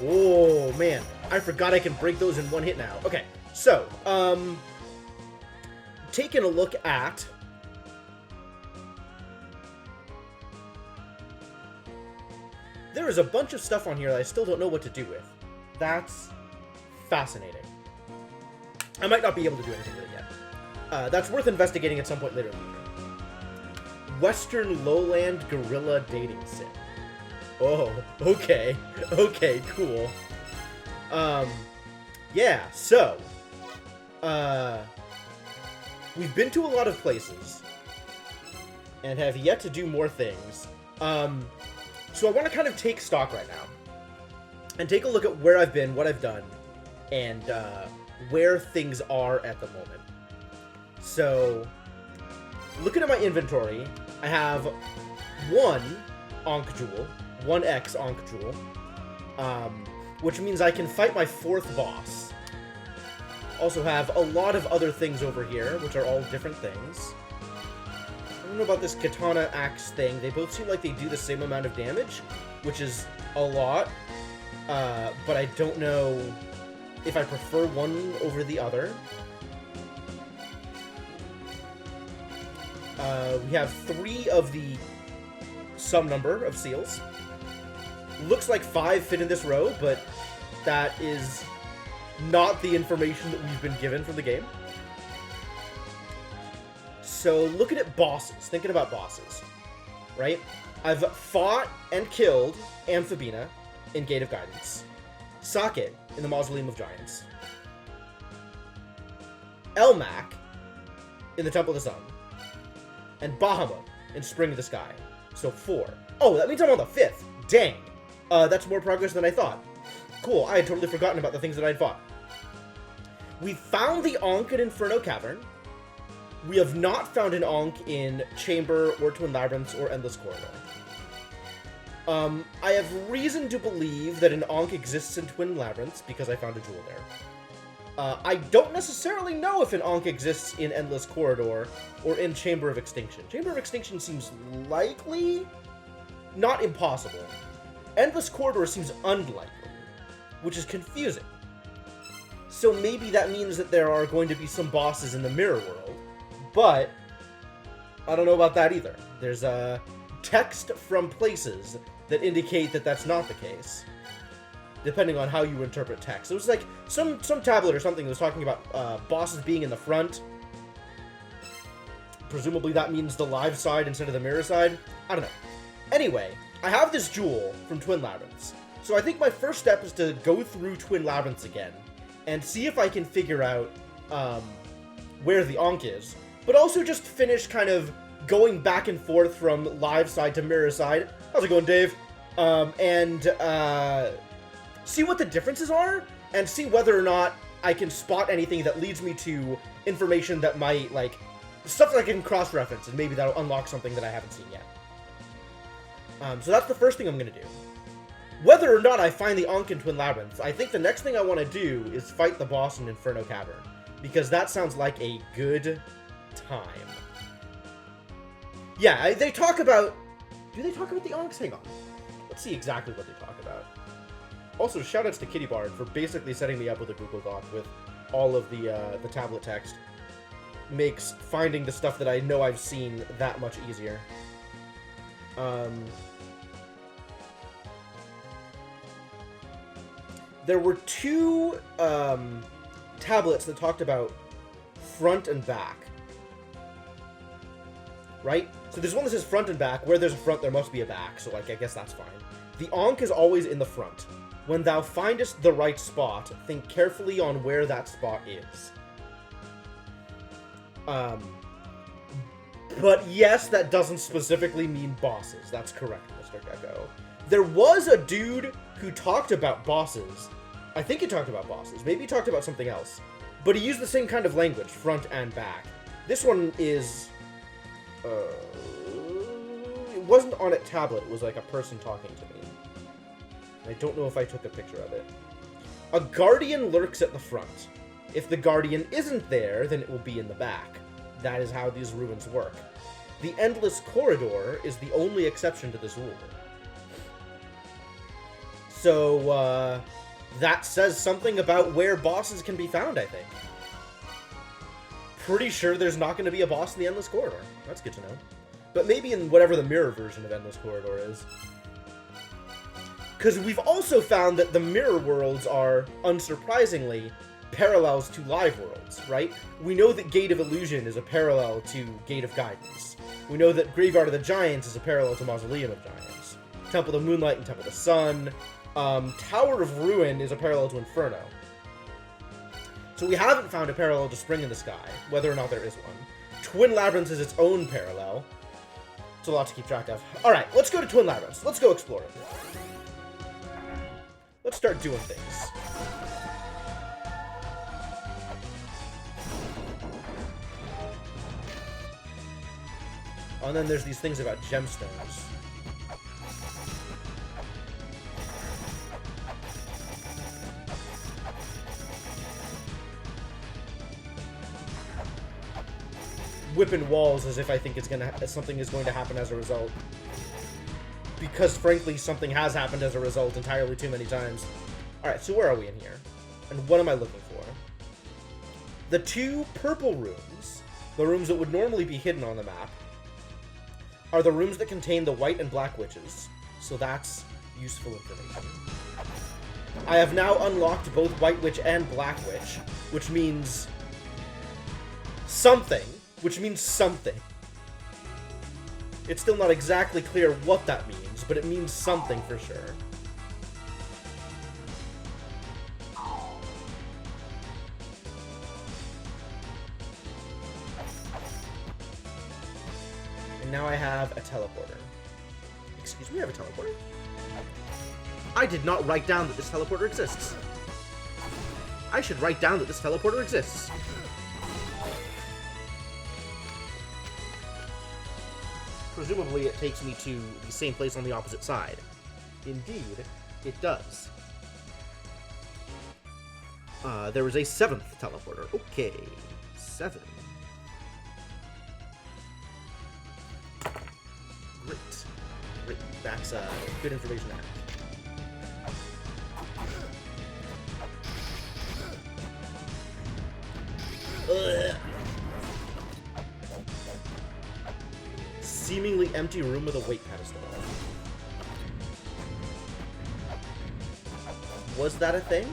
Oh, man. I forgot I can break those in one hit now. Okay, so, taking a look at... There is a bunch of stuff on here that I still don't know what to do with. That's fascinating. I might not be able to do anything with it yet. That's worth investigating at some point later in the evening. Western Lowland Gorilla Dating Sim. Oh, okay. Okay, cool. Yeah, so... we've been to a lot of places, and have yet to do more things. So I want to kind of take stock right now, and take a look at where I've been, what I've done, and where things are at the moment. So, looking at my inventory, I have one Ankh Jewel, one X Ankh Jewel, which means I can fight my 4th boss. Also have a lot of other things over here, which are all different things. I don't know about this katana axe thing. They both seem like they do the same amount of damage, which is a lot. But I don't know if I prefer one over the other. We have 3 of the some number of seals. Looks like 5 fit in this row, but that is not the information that we've been given from the game. So, looking at bosses, thinking about bosses, right? I've fought and killed Amphibina in Gate of Guidance, Sake in the Mausoleum of Giants, Elmac in the Temple of the Sun, and Bahamut in Spring of the Sky. So 4. Oh, that means I'm on the 5th. Dang. That's more progress than I thought. Cool, I had totally forgotten about the things that I'd fought. We found the Ankh in Inferno Cavern. We have not found an Ankh in Chamber, or Twin Labyrinths, or Endless Corridor. I have reason to believe that an Ankh exists in Twin Labyrinths, because I found a jewel there. I don't necessarily know if an Ankh exists in Endless Corridor, or in Chamber of Extinction. Chamber of Extinction seems likely, not impossible. Endless Corridor seems unlikely, which is confusing. So maybe that means that there are going to be some bosses in the Mirror World, but I don't know about that either. There's a text from places that indicate that that's not the case, depending on how you interpret text. It was like some tablet or something that was talking about bosses being in the front. Presumably that means the live side instead of the mirror side. I don't know. Anyway, I have this jewel from Twin Labyrinths. So I think my first step is to go through Twin Labyrinths again and see if I can figure out where the Ankh is, but also just finish kind of going back and forth from live side to mirror side. How's it going, Dave? And see what the differences are, and see whether or not I can spot anything that leads me to information that might, like, stuff that I can cross-reference, and maybe that'll unlock something that I haven't seen yet. So that's the first thing I'm going to do. Whether or not I find the Ankh in Twin Labyrinths, I think the next thing I want to do is fight the boss in Inferno Cavern, because that sounds like a good time. Yeah, they talk about... Do they talk about the Ankhs? Hang on. Let's see exactly what they talk about. Also, shoutouts to Kitty Bard for basically setting me up with a Google Doc with all of the tablet text. Makes finding the stuff that I know I've seen that much easier. There were 2 tablets that talked about front and back. Right? So there's one that says front and back. Where there's a front, there must be a back. So, like, I guess that's fine. The Ankh is always in the front. When thou findest the right spot, think carefully on where that spot is. But yes, that doesn't specifically mean bosses. That's correct, Mr. Gecko. There was a dude who talked about bosses. I think he talked about bosses. Maybe he talked about something else. But he used the same kind of language, front and back. This one is... it wasn't on a tablet. It was like a person talking to me. I don't know if I took a picture of it. A guardian lurks at the front. If the guardian isn't there, then it will be in the back. That is how these ruins work. The Endless Corridor is the only exception to this rule. So, that says something about where bosses can be found, I think. Pretty sure there's not going to be a boss in the Endless Corridor. That's good to know. But maybe in whatever the mirror version of Endless Corridor is. Because we've also found that the mirror worlds are, unsurprisingly, parallels to live worlds, right? We know that Gate of Illusion is a parallel to Gate of Guidance. We know that Graveyard of the Giants is a parallel to Mausoleum of Giants. Temple of Moonlight and Temple of the Sun. Tower of Ruin is a parallel to Inferno. So we haven't found a parallel to Spring in the Sky, whether or not there is one. Twin Labyrinth is its own parallel. It's a lot to keep track of. Alright, let's go to Twin Labyrinth. Let's go explore it. Let's start doing things. Oh, and then there's these things about gemstones. Whipping walls as if I think something is going to happen as a result. Because, frankly, something has happened as a result entirely too many times. Alright, so where are we in here? And what am I looking for? The two purple rooms, the rooms that would normally be hidden on the map, are the rooms that contain the white and black witches. So that's useful information. I have now unlocked both White Witch and Black Witch, which means something. It's still not exactly clear what that means, but it means something for sure. And now I have a teleporter. Excuse me, I have a teleporter? I did not write down that this teleporter exists. I should write down that this teleporter exists. Presumably it takes me to the same place on the opposite side. Indeed, it does. There was a 7th teleporter. Okay, 7. Great. That's good information to have. Ugh. Seemingly empty room with a weight pedestal. Was that a thing?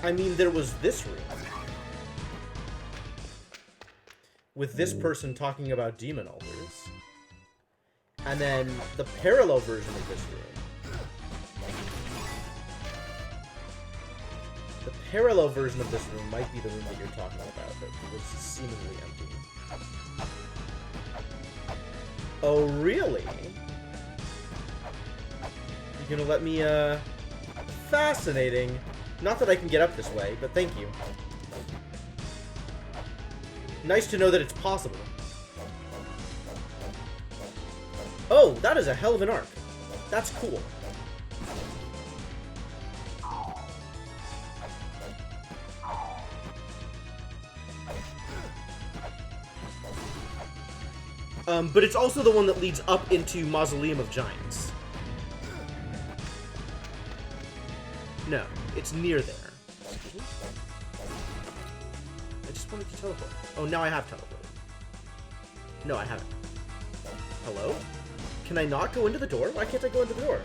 I mean, there was this room. With this person talking about demon altars. And then the parallel version of this room. The parallel version of this room might be the room that you're talking about, that was seemingly empty. Oh, really? You're gonna let me, fascinating. Not that I can get up this way, but thank you. Nice to know that it's possible. Oh, that is a hell of an arc. That's cool. But it's also the one that leads up into Mausoleum of Giants. No, it's near there. Excuse me? I just wanted to teleport. Oh, now I have teleported. No, I haven't. Hello? Can I not go into the door? Why can't I go into the door?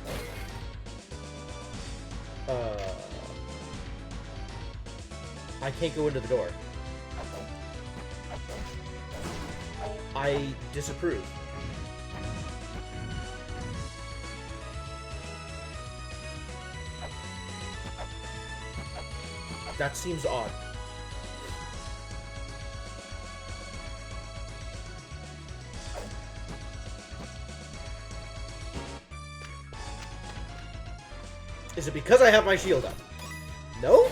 I can't go into the door. I disapprove. That seems odd. Is it because I have my shield up? No?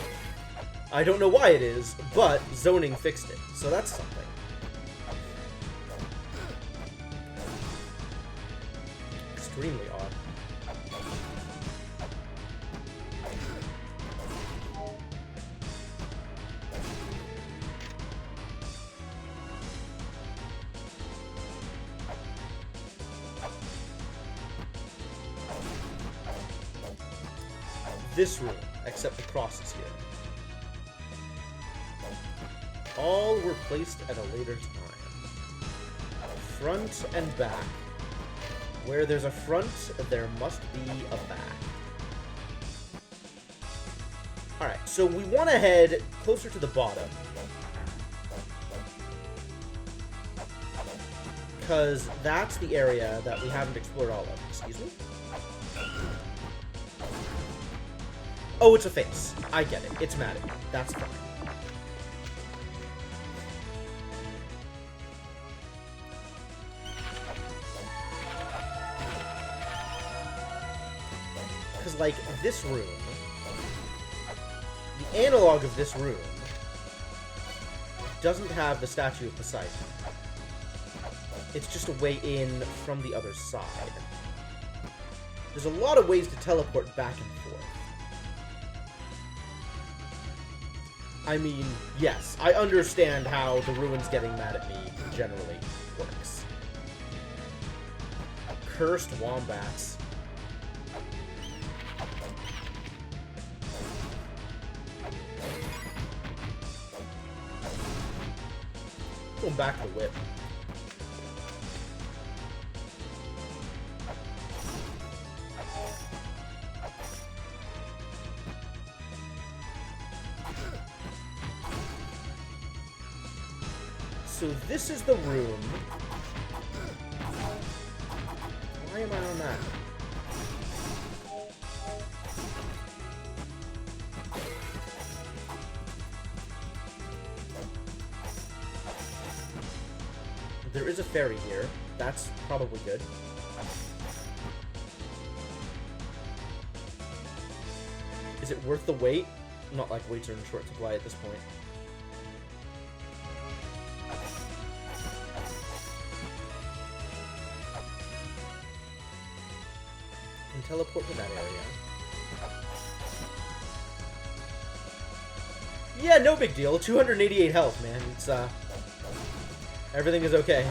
I don't know why it is, but zoning fixed it, so that's something. Extremely odd. this room, except the crosses here. All were placed at a later time. Front and back. Where there's a front, there must be a back. Alright, so we want to head closer to the bottom. Because that's the area that we haven't explored all of. Excuse me? Oh, it's a face. I get it. It's mad at me. That's fine. Because, like, this room, the analog of this room doesn't have the Statue of Poseidon. It's just a way in from the other side. There's a lot of ways to teleport back and forth. I mean, yes, I understand how the ruins getting mad at me generally works. Cursed wombats. Going back to the whip. So this is the room. Why am I on that? There is a ferry here. That's probably good. Is it worth the wait? Not like weights are in short supply at this point. And teleport to that area. Yeah, no big deal. 288 health, man. It's, everything is okay.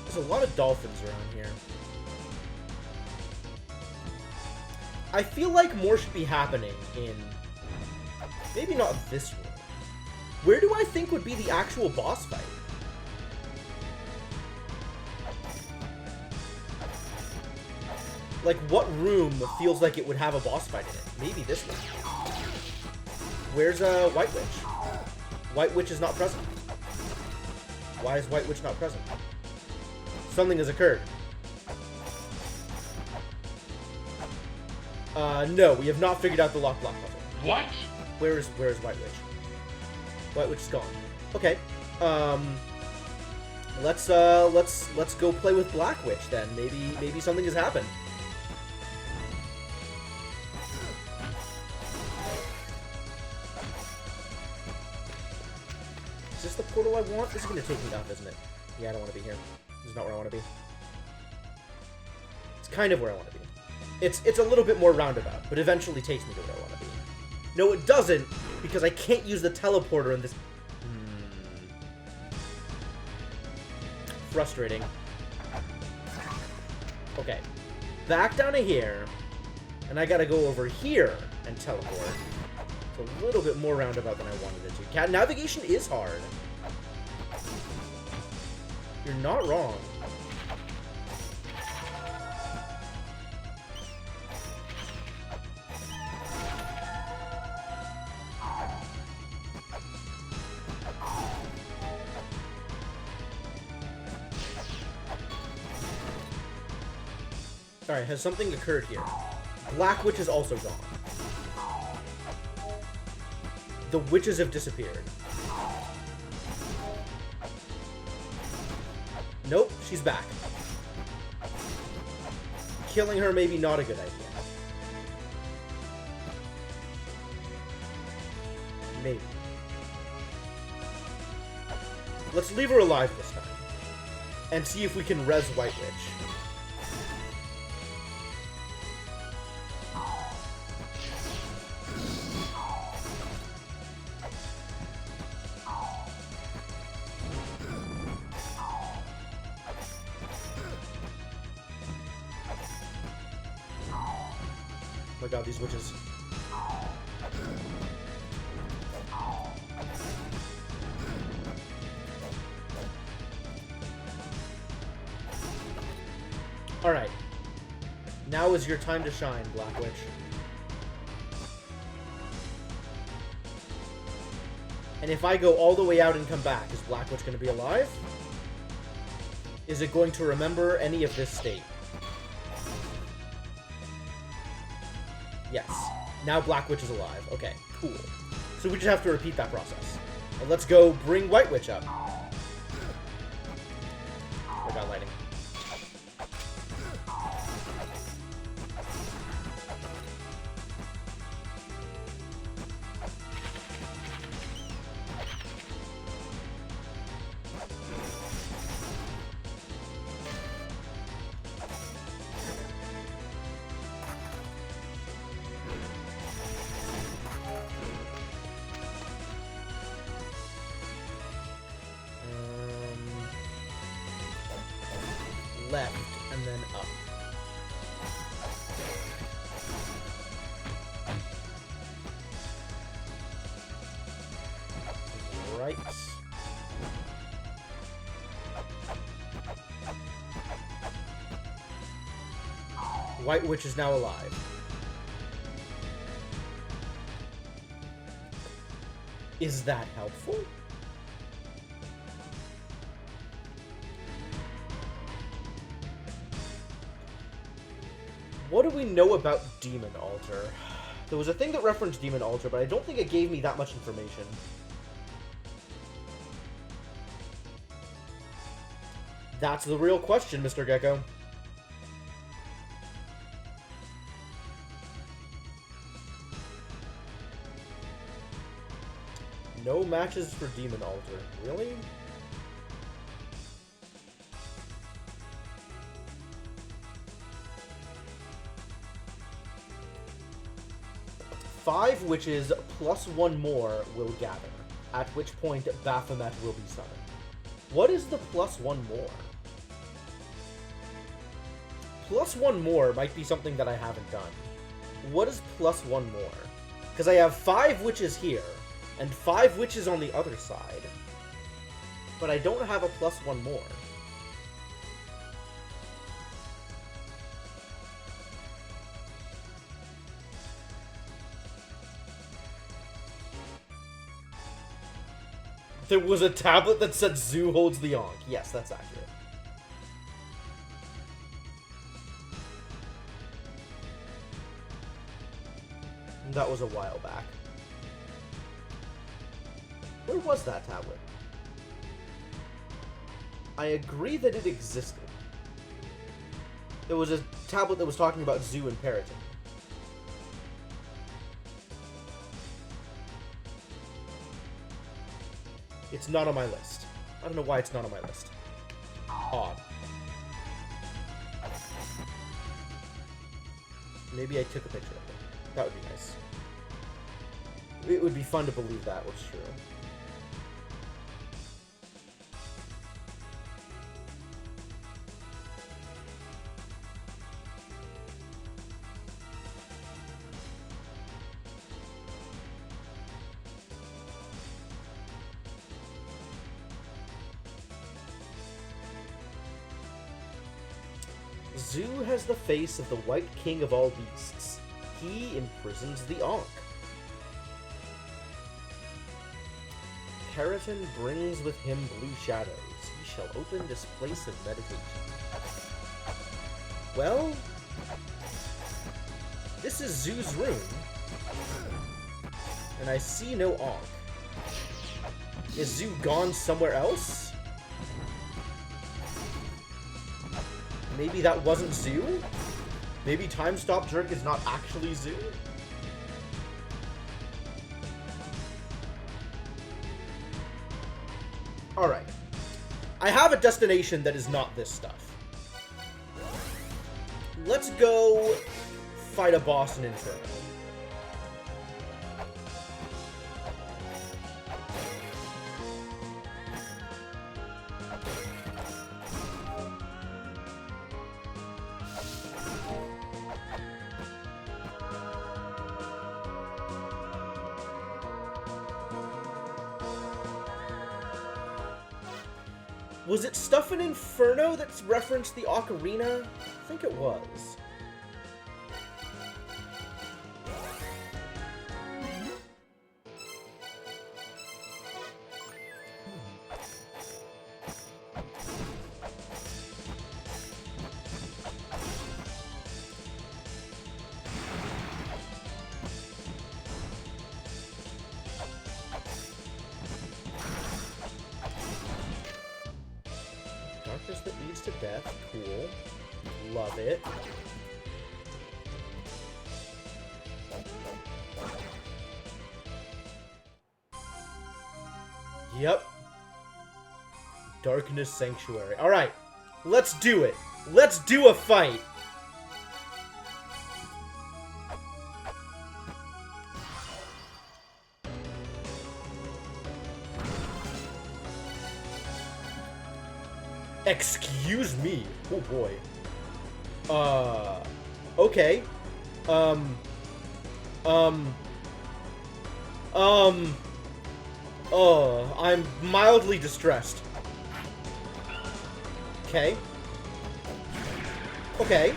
There's a lot of dolphins around here. I feel like more should be happening in... maybe not this room. Where do I think would be the actual boss fight? Like, what room feels like it would have a boss fight in it? Maybe this one. Where's White Witch? White Witch is not present. Why is White Witch not present? Something has occurred. No, we have not figured out the lock block puzzle. What? Where is White Witch? White Witch is gone. Okay. Let's go play with Black Witch then. Maybe something has happened. Is this the portal I want? This is gonna take me up, isn't it? Yeah, I don't want to be here. This is not where I want to be. It's kind of where I want to be. It's a little bit more roundabout, but eventually takes me to where I want to be. No, it doesn't, because I can't use the teleporter in this... Frustrating. Okay. Back down to here, and I gotta go over here and teleport. It's a little bit more roundabout than I wanted it to. Cat navigation is hard. You're not wrong. Alright, has something occurred here? Black Witch is also gone. The witches have disappeared. Nope, she's back. Killing her may be not a good idea. Maybe. Let's leave her alive this time. And see if we can res White Witch. Oh my god, these witches. Alright. Now is your time to shine, Black Witch. And if I go all the way out and come back, is Black Witch going to be alive? Is it going to remember any of this state? Yes. Now Black Witch is alive. Okay, cool. So we just have to repeat that process. And let's go bring White Witch up. I got lighting. Left, and then up. Right. White Witch is now alive. Is that helpful? What do we know about Demon Altar? There was a thing that referenced Demon Altar, but I don't think it gave me that much information. That's the real question, Mr. Gecko. No matches for Demon Altar. Really? Five witches plus one more will gather, at which point Baphomet will be summoned. What is the plus one more? Plus one more might be something that I haven't done. What is plus one more? Because I have 5 witches here, and 5 witches on the other side. But I don't have a plus one more. There was a tablet that said Zoo holds the Ankh. Yes, that's accurate. That was a while back. Where was that tablet? I agree that it existed. There was a tablet that was talking about Zoo and Periton. It's not on my list. I don't know why it's not on my list. Odd. Maybe I took a picture of it. That would be nice. It would be fun to believe that was true. Zoo has the face of the White King of all beasts. He imprisons the Ankh. Periton brings with him blue shadows. He shall open this place of meditation. Well, this is Zoo's room, and I see no Ankh. Is Zoo gone somewhere else? Maybe that wasn't Zoo? Maybe Time Stop Jerk is not actually Zoo? Alright. I have a destination that is not this stuff. Let's go fight a boss in Inferno. Was it stuff in Inferno that's referenced the Ocarina? I think it was. Darkness that leads to death. Cool. Love it. Yep. Darkness Sanctuary. Alright. Let's do it. Let's do a fight. Excuse me. Oh boy. Okay. I'm mildly distressed. Okay. Okay.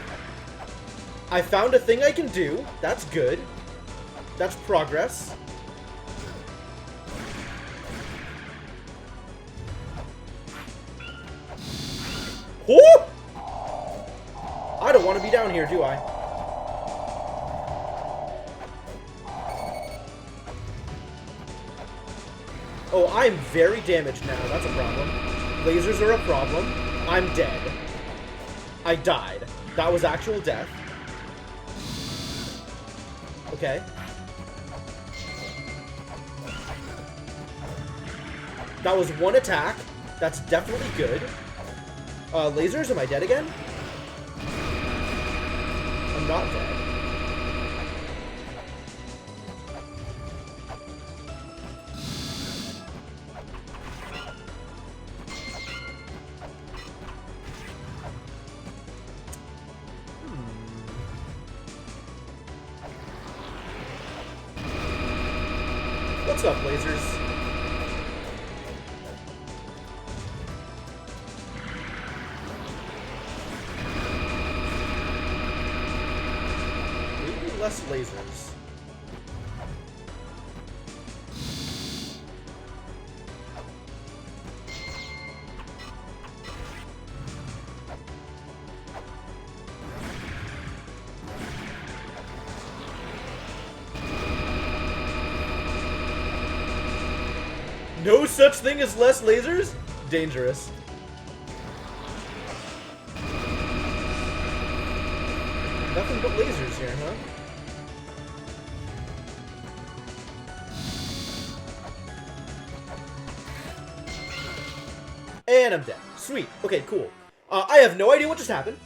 I found a thing I can do. That's good. That's progress. Whoo! I don't want to be down here, do I? Oh, I'm very damaged now. That's a problem. Lasers are a problem. I'm dead. I died. That was actual death. Okay. That was one attack. That's definitely good. Lasers, am I dead again? I'm not dead. What's up, lasers? Less lasers. No such thing as less lasers? Dangerous. Nothing but lasers here, huh? And I'm dead. Sweet. Okay, cool. I have no idea what just happened.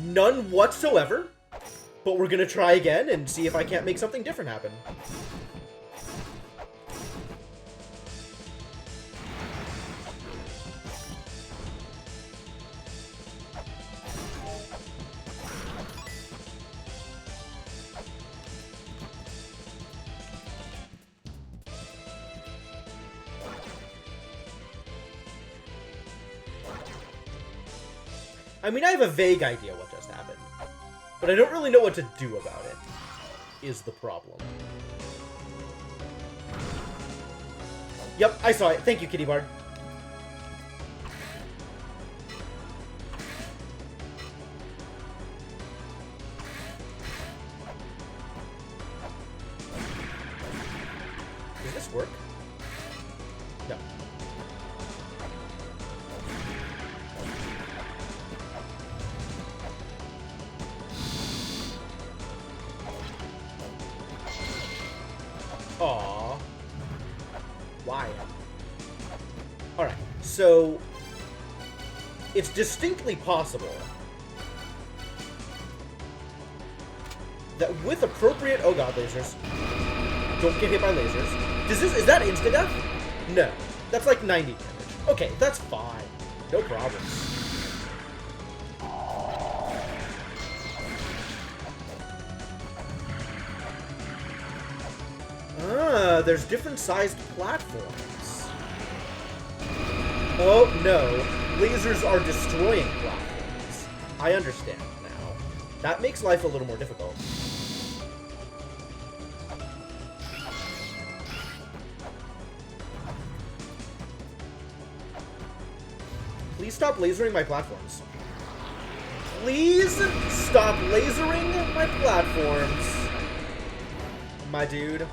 None whatsoever. But we're gonna try again and see if I can't make something different happen. I mean, I have a vague idea what just happened, but I don't really know what to do about it, is the problem. Yep, I saw it. Thank you, Kitty Bard. Does this work? No. Aww. Why? Alright, so... it's distinctly possible that with appropriate... oh god, lasers. Don't get hit by lasers. Is that insta-death? No. That's like 90 damage. Okay, that's fine. No problem. Ah, there's different sized platforms. Oh, no. Lasers are destroying platforms. I understand now. That makes life a little more difficult. Please stop lasering my platforms. Please stop lasering my platforms. My dude.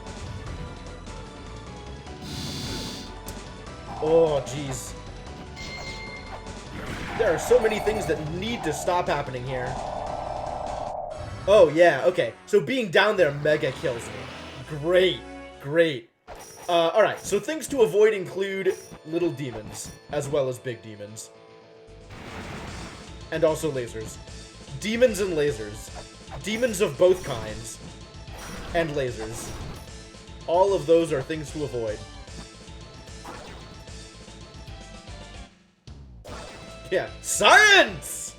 Oh, jeez. There are so many things that need to stop happening here. Oh, yeah, okay. So being down there mega kills me. Great, great. Alright, so things to avoid include little demons, as well as big demons. And also lasers. Demons and lasers. Demons of both kinds. And lasers. All of those are things to avoid. Yeah. Science!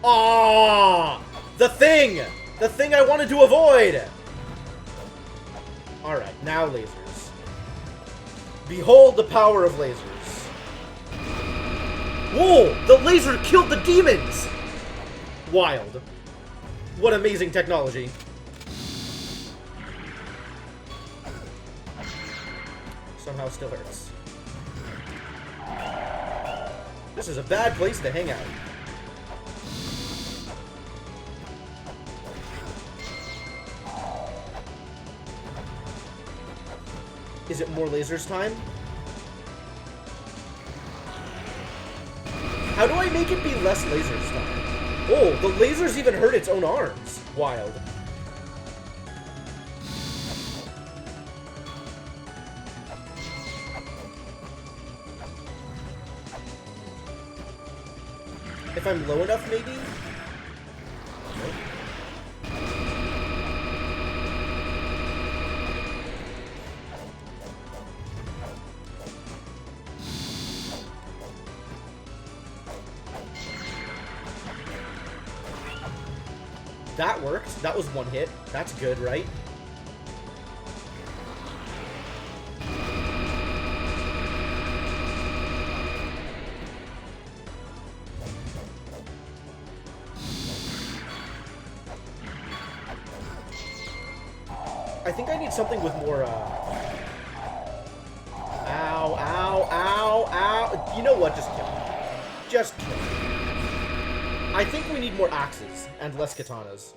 Ah, the thing! The thing I wanted to avoid! Alright, now lasers. Behold the power of lasers. Whoa! The laser killed the demons! Wild. What amazing technology. Somehow still hurts. This is a bad place to hang out. Is it more lasers time? How do I make it be less lasers time? Oh, the lasers even hurt its own arms. Wild. If I'm low enough, maybe? That worked. That was one hit. That's good, right? I think I need something with more, Ow, ow, ow, ow. You know what? Just kill me. Just kill me. I think we need more axes and less katanas.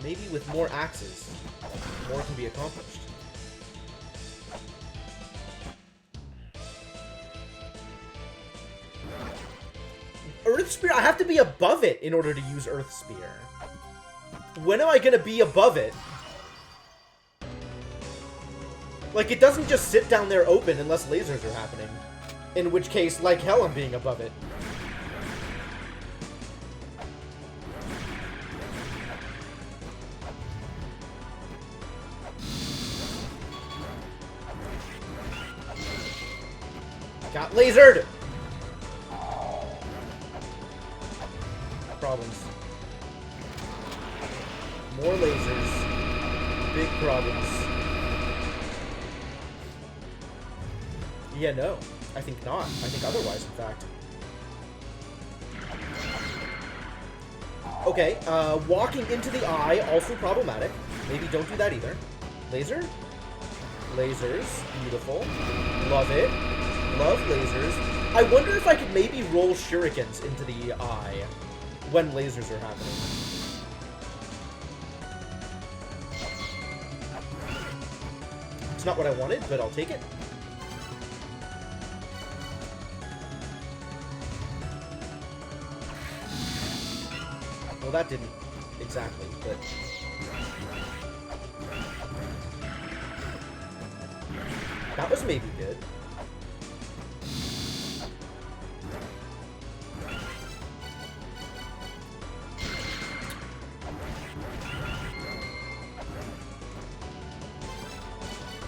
Maybe with more axes, more can be accomplished. Earth Spear? I have to be above it in order to use Earth Spear. When am I gonna be above it? Like, it doesn't just sit down there open unless lasers are happening. In which case, like hell, I'm being above it. Got lasered! Problems. More lasers. Big problems. Yeah, no. I think not. I think otherwise, in fact. Okay, walking into the eye, also problematic. Maybe don't do that either. Laser? Lasers. Beautiful. Love it. Love lasers. I wonder if I could maybe roll shurikens into the eye when lasers are happening. It's not what I wanted, but I'll take it. Well, that didn't exactly, but... that was maybe good.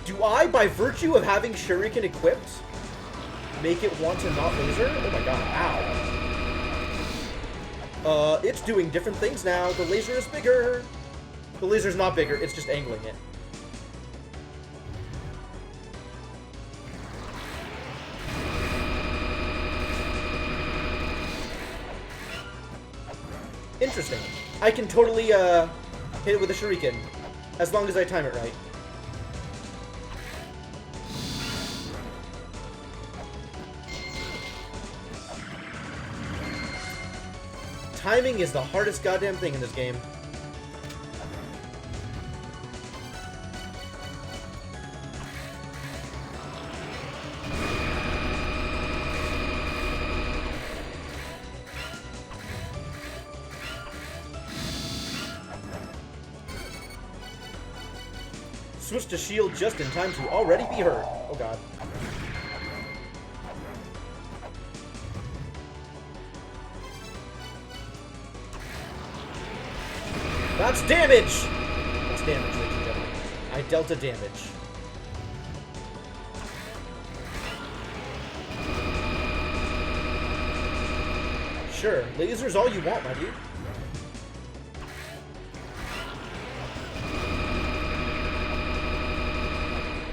Do I, by virtue of having Shuriken equipped, make it want to not laser? Oh my god, ow. It's doing different things now. The laser is bigger. The laser's not bigger, it's just angling it. Interesting. I can totally, hit it with a shuriken, as long as I time it right. Timing is the hardest goddamn thing in this game. Switch to shield just in time to already be hurt. Oh god. That's damage! That's damage, ladies and gentlemen. I dealt a damage. Sure, laser's all you want, my dude.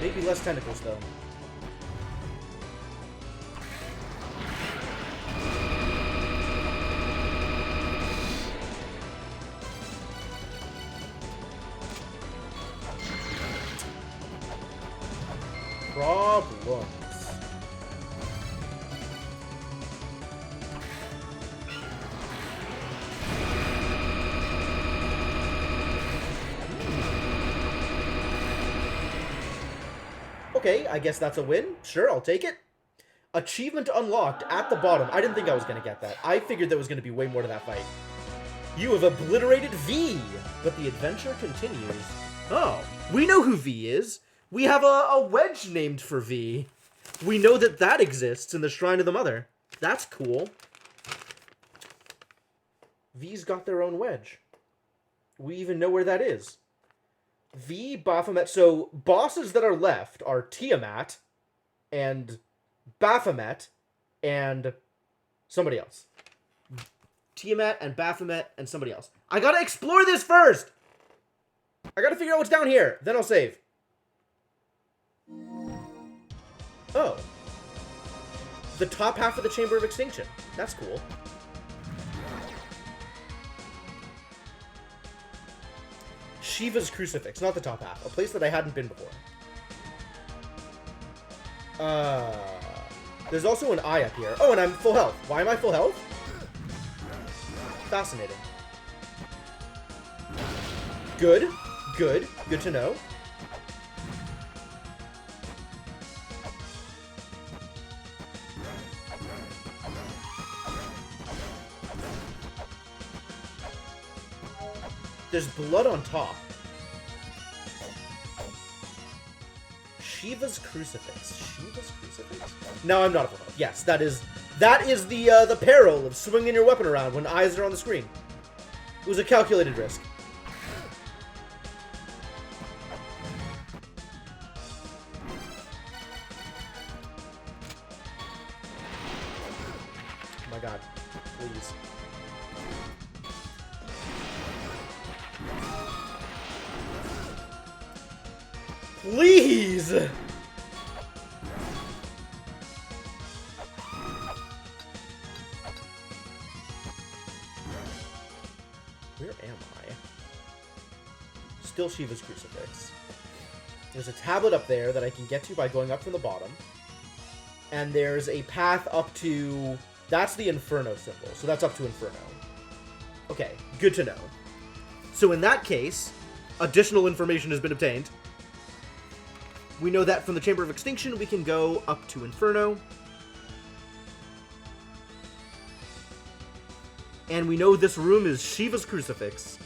Maybe less tentacles, though. Problems. Okay, I guess that's a win. Sure, I'll take it. Achievement unlocked at the bottom. I didn't think I was going to get that. I figured there was going to be way more to that fight. You have obliterated V, but the adventure continues. Oh, we know who V is. We have a wedge named for V. We know that that exists in the Shrine of the Mother. That's cool. V's got their own wedge. We even know where that is. V, Baphomet. So, bosses that are left are Tiamat and Baphomet and somebody else. Tiamat and Baphomet and somebody else. I gotta explore this first! I gotta figure out what's down here. Then I'll save. Oh. The top half of the Chamber of Extinction. That's cool. Shiva's Crucifix, not the top half. A place that I hadn't been before. There's also an eye up here. Oh, and I'm full health. Why am I full health? Fascinating. Good. Good. Good to know. There's blood on top. Shiva's Crucifix. Shiva's Crucifix? No, I'm not a full health. Yes, that is the peril of swinging your weapon around when eyes are on the screen. It was a calculated risk. Oh my god. Please. Please! Where am I? Still Shiva's Crucifix. There's a tablet up there that I can get to by going up from the bottom. And there's a path up to... That's the Inferno symbol, so that's up to Inferno. Okay, good to know. So in that case, additional information has been obtained. We know that from the Chamber of Extinction, we can go up to Inferno. And we know this room is Shiva's crucifix.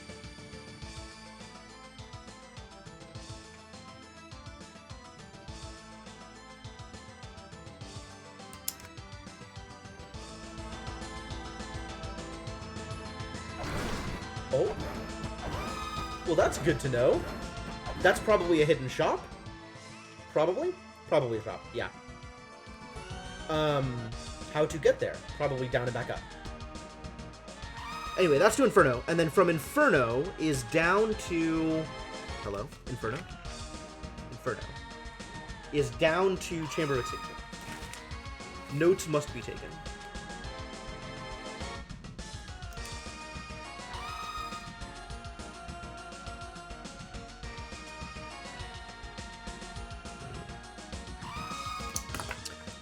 Oh. Well, that's good to know. That's probably a hidden shop. Probably? Probably a shop, yeah. How to get there? Probably down and back up. Anyway, that's to Inferno. And then from Inferno is down to... Hello? Inferno? Inferno. Is down to Chamber of Extinction. Notes must be taken.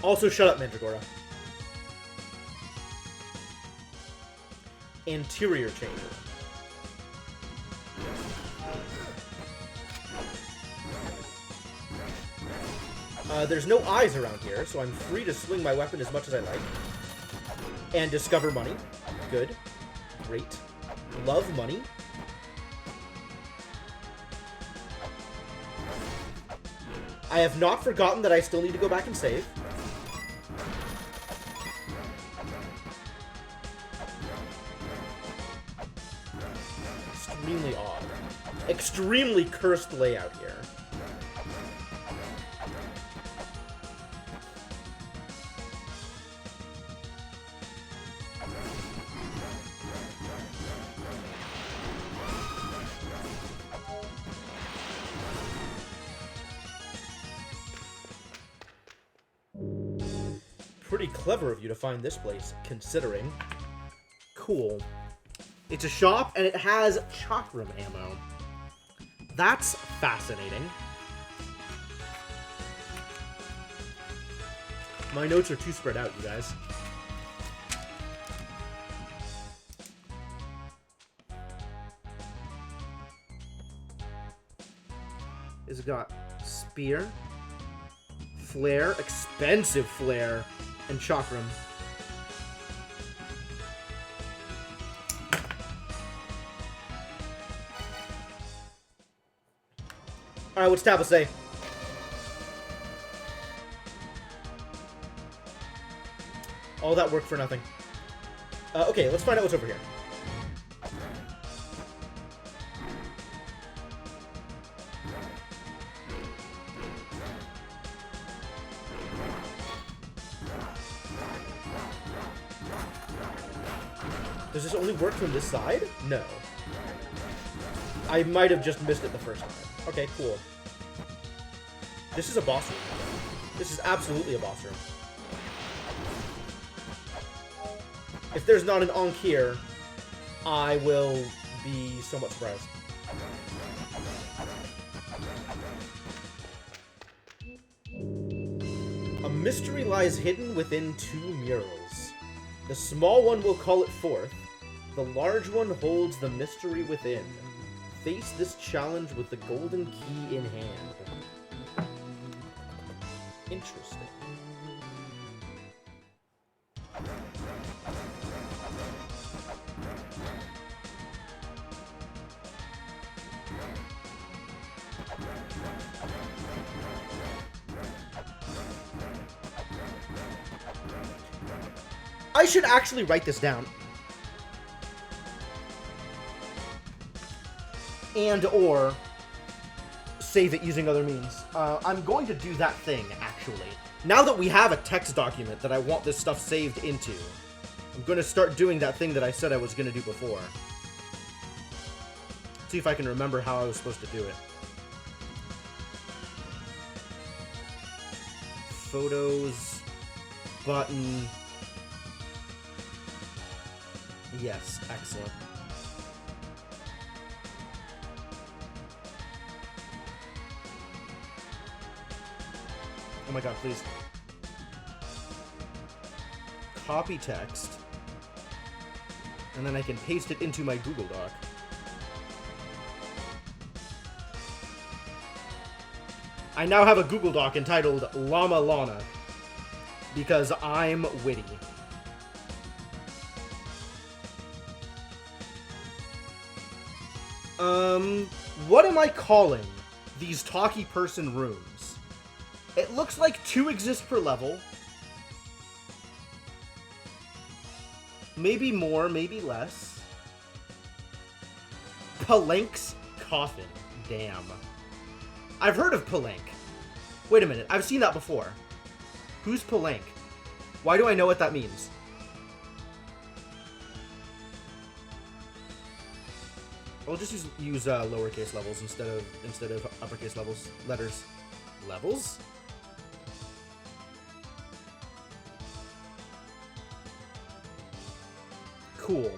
Also, shut up, Mandragora. Interior chamber. There's no eyes around here, so I'm free to swing my weapon as much as I like. And discover money. Good. Great. Love money. I have not forgotten that I still need to go back and save. Extremely odd. Extremely cursed layout here. Pretty clever of you to find this place, considering. Cool. It's a shop, and it has chakram ammo. That's fascinating. My notes are too spread out, you guys. It's got spear, flare, expensive flare, and chakram. Alright, what's Tabba say? All that work for nothing. Okay, let's find out what's over here. Does this only work from this side? No. I might have just missed it the first time. Okay, cool. This is a boss room. This is absolutely a boss room. If there's not an Ankh here, I will be somewhat surprised. A mystery lies hidden within two murals. The small one will call it forth. The large one holds the mystery within. Face this challenge with the golden key in hand. Interesting. I should actually write this down. And or save it using other means. I'm going to do that thing, actually. Now that we have a text document that I want this stuff saved into, I'm going to start doing that thing that I said I was going to do before. See if I can remember how I was supposed to do it. Photos, button. Yes, excellent. Oh my god, please. Copy text. And then I can paste it into my Google Doc. I now have a Google Doc entitled La-Mulana. Because I'm witty. What am I calling these talky person rooms? It looks like 2 exist per level. Maybe more, maybe less. Palenk's coffin. Damn. I've heard of Palenk. Wait a minute, I've seen that before. Who's Palenk? Why do I know what that means? I'll just use lowercase levels instead of uppercase letters. Levels? Cool.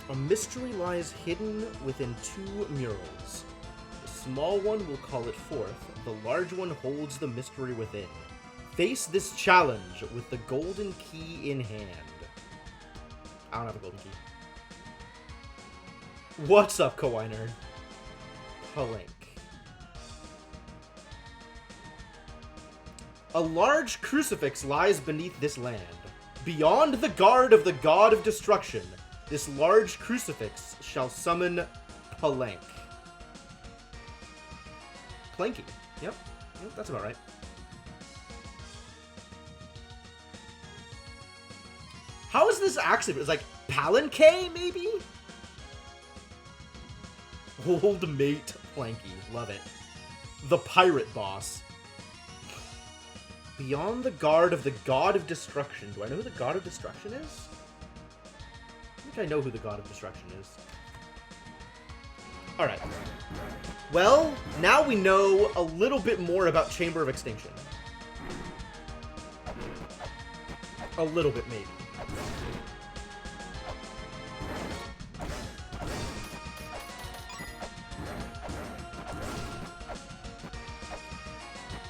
A mystery lies hidden within 2 murals. The small one will call it forth. The large one holds the mystery within. Face this challenge with the golden key in hand. I don't have a golden key. What's up, Kawaii Nerd? Palenk. A large crucifix lies beneath this land. Beyond the guard of the god of destruction, this large crucifix shall summon Palenk. Planky. Yep, that's about right. How is this actually? It's like Palenque, maybe? Old mate Planky. Love it. The pirate boss. Beyond the guard of the god of destruction. Do I know who the god of destruction is? I think I know who the god of destruction is. Alright. Well, now we know a little bit more about Chamber of Extinction. A little bit, maybe.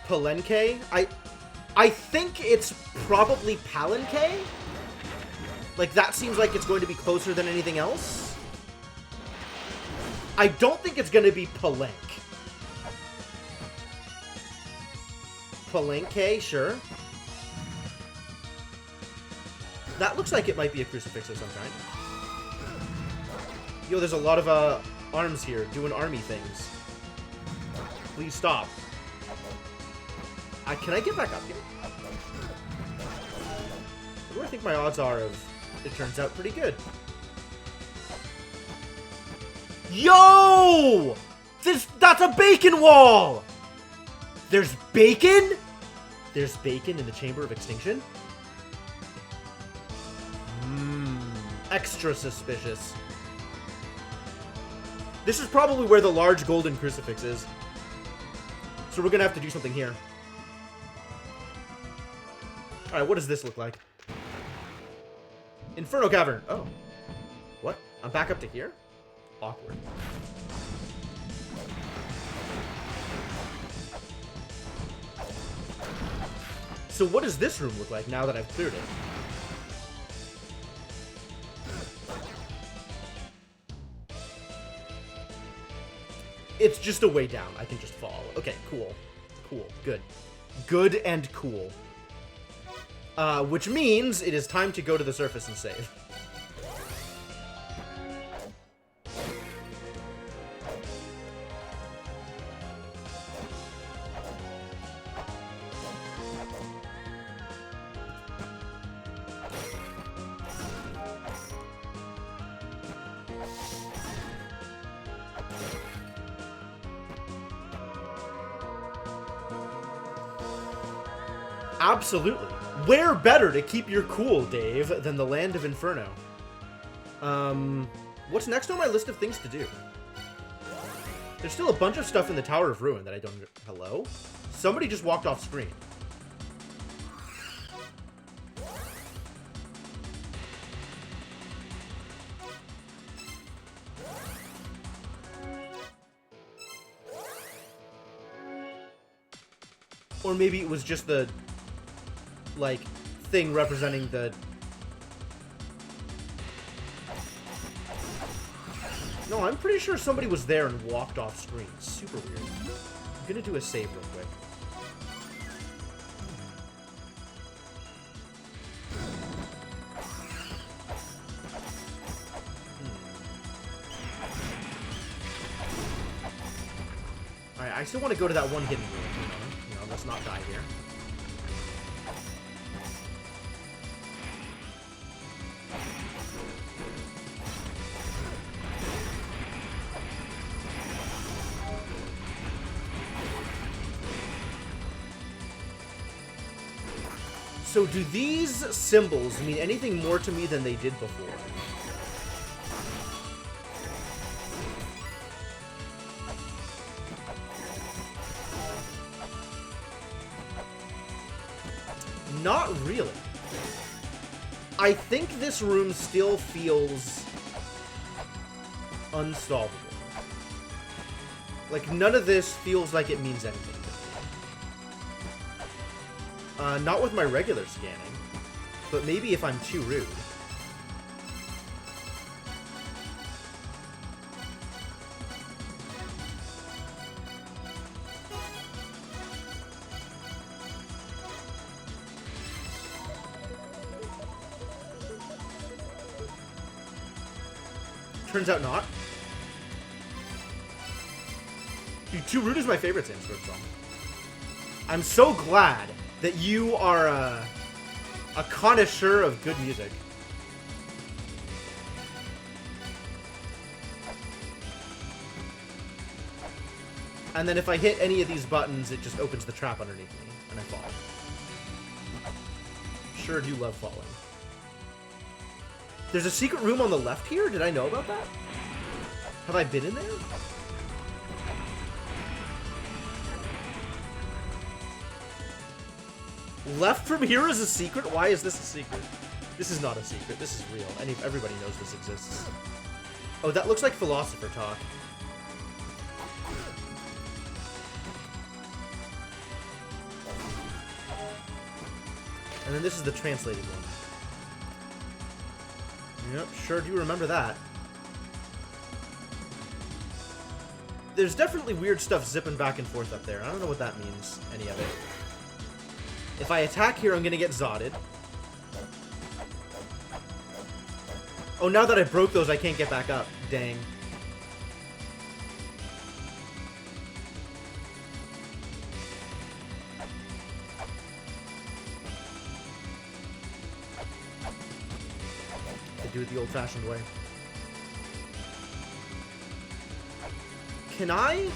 Palenque? I think it's probably Palenque. Like, that seems like it's going to be closer than anything else. I don't think it's going to be Palenque. Palenque, sure. That looks like it might be a crucifix of some kind. Yo, there's a lot of arms here doing army things. Please stop. Can I get back up here? What do I think my odds are of it turns out pretty good? Yo! That's a bacon wall! There's bacon? There's bacon in the Chamber of Extinction? Extra suspicious. This is probably where the large golden crucifix is. So we're gonna have to do something here. Alright, what does this look like? Inferno Cavern. Oh. What? I'm back up to here? Awkward. So what does this room look like now that I've cleared it? It's just a way down. I can just fall. Okay, cool. Cool. Good. Good and cool. Which means it is time to go to the surface and save. Absolutely. Where better to keep your cool, Dave, than the land of Inferno? What's next on my list of things to do? There's still a bunch of stuff in the Tower of Ruin that I don't... Hello? Somebody just walked off screen. Or maybe it was just the, like, thing representing the... No, I'm pretty sure somebody was there and walked off screen. Super weird. I'm gonna do a save real quick. Alright, I still want to go to that one hidden room. You know, let's not die here. So do these symbols mean anything more to me than they did before? Not really. I think this room still feels unsolvable. Like, none of this feels like it means anything. Not with my regular scanning, but maybe if I'm too rude. Turns out not. Dude, Too Rude is my favorite Sanskrit song. I'm so glad that you are a connoisseur of good music. And then if I hit any of these buttons, it just opens the trap underneath me, and I fall. Sure do love falling. There's a secret room on the left here? Did I know about that? Have I been in there? Left from here is a secret? Why is this a secret? This is not a secret. This is real. Everybody knows this exists. Oh, that looks like philosopher talk. And then this is the translated one. Yep, sure do remember that. There's definitely weird stuff zipping back and forth up there. I don't know what that means, any of it. If I attack here, I'm gonna get Zotted. Oh, now that I broke those, I can't get back up. Dang. I do it the old-fashioned way. Can I?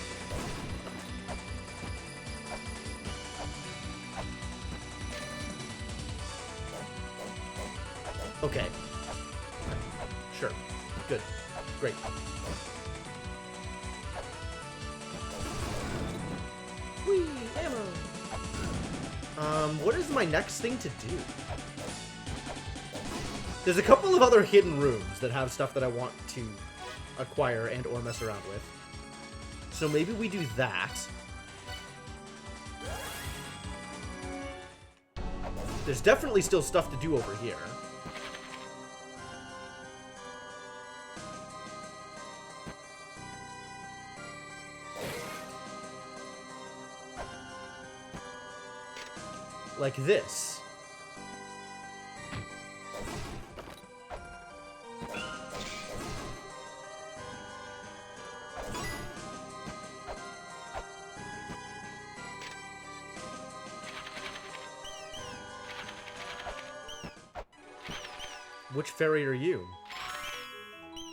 Okay. Sure. Good. Great. Whee! Ammo! What is my next thing to do? There's a couple of other hidden rooms that have stuff that I want to acquire and or mess around with. So maybe we do that. There's definitely still stuff to do over here. Like this. Which fairy are you?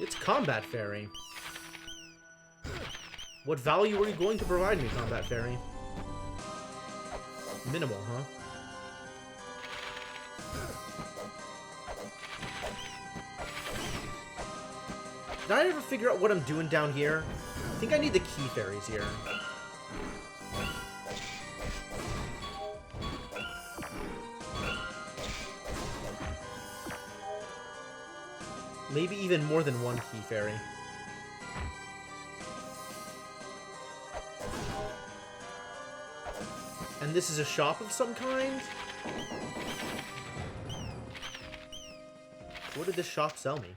It's Combat Fairy. What value are you going to provide me, Combat Fairy? Minimal, huh? Did I ever figure out what I'm doing down here? I think I need the key fairies here. Maybe even more than one key fairy. And this is a shop of some kind? What did this shop sell me?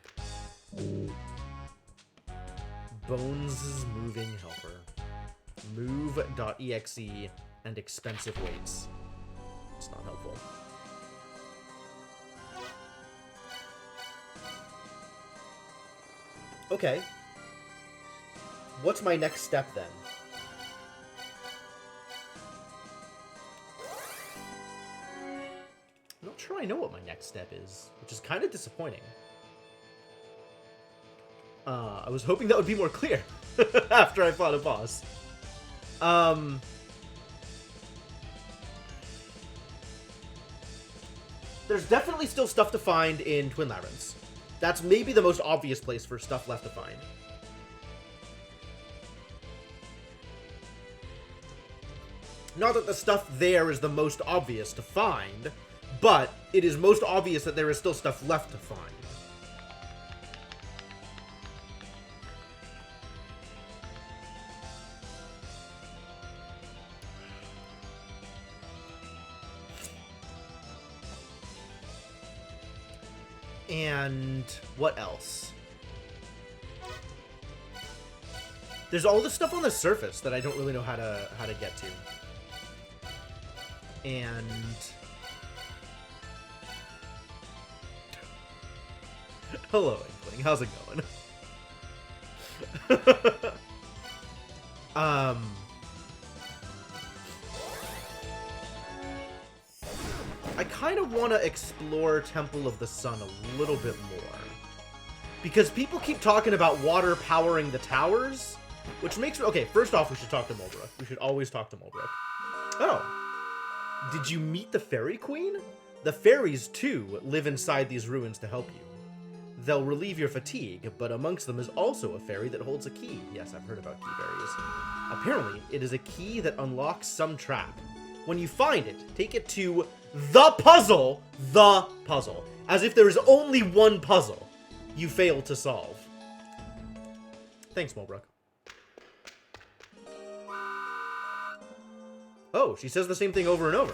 Bones' moving helper. Move.exe and expensive weights. It's not helpful. Okay. What's my next step then? I'm not sure I know what my next step is, which is kind of disappointing. I was hoping that would be more clear after I fought a boss. There's definitely still stuff to find in Twin Labyrinths. That's maybe the most obvious place for stuff left to find. Not that the stuff there is the most obvious to find, but it is most obvious that there is still stuff left to find. And what else? There's all this stuff on the surface that I don't really know how to get to. And hello, Inkling. How's it going? I kind of want to explore Temple of the Sun a little bit more. Because people keep talking about water powering the towers, which makes me... Okay, first off, we should talk to Mulbrook. We should always talk to Mulbrook. Oh. Did you meet the Fairy Queen? The fairies, too, live inside these ruins to help you. They'll relieve your fatigue, but amongst them is also a fairy that holds a key. Yes, I've heard about key fairies. Apparently, it is a key that unlocks some trap. When you find it, take it to the puzzle, as if there is only one puzzle you failed to solve. Thanks, Mulbrook. Oh, she says the same thing over and over.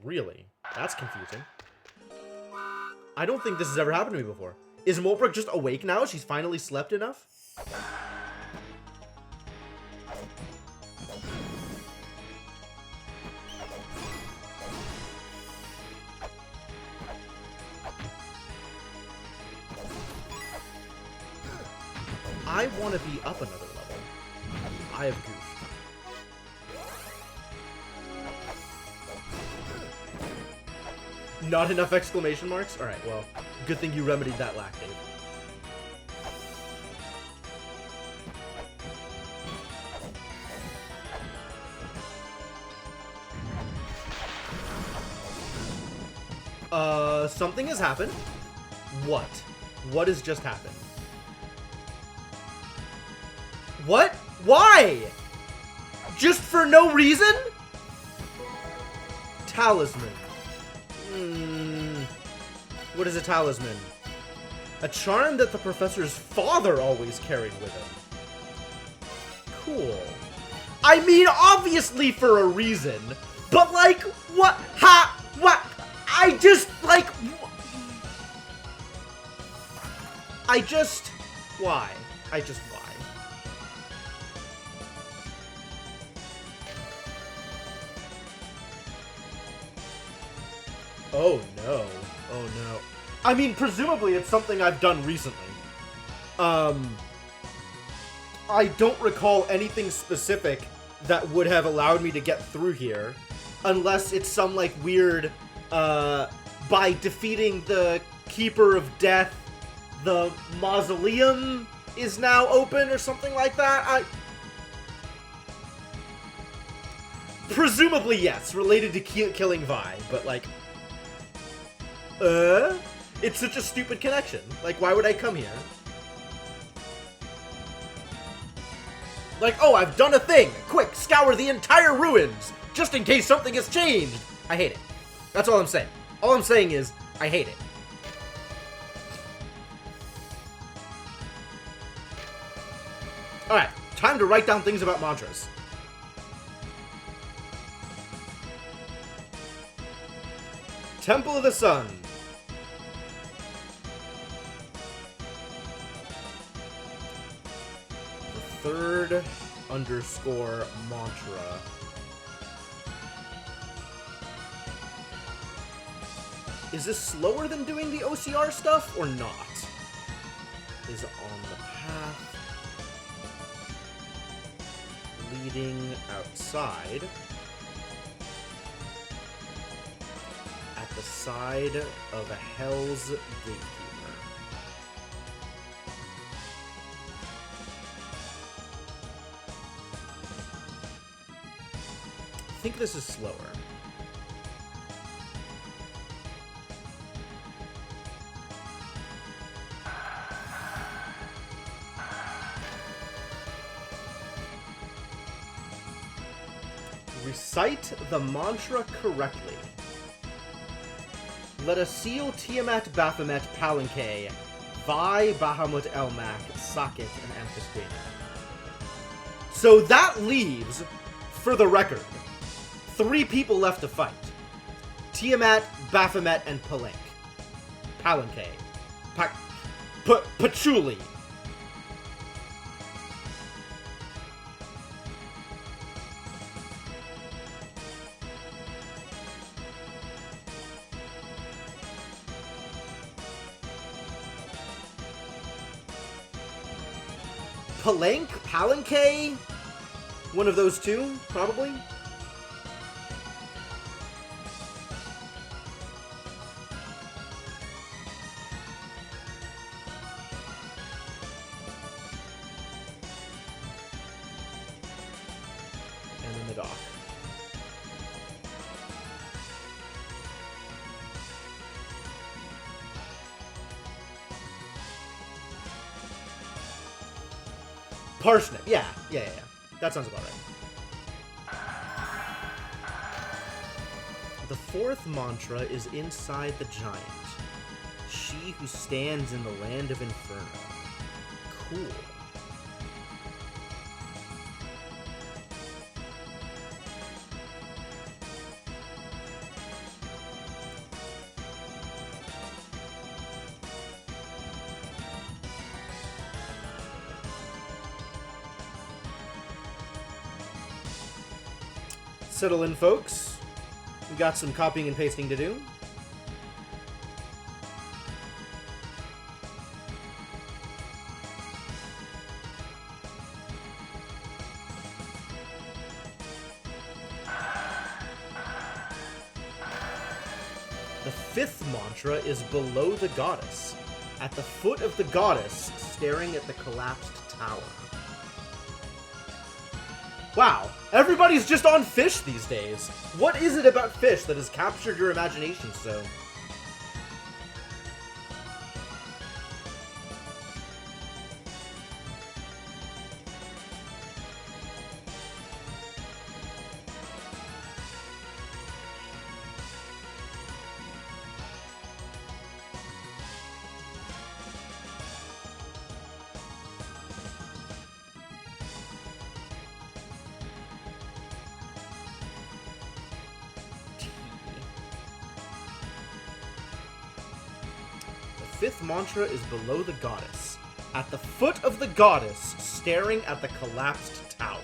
Really? That's confusing. I don't think this has ever happened to me before. Is Mulbrook just awake now? She's finally slept enough? I want to be up another level. I have goofed. Not enough exclamation marks? Alright, well, good thing you remedied that lack, Dave. Something has happened. What? What has just happened? What? Why? Just for no reason? Talisman. What is a talisman? A charm that the professor's father always carried with him. Cool. I mean, obviously for a reason. But like, what? What? I just, like... Why? Why? Oh no. Oh no. I mean, presumably it's something I've done recently. I don't recall anything specific that would have allowed me to get through here. Unless it's some, like, weird, by defeating the Keeper of Death, the mausoleum is now open or something like that. Presumably, yes, related to killing Vi, but, like... It's such a stupid connection. Like, why would I come here? Like, oh, I've done a thing! Quick, scour the entire ruins! Just in case something has changed! I hate it. That's all I'm saying. All I'm saying is, I hate it. Alright, Time to write down things about mantras. Temple of the Sun. The third underscore mantra. Is this slower than doing the OCR stuff or not? Is on the path leading outside at the side of a Hell's Gatekeeper. I think this is slower. Recite the mantra correctly. Let us seal Tiamat Baphomet Palanque, Vi Bahamut Elmak, Socket, and Amphisbaena. So that leaves, for the record, 3 people left to fight. Tiamat, Baphomet, and Palanque. Patchouli. Palanque? One of those two, probably? And then the dock. Parsnip, yeah. That sounds about right. The 4th mantra is inside the giant. She who stands in the land of Inferno. Cool. Settle in, folks. We got some copying and pasting to do. The 5th mantra is below the goddess. At the foot of the goddess, staring at the collapsed tower. Wow, everybody's just on fish these days. What is it about fish that has captured your imagination so? The 5th mantra is below the goddess. At the foot of the goddess, staring at the collapsed tower.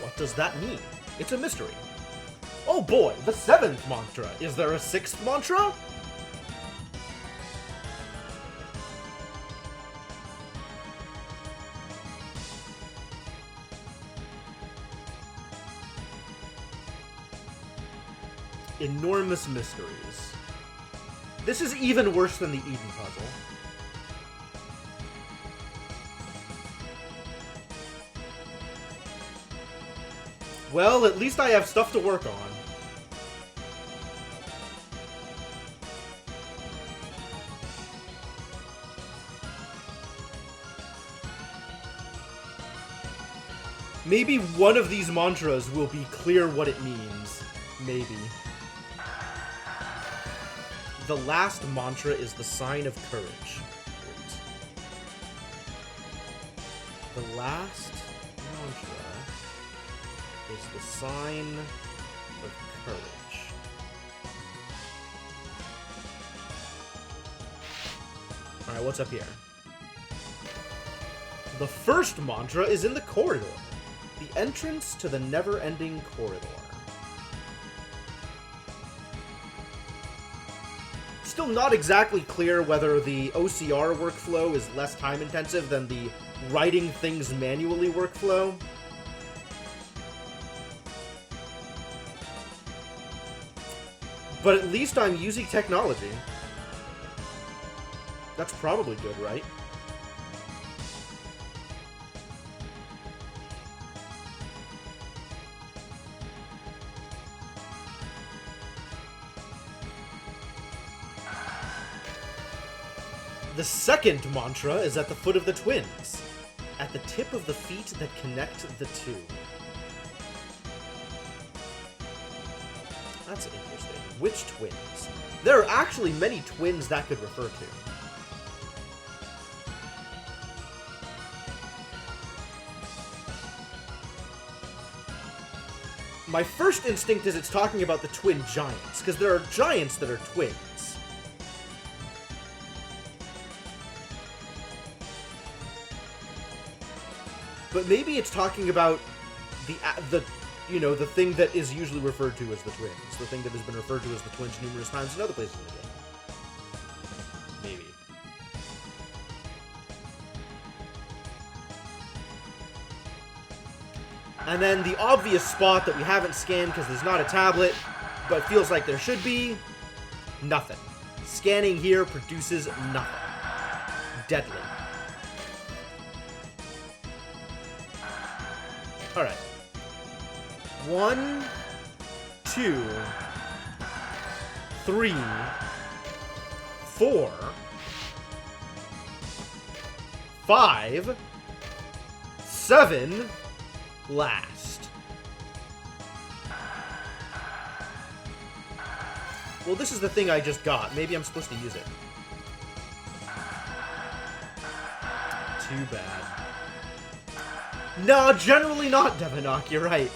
What does that mean? It's a mystery. Oh boy, the 7th mantra. Is there a 6th mantra? Enormous mysteries. This is even worse than the Eden puzzle. Well, at least I have stuff to work on. Maybe one of these mantras will be clear what it means. Maybe. The last mantra is the sign of courage. Great. The last mantra is the sign of courage. Alright, what's up here? The first mantra is in the corridor. The entrance to the never-ending corridor. Still not exactly clear whether the OCR workflow is less time-intensive than the writing things manually workflow. But at least I'm using technology. That's probably good, right? The second mantra is at the foot of the twins, at the tip of the feet that connect the two. That's interesting. Which twins? There are actually many twins that could refer to. My first instinct is it's talking about the twin giants, because there are giants that are twins. But maybe it's talking about the thing that is usually referred to as the twins. The thing that has been referred to as the twins numerous times in other places in the game. Maybe. And then the obvious spot that we haven't scanned because there's not a tablet, but feels like there should be, nothing. Scanning here produces nothing. Deadly. Alright. 1, 2, 3, 4, 5, 7, last. Well, this is the thing I just got. Maybe I'm supposed to use it. Too bad. No, generally not, Devinok, you're right.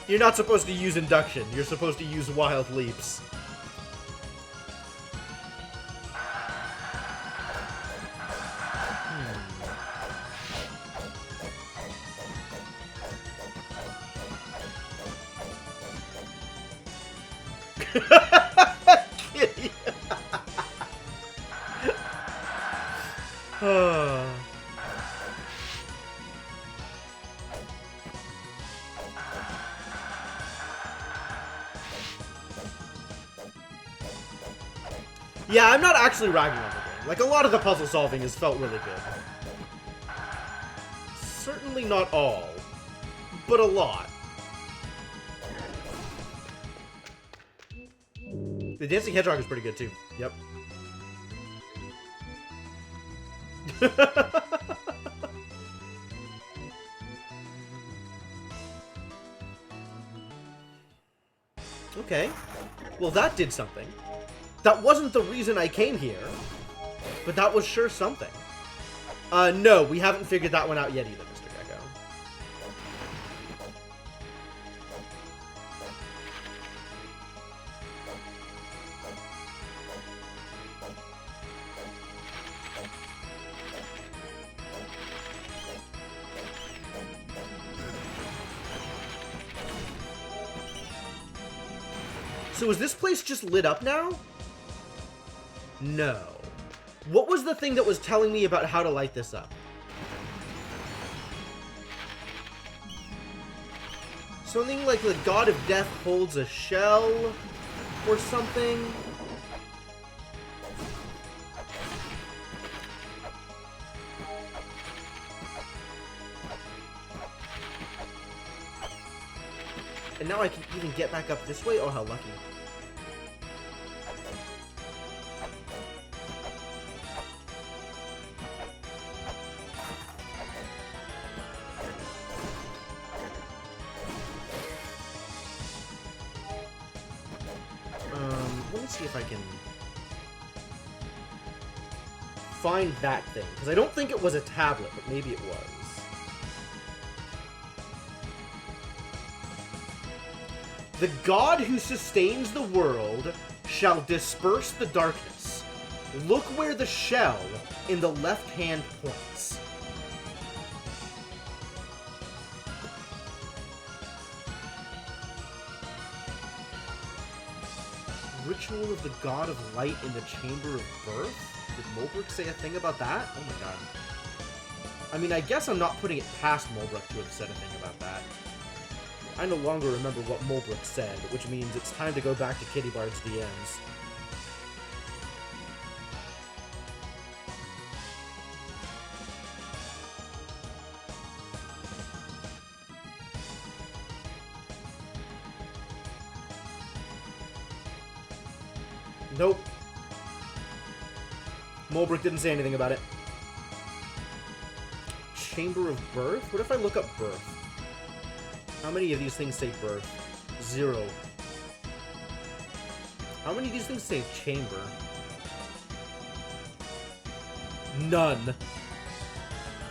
You're not supposed to use induction. You're supposed to use wild leaps. Kitty. Yeah, I'm not actually ragging on the game. Like, a lot of the puzzle solving has felt really good. Certainly not all, but a lot. The Dancing Hedgehog is pretty good, too. Yep. Okay. Well, that did something. That wasn't the reason I came here, but that was sure something. No, we haven't figured that one out yet either, Mr. Gecko. So is this place just lit up now? No. What was the thing that was telling me about how to light this up? Something like the God of Death holds a shell or something? And now I can even get back up this way? Oh, how lucky. Let me see if I can find that thing, because I don't think it was a tablet, but maybe it was. The god who sustains the world shall disperse the darkness. Look where the shell in the left hand points. Ritual of the god of light in the chamber of birth? Did Mulbrick say a thing about that? Oh my god. I mean, I guess I'm not putting it past Mulbrick to have said a thing about that. I no longer remember what Mulbrick said, which means it's time to go back to Kitty Bard's DMs. Nope. Mulbrick didn't say anything about it. Chamber of Birth? What if I look up birth? How many of these things say birth? 0. How many of these things say chamber? None.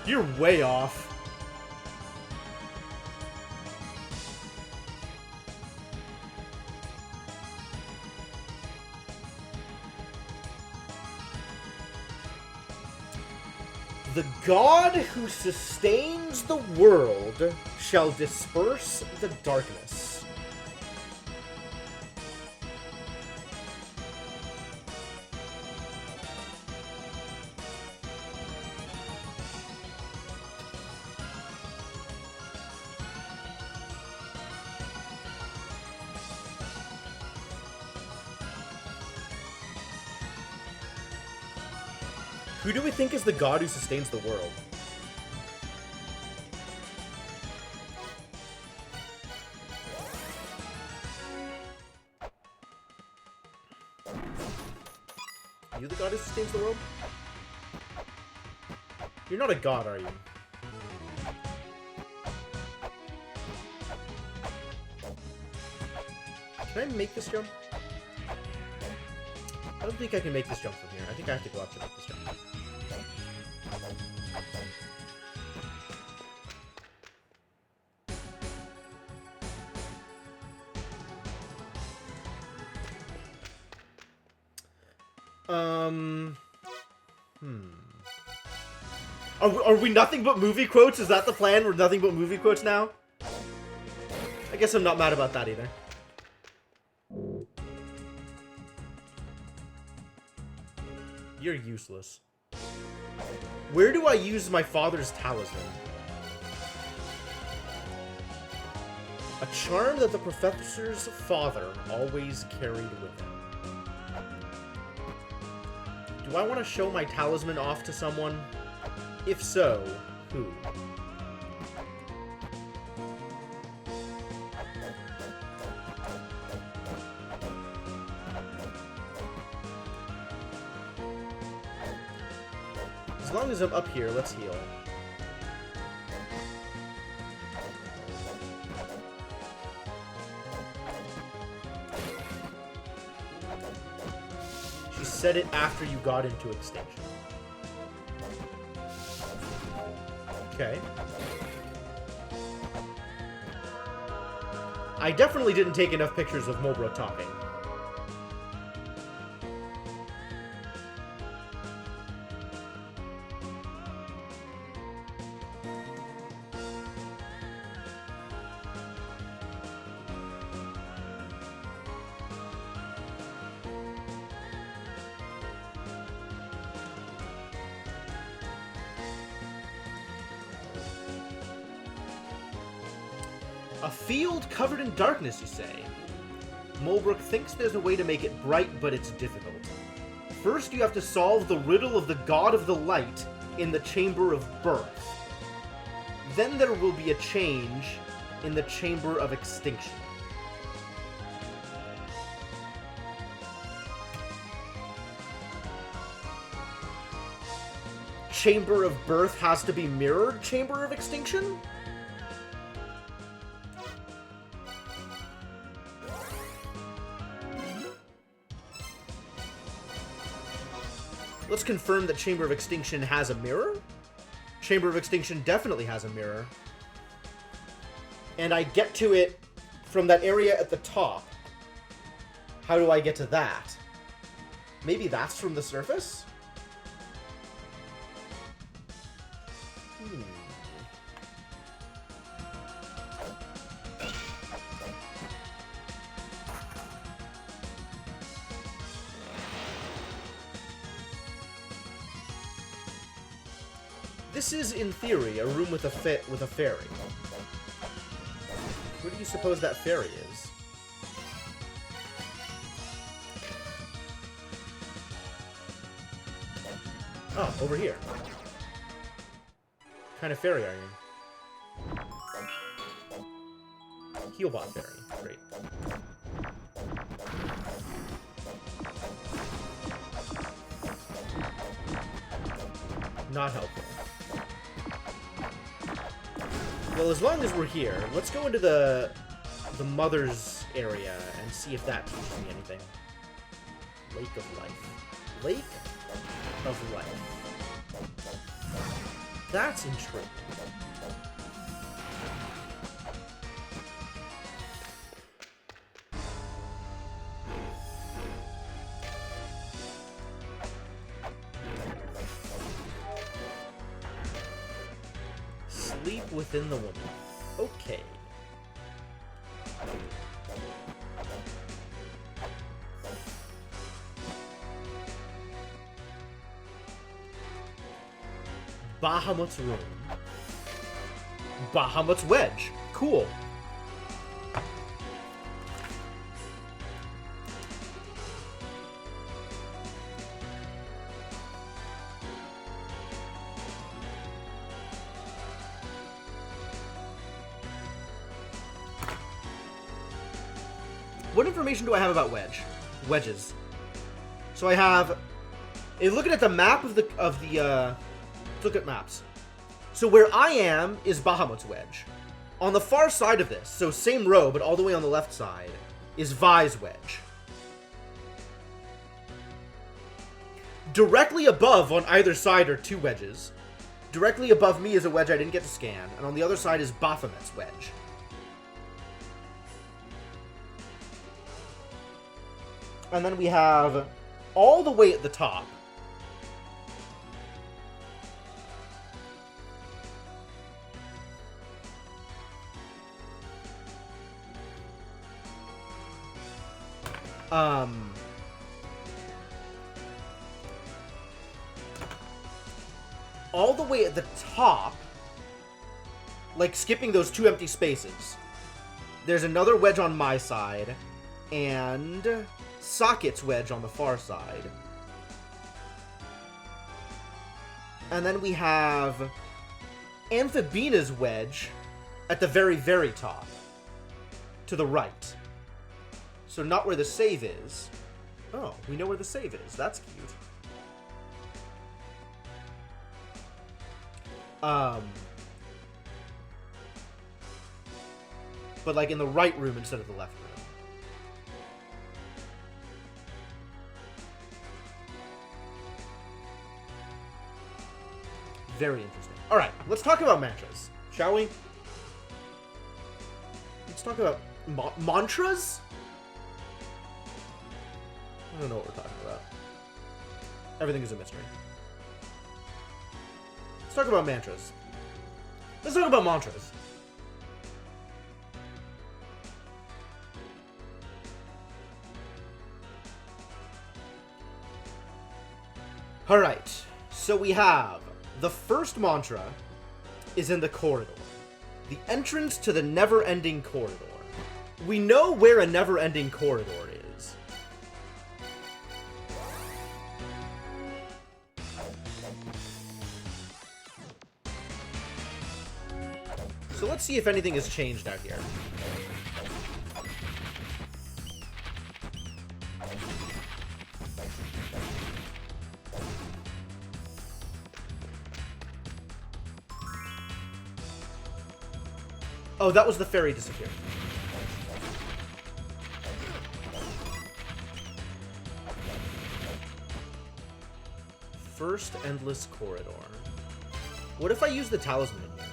You're way off. The god who sustains the world shall disperse the darkness. Who do we think is the god who sustains the world? Are you the god who sustains the world? You're not a god, are you? Can I make this jump? I don't think I can make this jump from here. I think I have to go up to make this jump. Are we nothing but movie quotes? Is that the plan? We're nothing but movie quotes now? I guess I'm not mad about that either. You're useless. Where do I use my father's talisman? A charm that the professor's father always carried with him. Do I want to show my talisman off to someone? If so, who? As long as I'm up here, let's heal. She said it after you got into extinction. Okay. I definitely didn't take enough pictures of Mulbrick talking. A field covered in darkness, you say? Mulbrick thinks there's a way to make it bright, but it's difficult. First, you have to solve the riddle of the god of the light in the chamber of birth. Then there will be a change in the chamber of extinction. Chamber of birth has to be mirrored chamber of extinction? Let's confirm that Chamber of Extinction has a mirror. Chamber of Extinction definitely has a mirror. And I get to it from that area at the top. How do I get to that? Maybe that's from the surface? This is, in theory, a room with a fairy. Where do you suppose that fairy is? Oh, over here. What kind of fairy are you? Healbot fairy. Great. Not helpful. Well, as long as we're here, let's go into the mother's area and see if that teaches me anything. Lake of Life. Lake of Life. That's intriguing. Sleep within the woman. Okay. Bahamut's room. Bahamut's wedge. Cool. What information do I have about wedges? So I have. Looking at the map of the. Look at maps. So where I am is Bahamut's wedge. On the far side of this, so same row, but all the way on the left side, is Vi's wedge. Directly above on either side are two wedges. Directly above me is a wedge I didn't get to scan, and on the other side is Baphomet's wedge. And then we have, all the way at the top, all the way at the top, like skipping those two empty spaces, there's another wedge on my side, and Socket's wedge on the far side. And then we have Amphibina's wedge at the very, very top, to the right. So not where the save is. Oh, we know where the save is. That's cute. But like in the right room instead of the left room. Very interesting. Alright, let's talk about mantras, shall we? Let's talk about mantras? I don't know what we're talking about. Everything is a mystery. Let's talk about mantras. Let's talk about mantras. Alright, so we have the first mantra is in the corridor. The entrance to the never-ending corridor. We know where a never-ending corridor is. So let's see if anything has changed out here. Oh, that was the fairy disappearing. First endless corridor. What if I use the talisman here?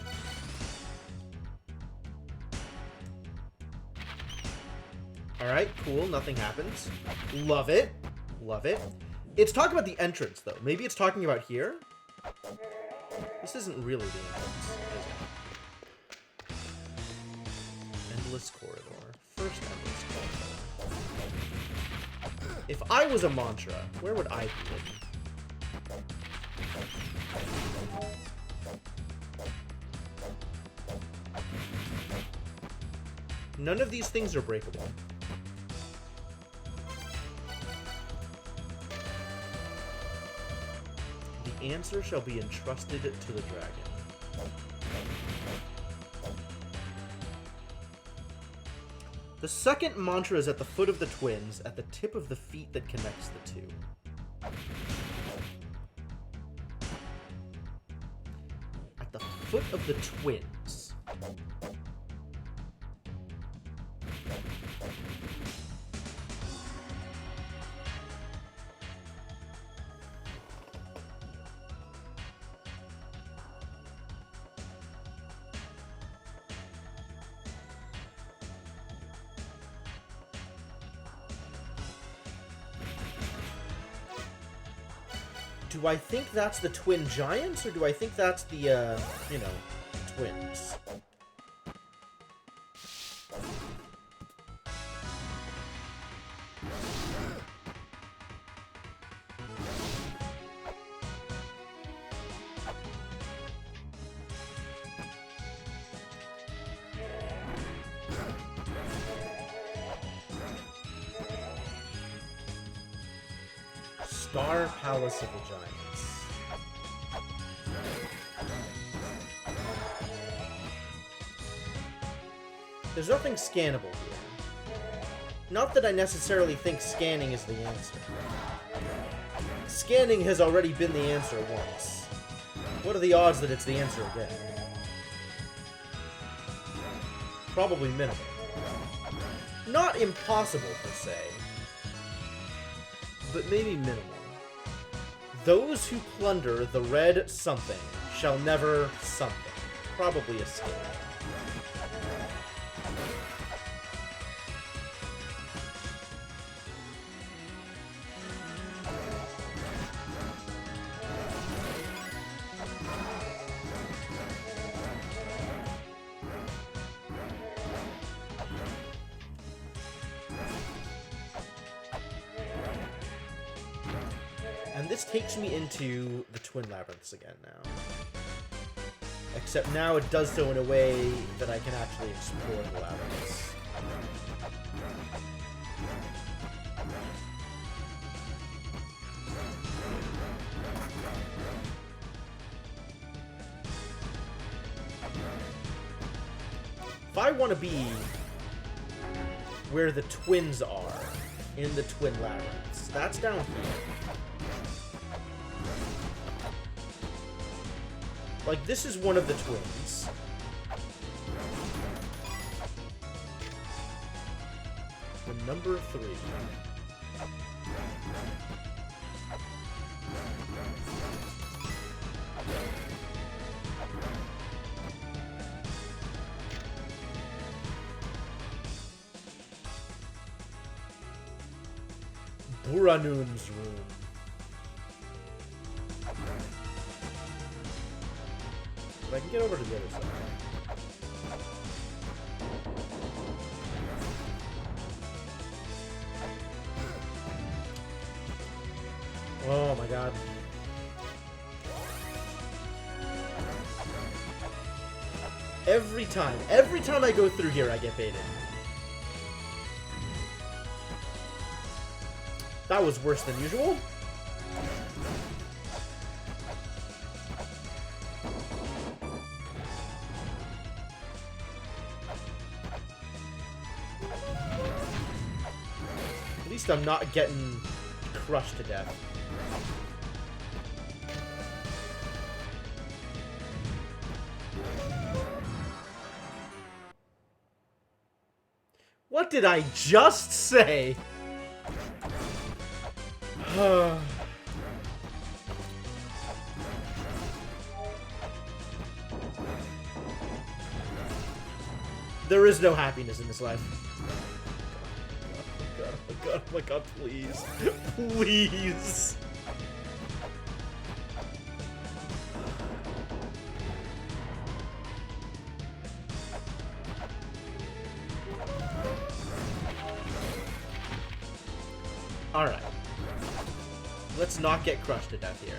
Alright, cool. Nothing happens. Love it. Love it. It's talking about the entrance, though. Maybe it's talking about here? This isn't really the entrance, is it? Endless corridor. First endless corridor. If I was a mantra, where would I be hidden? None of these things are breakable. The answer shall be entrusted to the dragon. The second mantra is at the foot of the twins, at the tip of the feet that connects the two. At the foot of the twins. Do I think that's the twin giants, or do I think that's the, you know, twins? Star Palace of the Giants. There's nothing scannable here. Not that I necessarily think scanning is the answer. Scanning has already been the answer once. What are the odds that it's the answer again? Probably minimal. Not impossible, per se. But maybe minimal. Those who plunder the red something shall never something. Probably escape. And this takes me into the Twin Labyrinths again now. Except now it does so in a way that I can actually explore the labyrinths. If I want to be where the twins are in the Twin Labyrinths, that's down here. Like, this is one of the twins. The number 3. Buranun's room. But I can get over to the other side. Oh my god. Every time I go through here, I get baited. That was worse than usual. At least I'm not getting crushed to death. What did I just say? There is no happiness in this life. Oh my god, oh my god, please. Please. Alright. Let's not get crushed to death here.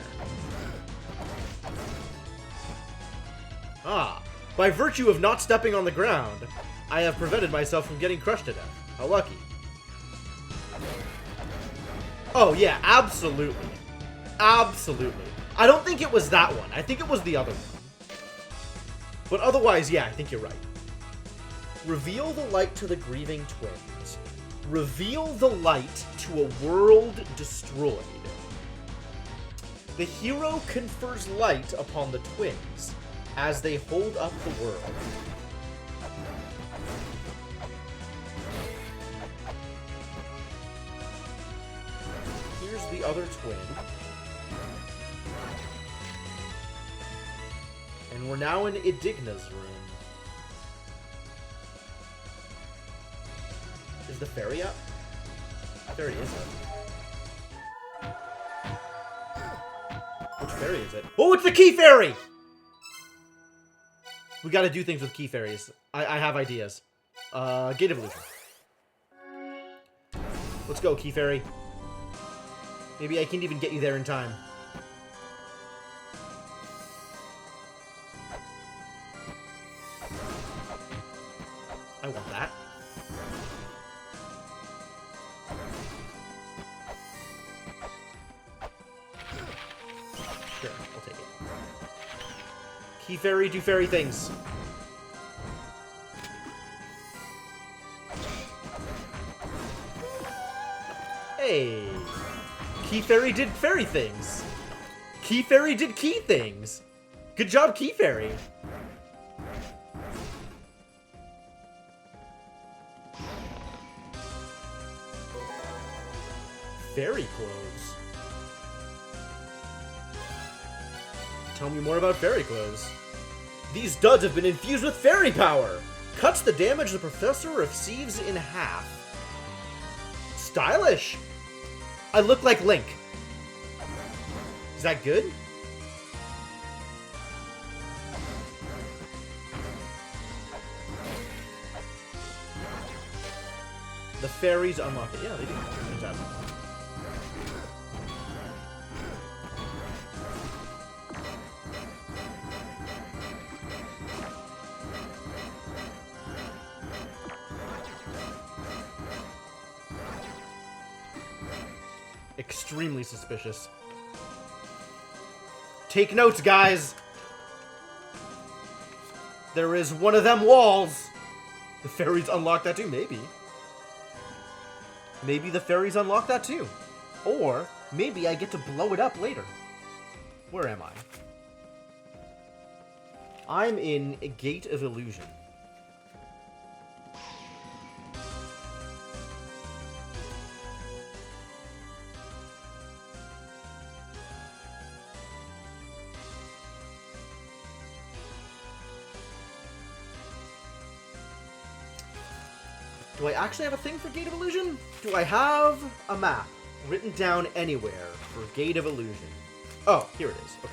Ah, by virtue of not stepping on the ground, I have prevented myself from getting crushed to death. How lucky. Oh yeah, absolutely. Absolutely. I don't think it was that one. I think it was the other one. But otherwise, yeah, I think you're right. Reveal the light to the grieving twins. Reveal the light to a world destroyed. The hero confers light upon the twins as they hold up the world. Here's the other twin. And we're now in Edigna's room. Is the fairy up? Fairy is up. Which fairy is it? Oh, it's the key fairy! We gotta do things with key fairies. I have ideas. Gate evolution. Let's go, key fairy. Maybe I can even get you there in time. I want that. Sure, I'll take it. Key fairy, do fairy things. Hey! Key fairy did fairy things. Key fairy did key things. Good job, key fairy. Fairy clothes. Tell me more about fairy clothes. These duds have been infused with fairy power. Cuts the damage the professor receives in half. Stylish. I look like Link. Is that good? The fairies unlock it. Yeah, they do. Fantastic. Extremely suspicious. Take notes, guys! There is one of them walls! The fairies unlock that too, maybe. Maybe the fairies unlock that too. Or, maybe I get to blow it up later. Where am I? I'm in a Gate of Illusion. Do I actually have a thing for Gate of Illusion? Do I have a map written down anywhere for Gate of Illusion? Oh, here it is. Okay.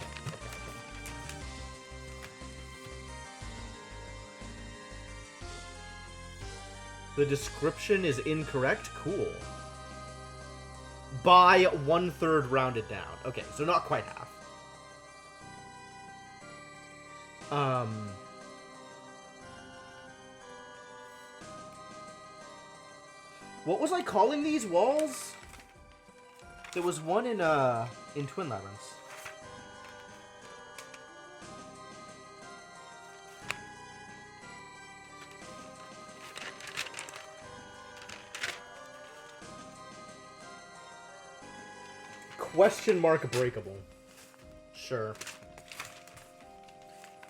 The description is incorrect? Cool. By 1/3 rounded down. Okay, so not quite half. What was I calling these walls? There was one in Twin Labyrinths. Question mark breakable. Sure.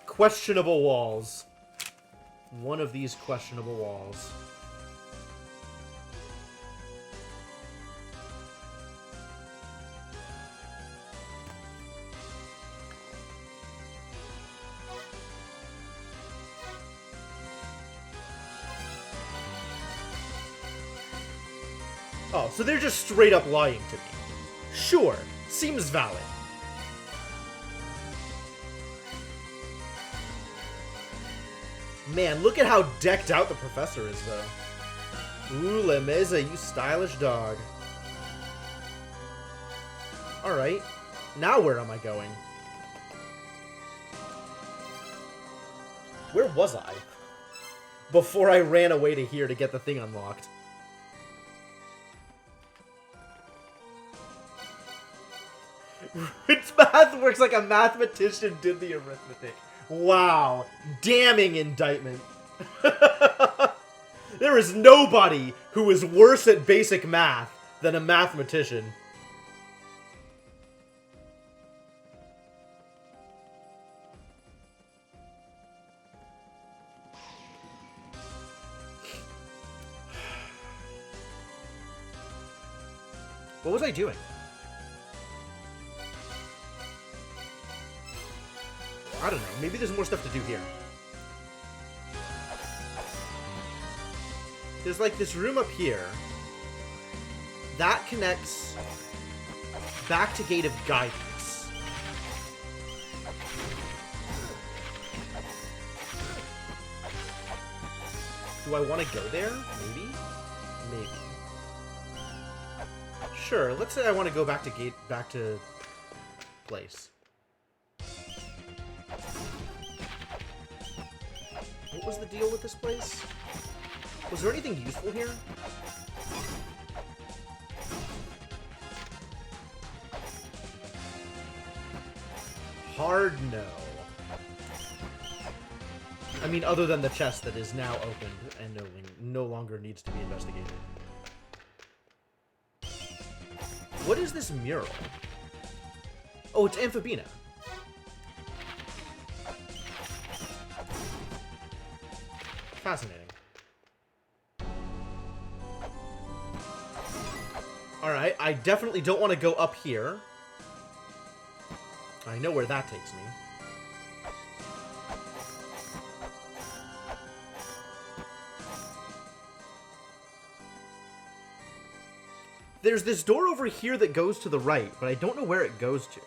Questionable walls. One of these questionable walls. Oh, so they're just straight up lying to me. Sure, seems valid. Man, look at how decked out the professor is, though. Ooh, La Mesa, you stylish dog. Alright, now where am I going? Where was I? Before I ran away to here to get the thing unlocked. Its math works like a mathematician did the arithmetic. Wow. Damning indictment. There is nobody who is worse at basic math than a mathematician. What was I doing? I don't know. Maybe there's more stuff to do here. There's like this room up here. That connects back to Gate of Guidance. Do I want to go there? Maybe? Maybe. Sure, let's say I want to go back to place. What was the deal with this place? Was there anything useful here? Hard no. I mean, other than the chest that is now opened and no longer needs to be investigated. What is this mural? Oh, it's Amphibina. Fascinating. Alright, I definitely don't want to go up here. I know where that takes me. There's this door over here that goes to the right, but I don't know where it goes to.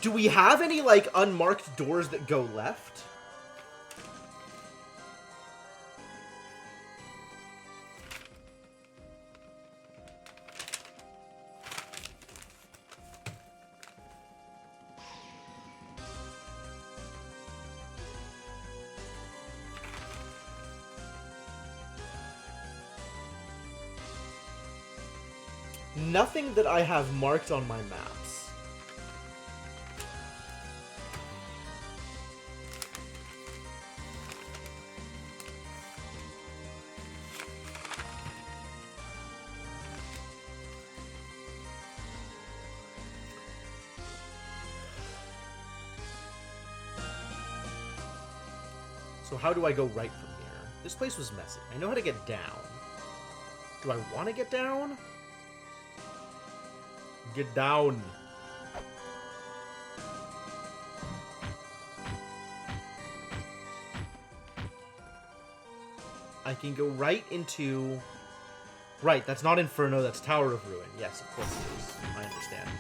Do we have any, like, unmarked doors that go left? Nothing that I have marked on my maps. So how do I go right from here? This place was messy. I know how to get down. Do I want to get down? Get down. I can go right into... Right, that's not Inferno, that's Tower of Ruin. Yes, of course it is. I understand.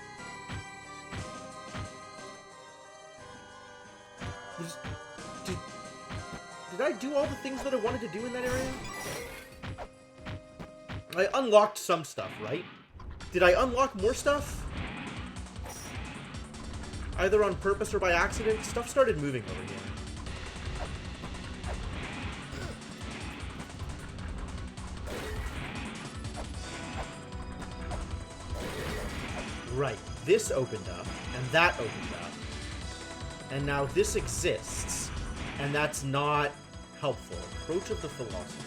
Did I do all the things that I wanted to do in that area? I unlocked some stuff, right? Did I unlock more stuff? Either on purpose or by accident? Stuff started moving over here. Right, this opened up, and that opened up. And now this exists, and that's not helpful. Approach of the Philosophers.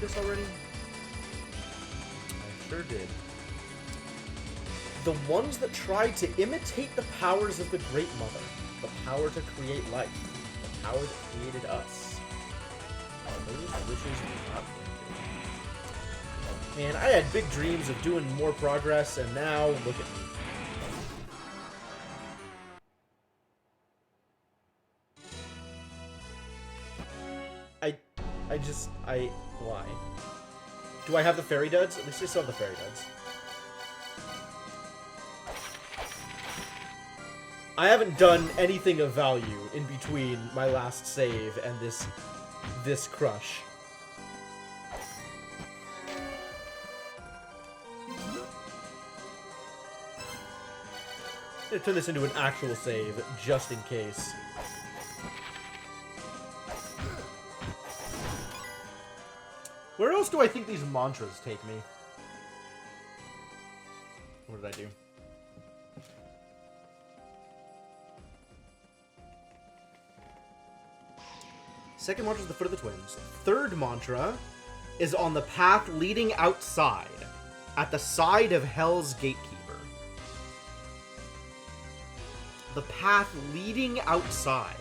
This already? I sure did. The ones that tried to imitate the powers of the Great Mother, the power to create life, the power that created us. Those wishes were not granted. Man, I had big dreams of doing more progress, and now look at me. Why? Do I have the fairy duds? At least I still have the fairy duds. I haven't done anything of value in between my last save and this crush. I'm gonna turn this into an actual save, just in case. Where else do I think these mantras take me? What did I do? Second mantra is the foot of the twins. Third mantra is on the path leading outside, at the side of Hell's Gatekeeper. The path leading outside.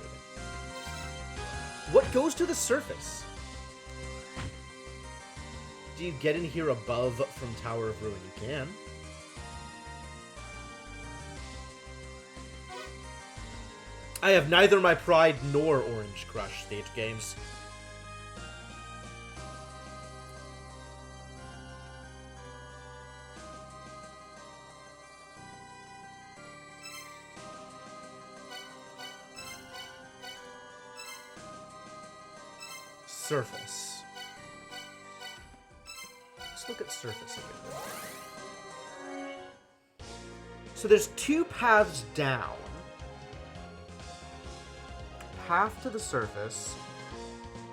What goes to the surface? Do you get in here above from Tower of Ruin? You can. I have neither my Pride nor Orange Crush stage games. Surface. Let's look at surface again. So there's two paths down. Path to the surface.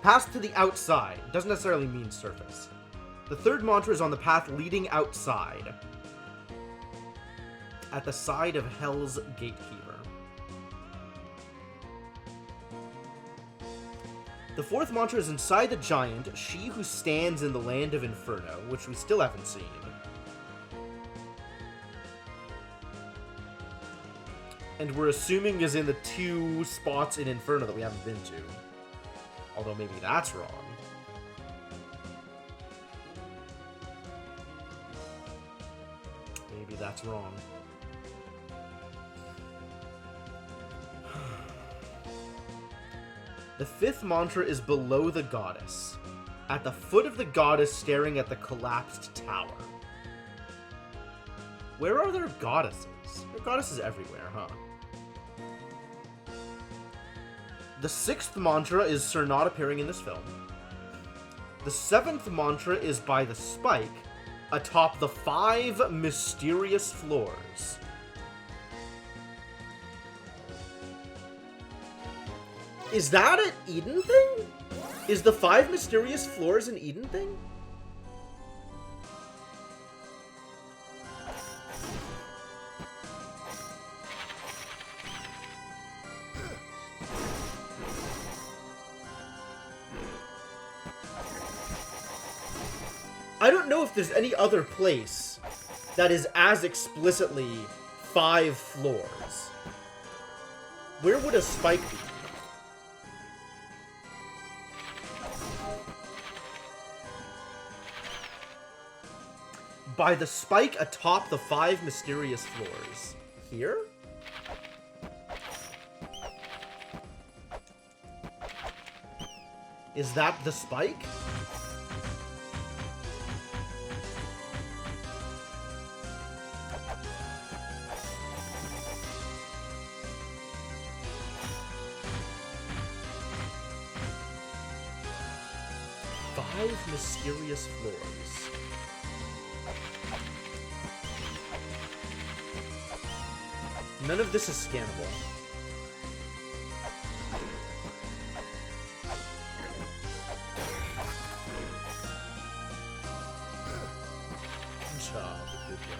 Path to the outside. Doesn't necessarily mean surface. The third mantra is on the path leading outside. At the side of Hell's Gatekeeper. The fourth mantra is inside the giant, she who stands in the land of Inferno, which we still haven't seen. And we're assuming is in the two spots in Inferno that we haven't been to. Although maybe that's wrong. Maybe that's wrong. The fifth mantra is below the goddess, at the foot of the goddess staring at the collapsed tower. Where are there goddesses? There are goddesses everywhere, huh? The sixth mantra is Sir not appearing in this film. The seventh mantra is by the spike, atop the 5 mysterious floors. Is that an Eden thing? Is the 5 mysterious floors an Eden thing? I don't know if there's any other place that is as explicitly 5 floors. Where would a spike be? By the spike atop the 5 mysterious floors. Here? Is that the spike? Five mysterious floors. None of this is scannable. Good job, good job.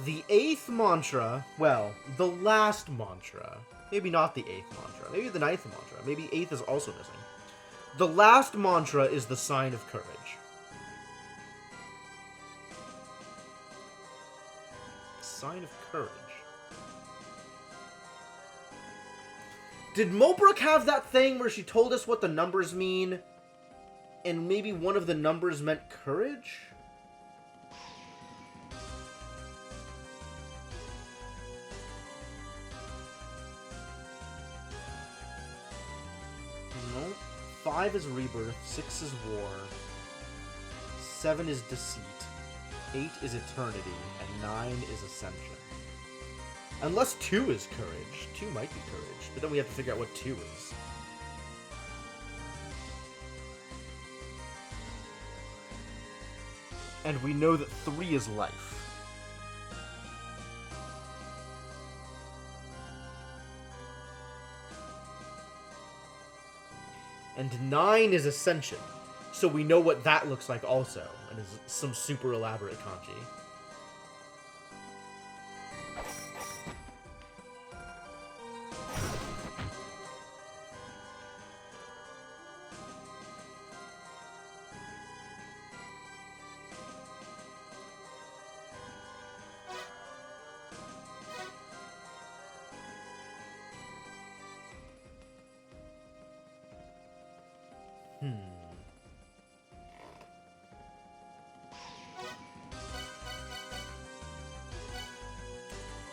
The 8th mantra, well, the last mantra. Maybe not the 8th mantra. Maybe the 9th mantra. Maybe 8th is also missing. The last mantra is the sign of courage. Sign of courage. Did Mobrook have that thing where she told us what the numbers mean, and maybe one of the numbers meant courage? No. 5 is rebirth, 6 is war, 7 is deceit, 8 is eternity, and 9 is ascension. Unless 2 is courage. 2 might be courage, but then we have to figure out what 2 is. And we know that 3 is life. And 9 is ascension. So we know what that looks like also, and is some super elaborate kanji.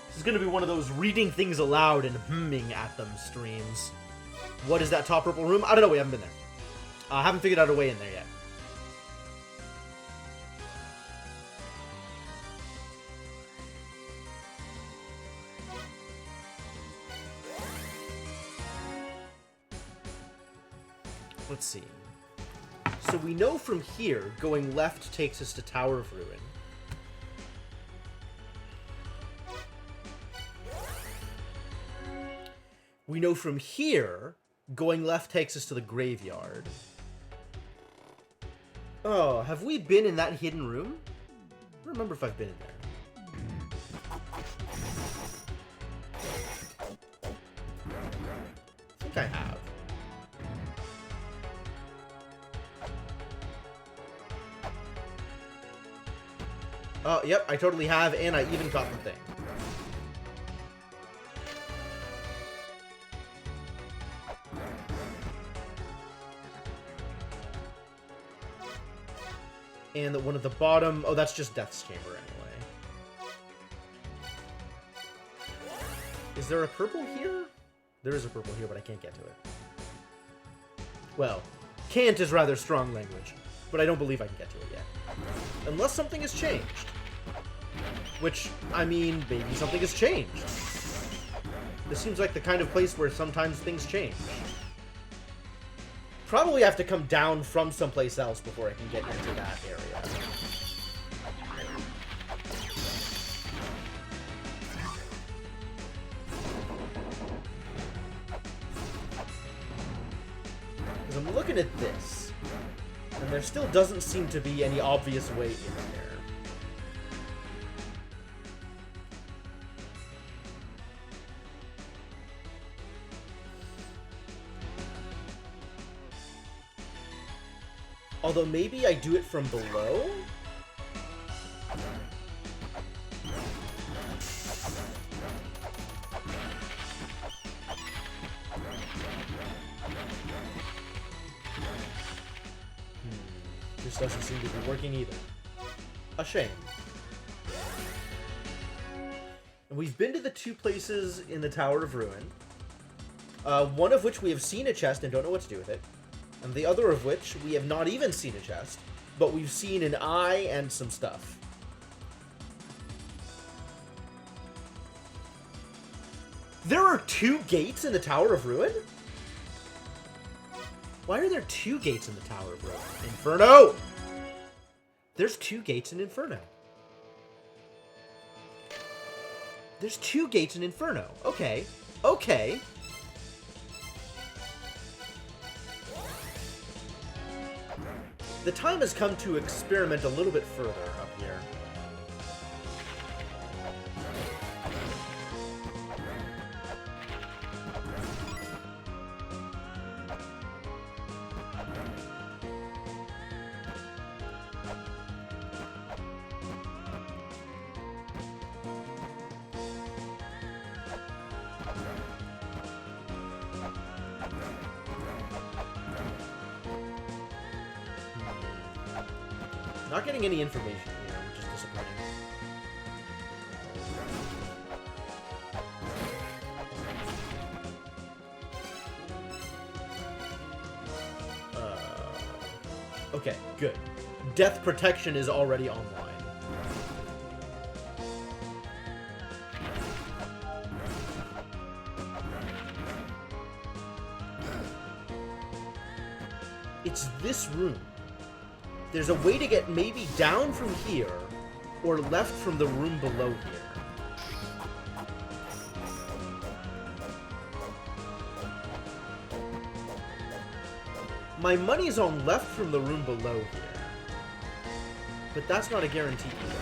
This is going to be one of those reading things aloud and humming at them streams. What is that top purple room? I don't know, we haven't been there. I haven't figured out a way in there yet. Let's see. So we know from here, going left takes us to Tower of Ruin. We know from here, going left takes us to the graveyard. Oh, have we been in that hidden room? I don't remember if I've been in there. I think I have. Oh, yep, I totally have, and I even got the thing. And one at the bottom... Oh, that's just Death's Chamber anyway. Is there a purple here? There is a purple here, but I can't get to it. Well, can't is rather strong language, but I don't believe I can get to it yet. Unless something has changed. Which, I mean, maybe something has changed. This seems like the kind of place where sometimes things change. Probably have to come down from someplace else before I can get into that area. Because I'm looking at this, and there still doesn't seem to be any obvious way in there. Although maybe I do it from below? This doesn't seem to be working either. A shame. And we've been to the 2 places in the Tower of Ruin. One of which we have seen a chest and don't know what to do with it. And the other of which, we have not even seen a chest, but we've seen an eye and some stuff. There are 2 gates in the Tower of Ruin? Why are there 2 gates in the Tower of Ruin? Inferno! There's 2 gates in Inferno. There's 2 gates in Inferno. Okay. Okay. The time has come to experiment a little bit further up here. Not getting any information here, which is disappointing. Okay, good. Death protection is already online. It's this room. There's a way to get maybe down from here, or left from the room below here. My money's on left from the room below here. But that's not a guarantee either.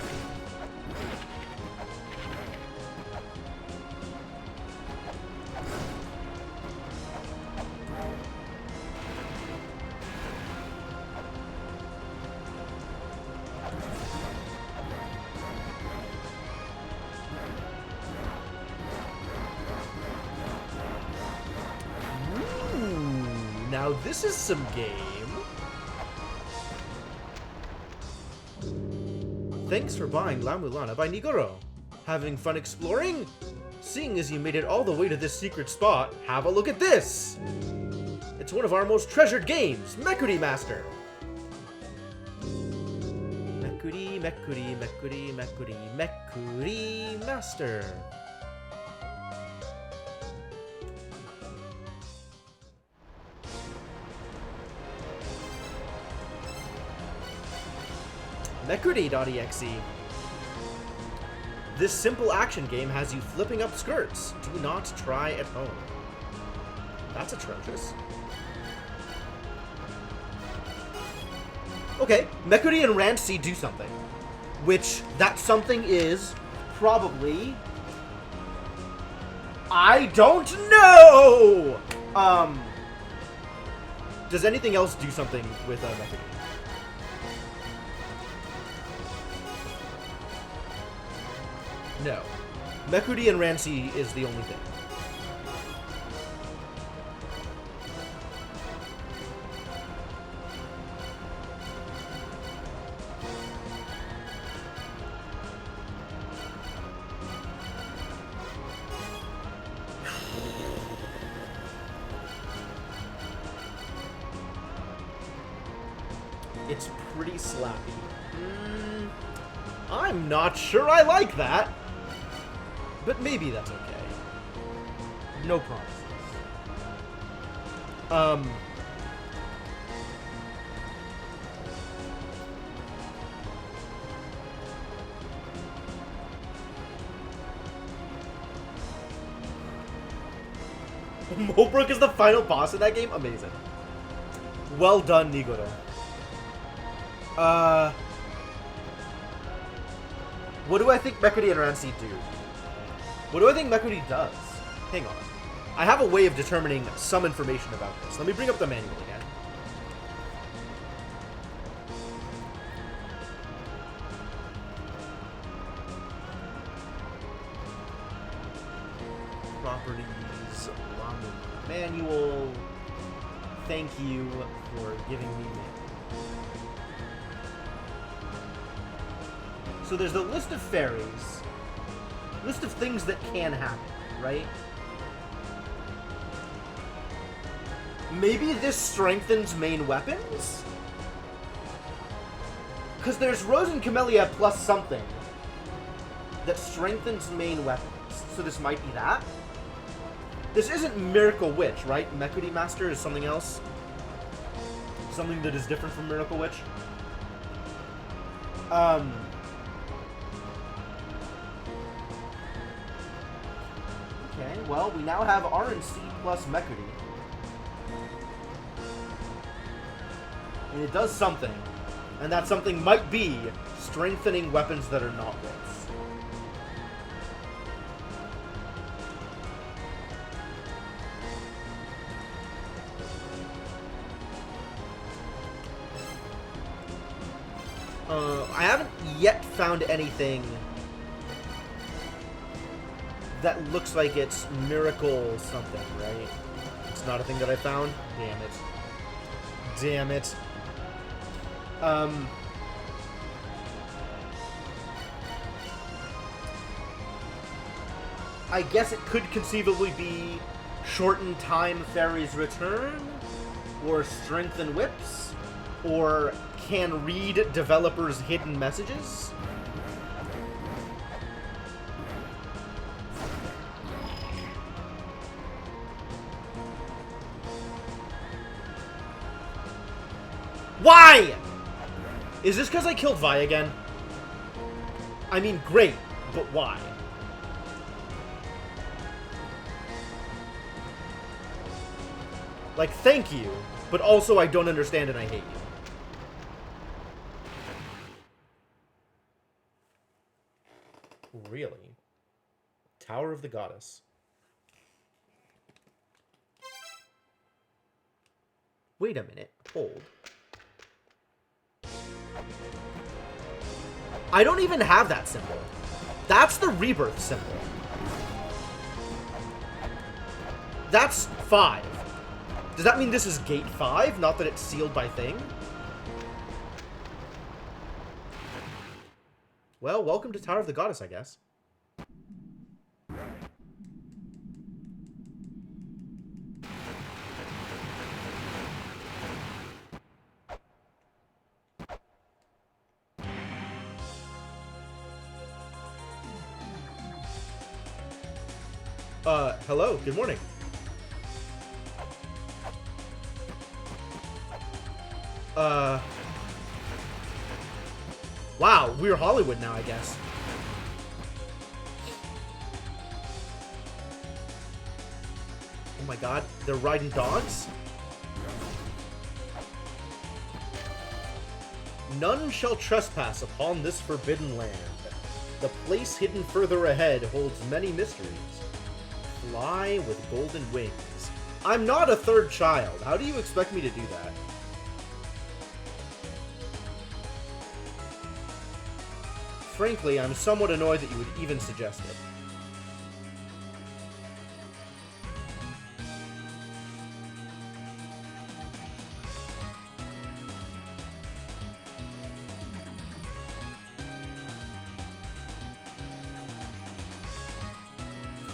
Now this is some game. Thanks for buying La-Mulana by Nigoro. Having fun exploring? Seeing as you made it all the way to this secret spot, have a look at this! It's one of our most treasured games, Mekuri Master! Mekuri, Mekuri, Mekuri, Mekuri, Mekuri Master. Mekuri.exe. This simple action game has you flipping up skirts. Do not try at home. That's atrocious. Okay, Mekuri and Rancy do something. Which, that something is probably... I don't know! Does anything else do something with Mekuri? No. Mekuri and Rancy is the only thing. It's pretty slappy. I'm not sure I like that. But maybe that's okay. No promises. Mobrook is the final boss in that game? Amazing. Well done, Nigoro. What do I think Mekuri and Rancy do? What do I think Mekuri does? Hang on. I have a way of determining some information about this. Let me bring up the manual again. Properties, La-Mulana manual. Thank you for giving me manual. So there's the list of fairies. List of things that can happen, right? Maybe this strengthens main weapons? Because there's Rose and Camellia plus something that strengthens main weapons. So this might be that. This isn't Miracle Witch, right? Mekuri Master is something else. Something that is different from Miracle Witch. Okay, well, we now have RNC plus Mekuri. And it does something. And that something might be strengthening weapons that are not wits. I haven't yet found anything that looks like it's miracle something, right? It's not a thing that I found? Damn it. Damn it. I guess it could conceivably be Shorten Time Fairy's Return, or Strengthen Whips, or Can Read Developers' Hidden Messages. Why? Is this because I killed Vi again? I mean, great, but why? Like, thank you, but also I don't understand and I hate you. Really? Tower of the Goddess. Wait a minute. Hold. I don't even have that symbol. That's the rebirth symbol. That's 5. Does that mean this is gate 5? Not that it's sealed by thing? Well, welcome to Tower of the Goddess, I guess. Hello, good morning. Wow, we're Hollywood now, I guess. Oh my god, they're riding dogs? None shall trespass upon this forbidden land. The place hidden further ahead holds many mysteries. Fly with golden wings. I'm not a third child. How do you expect me to do that? Frankly, I'm somewhat annoyed that you would even suggest it.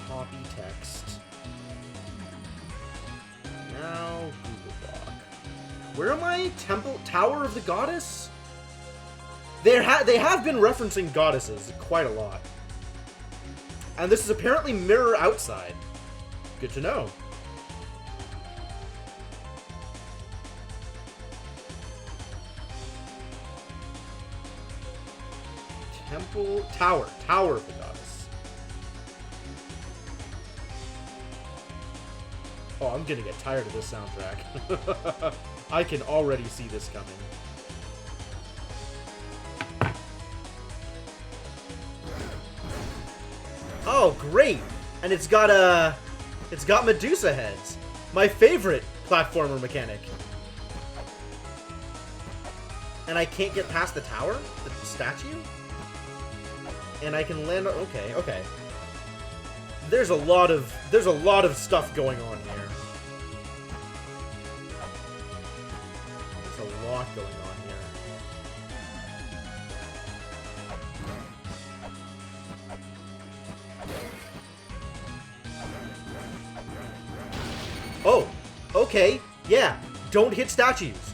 Copy text. Now, Google Doc. Where am I? Tower of the Goddess? They have been referencing goddesses quite a lot. And this is apparently Mirror Outside. Good to know. Tower of the Goddess. Oh, I'm gonna get tired of this soundtrack. I can already see this coming. Oh, great! And it's got Medusa heads. My favorite platformer mechanic. And I can't get past the tower? The statue? And I can land... Okay. There's a lot of stuff going on here. There's a lot going on here. Oh, okay, yeah, don't hit statues.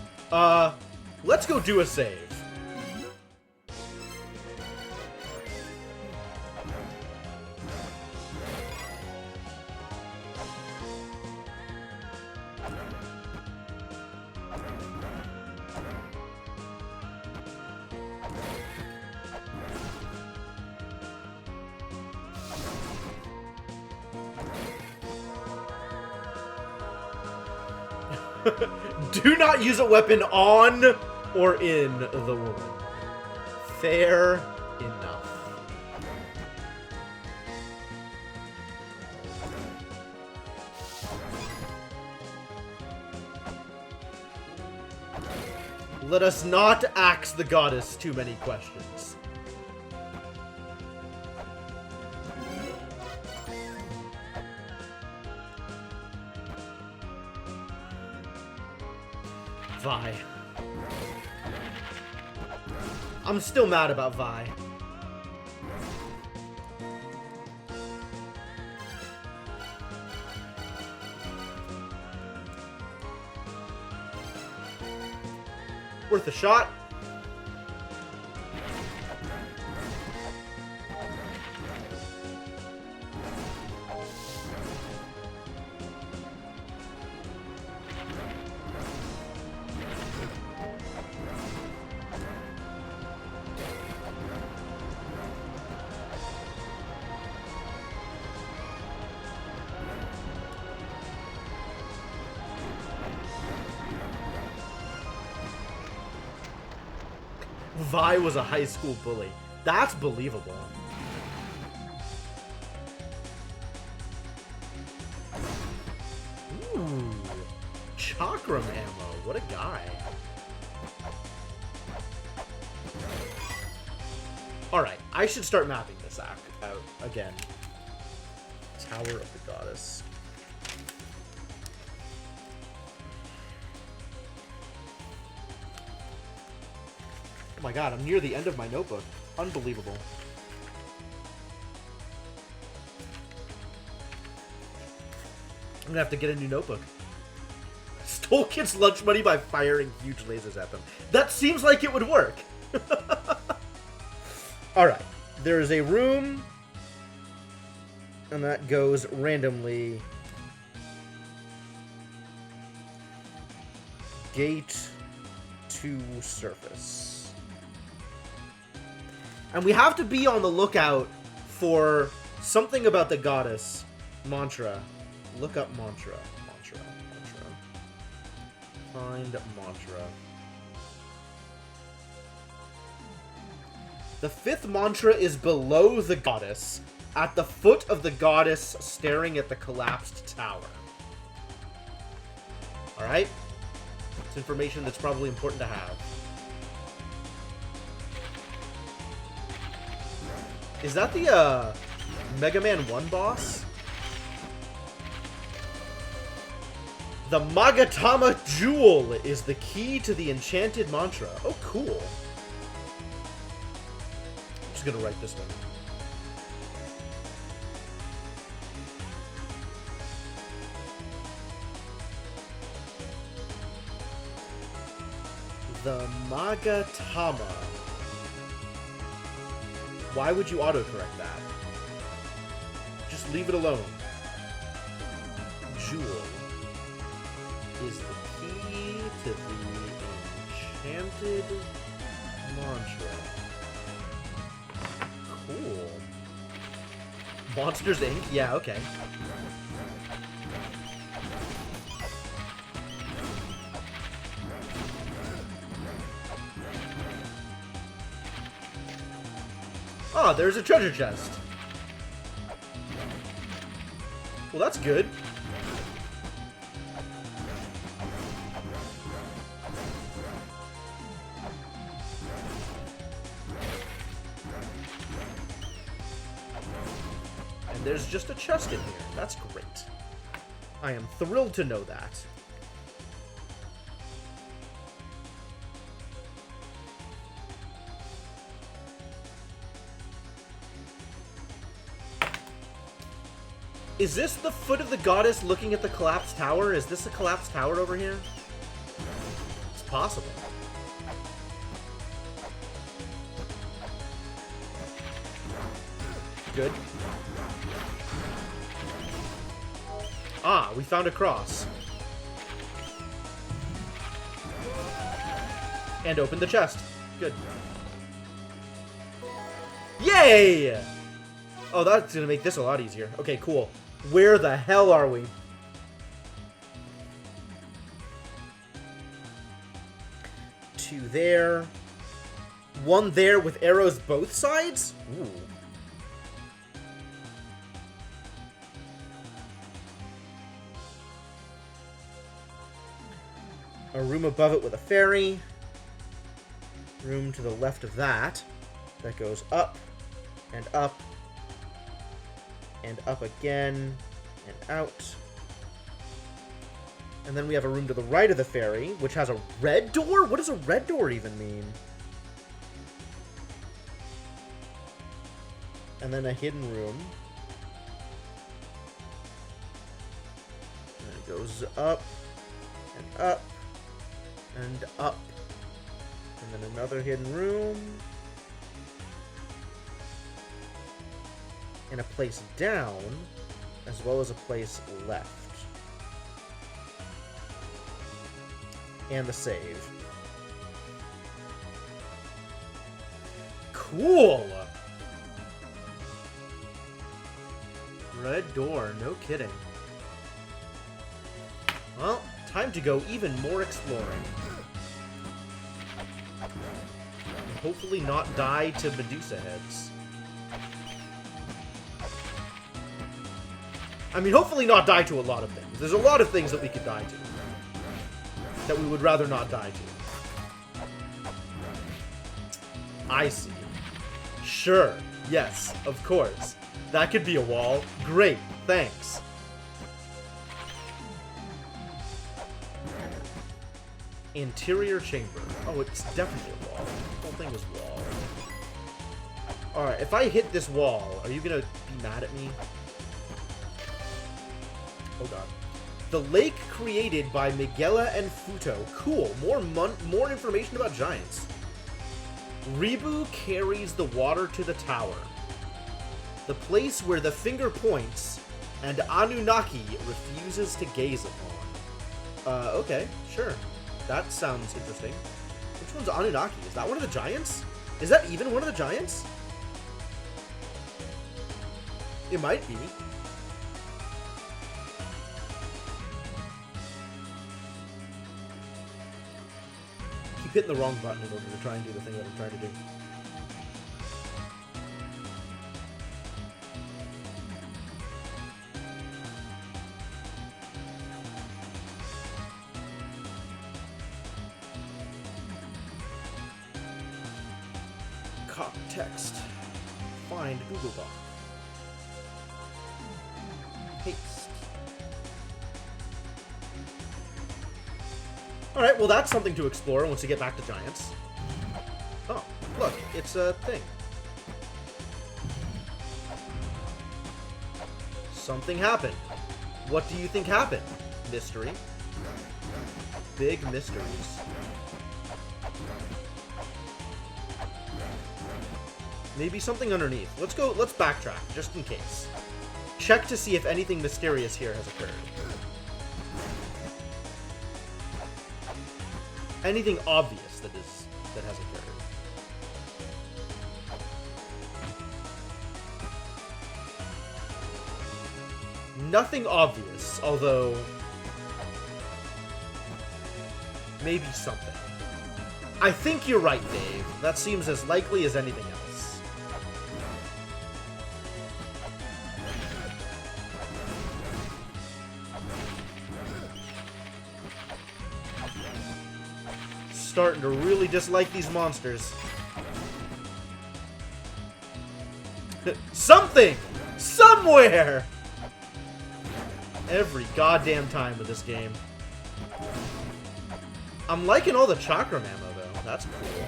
Let's go do a save. Do not use a weapon on or in the woman. Fair enough. Let us not ask the goddess too many questions. Vi. I'm still mad about Vi. Worth a shot. Vi was a high school bully. That's believable. Ooh. Chakram ammo. What a guy. Alright, I should start mapping this out again. Tower of the Goddess. Oh my god, I'm near the end of my notebook. Unbelievable. I'm gonna have to get a new notebook. Stole kids' lunch money by firing huge lasers at them. That seems like it would work. Alright, there is a room, and that goes randomly. Gate to surface. And we have to be on the lookout for something about the goddess. Mantra. Look up mantra. Mantra. Find mantra. The 5th mantra is below the goddess, at the foot of the goddess, staring at the collapsed tower. Alright? It's information that's probably important to have. Is that the, Mega Man 1 boss? The Magatama Jewel is the key to the enchanted mantra. Oh, cool. I'm just gonna write this one. The Magatama. Why would you autocorrect that? Just leave it alone. Jewel is the key to the enchanted mantra. Cool. Monsters Inc? Yeah, okay. Ah, there's a treasure chest. Well, that's good. And there's just a chest in here. That's great. I am thrilled to know that. Is this the foot of the goddess looking at the collapsed tower? Is this a collapsed tower over here? It's possible. Good. Ah, we found a cross. And opened the chest. Good. Yay! Oh, that's gonna make this a lot easier. Okay, cool. Where the hell are we? Two there. One there with arrows both sides? Ooh. A room above it with a fairy. Room to the left of that. That goes up and up. And up again, and out. And then we have a room to the right of the ferry, which has a red door? What does a red door even mean? And then a hidden room. And it goes up, and up, and up. And then another hidden room. And a place down, as well as a place left. And the save. Cool! Red door, no kidding. Well, time to go even more exploring. And hopefully not die to Medusa heads. I mean, hopefully not die to a lot of things. There's a lot of things that we could die to. That we would rather not die to. I see. Sure. Yes, of course. That could be a wall. Great. Thanks. Interior chamber. Oh, it's definitely a wall. The whole thing was wall. Alright, if I hit this wall, are you gonna be mad at me? Oh god. The lake created by Miguela and Futo. Cool. More information about giants. Ribu carries the water to the tower. The place where the finger points and Anunnaki refuses to gaze upon. Okay, sure. That sounds interesting. Which one's Anunnaki? Is that one of the giants? Is that even one of the giants? It might be. Keep hitting the wrong button in order to try and do the thing that I'm trying to do. Copy text. Find Google Doc. Paste. Alright, well that's something to explore once you get back to giants. Oh, look, it's a thing. Something happened. What do you think happened? Mystery. Big mysteries. Maybe something underneath. Let's backtrack, just in case. Check to see if anything mysterious here has occurred. Anything obvious that has occurred. Nothing obvious, although maybe something. I think you're right, Dave. That seems as likely as anything else. Starting to really dislike these monsters. Something! Somewhere! Every goddamn time with this game. I'm liking all the chakram ammo, though. That's cool.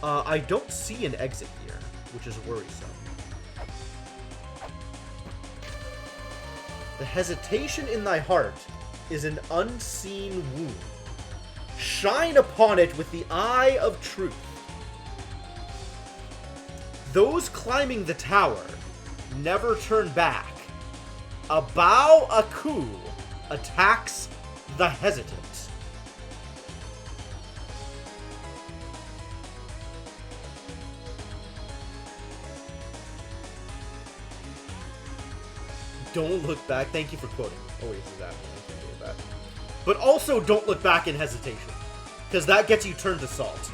I don't see an exit here, which is worrisome. The hesitation in thy heart is an unseen wound. Shine upon it with the eye of truth. Those climbing the tower never turn back. Abao Aku attacks the hesitant. Don't look back. Thank you for quoting. Oh, wait, is that one? But also, don't look back in hesitation, because that gets you turned to salt.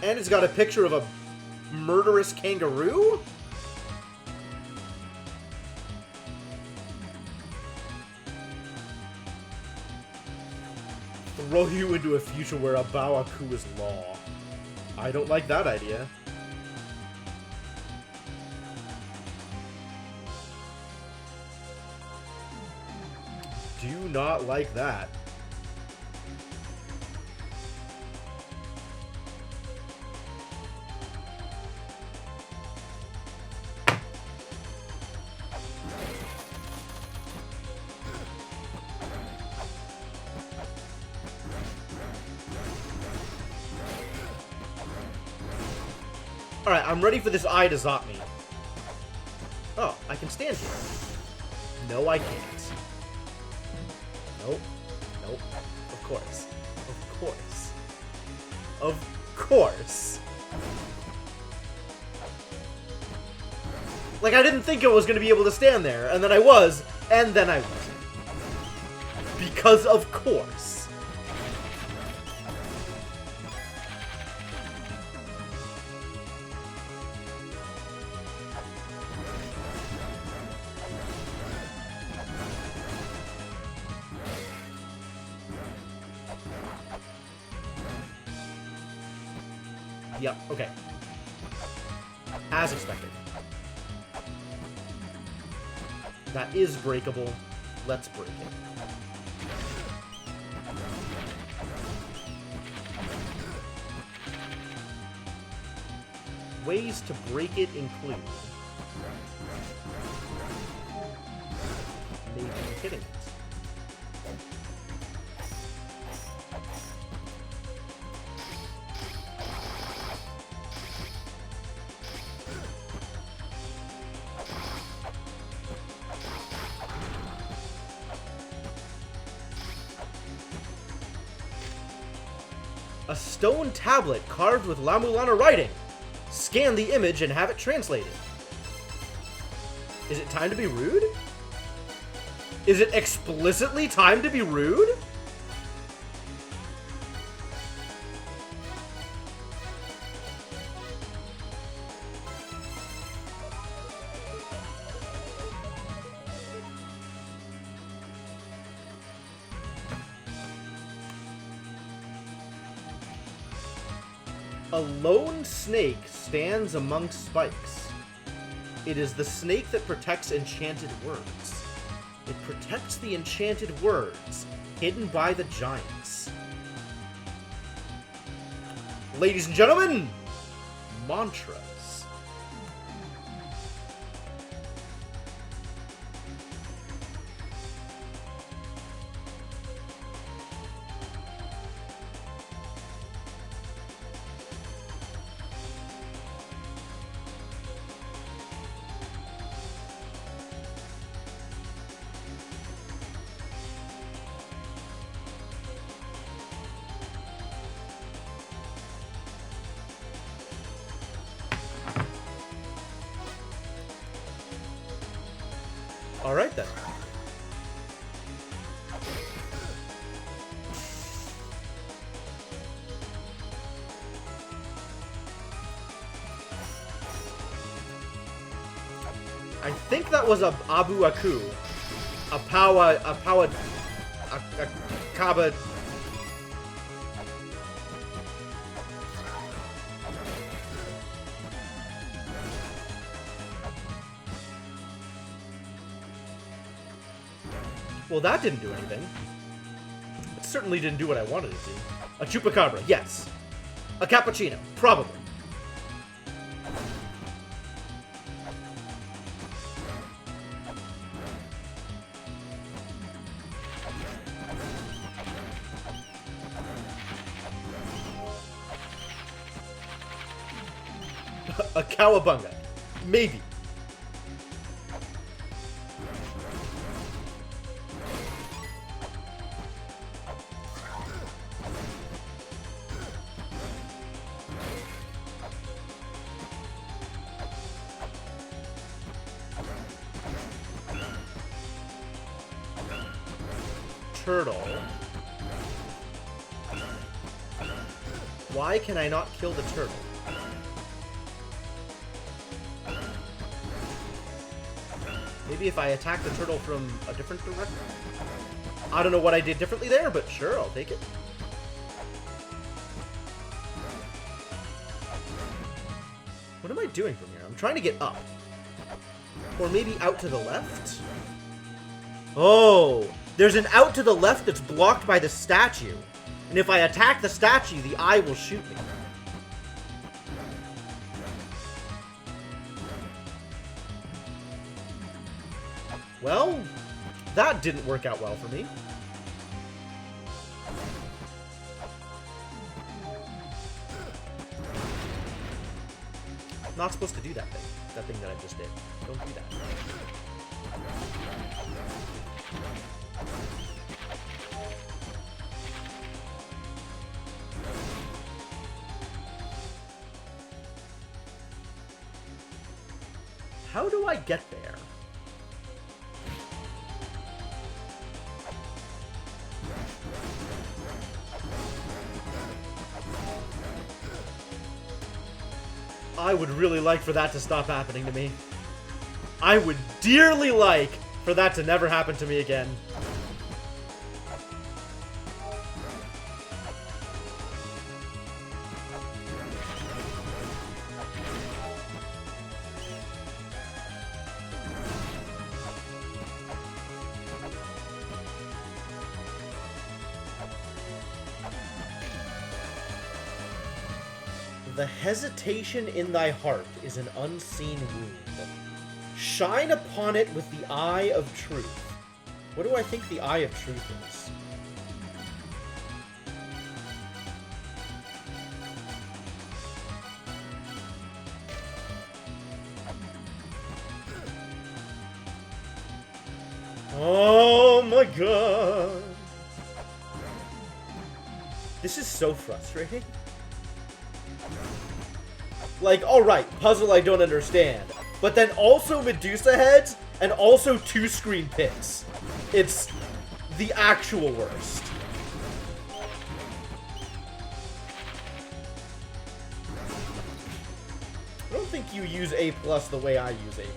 And it's got a picture of a murderous kangaroo? Throw you into a future where Abao Aku is law. I don't like that idea. Do not like that. Alright, I'm ready for this eye to zap me. Oh, I can stand here. No, I can't. Nope. Nope. Of course. Of course. Of course. Like, I didn't think I was going to be able to stand there, and then I was, and then I wasn't. Because of course. Yep, okay. As expected. That is breakable. Let's break it. Ways to break it include... maybe hitting it. A stone tablet carved with La-Mulana writing. Scan the image and have it translated. Is it time to be rude? Is it explicitly time to be rude? A lone snake stands amongst spikes. It is the snake that protects enchanted words. It protects the enchanted words hidden by the giants. Ladies and gentlemen, mantras. Alright then. I think that was a Abu Aku. A Kaba. Well, that didn't do anything. It certainly didn't do what I wanted it to. A chupacabra, yes. A cappuccino, probably. A cowabunga, maybe. Turtle. Why can I not kill the turtle? Maybe if I attack the turtle from a different direction? I don't know what I did differently there, but sure, I'll take it. What am I doing from here? I'm trying to get up. Or maybe out to the left? Oh! There's an out to the left that's blocked by the statue. And if I attack the statue, the eye will shoot me. Well, that didn't work out well for me. not supposed to do that thing. That thing that I just did. Don't do that. How do I get there? I would really like for that to stop happening to me. I would dearly like for that to never happen to me again. The hesitation in thy heart is an unseen wound. Shine upon it with the eye of truth. What do I think the eye of truth is? Oh my god. This is so frustrating. Like, alright, puzzle I don't understand. But then also Medusa heads, and also 2 screen pits. It's the actual worst. I don't think you use A+ the way I use A+.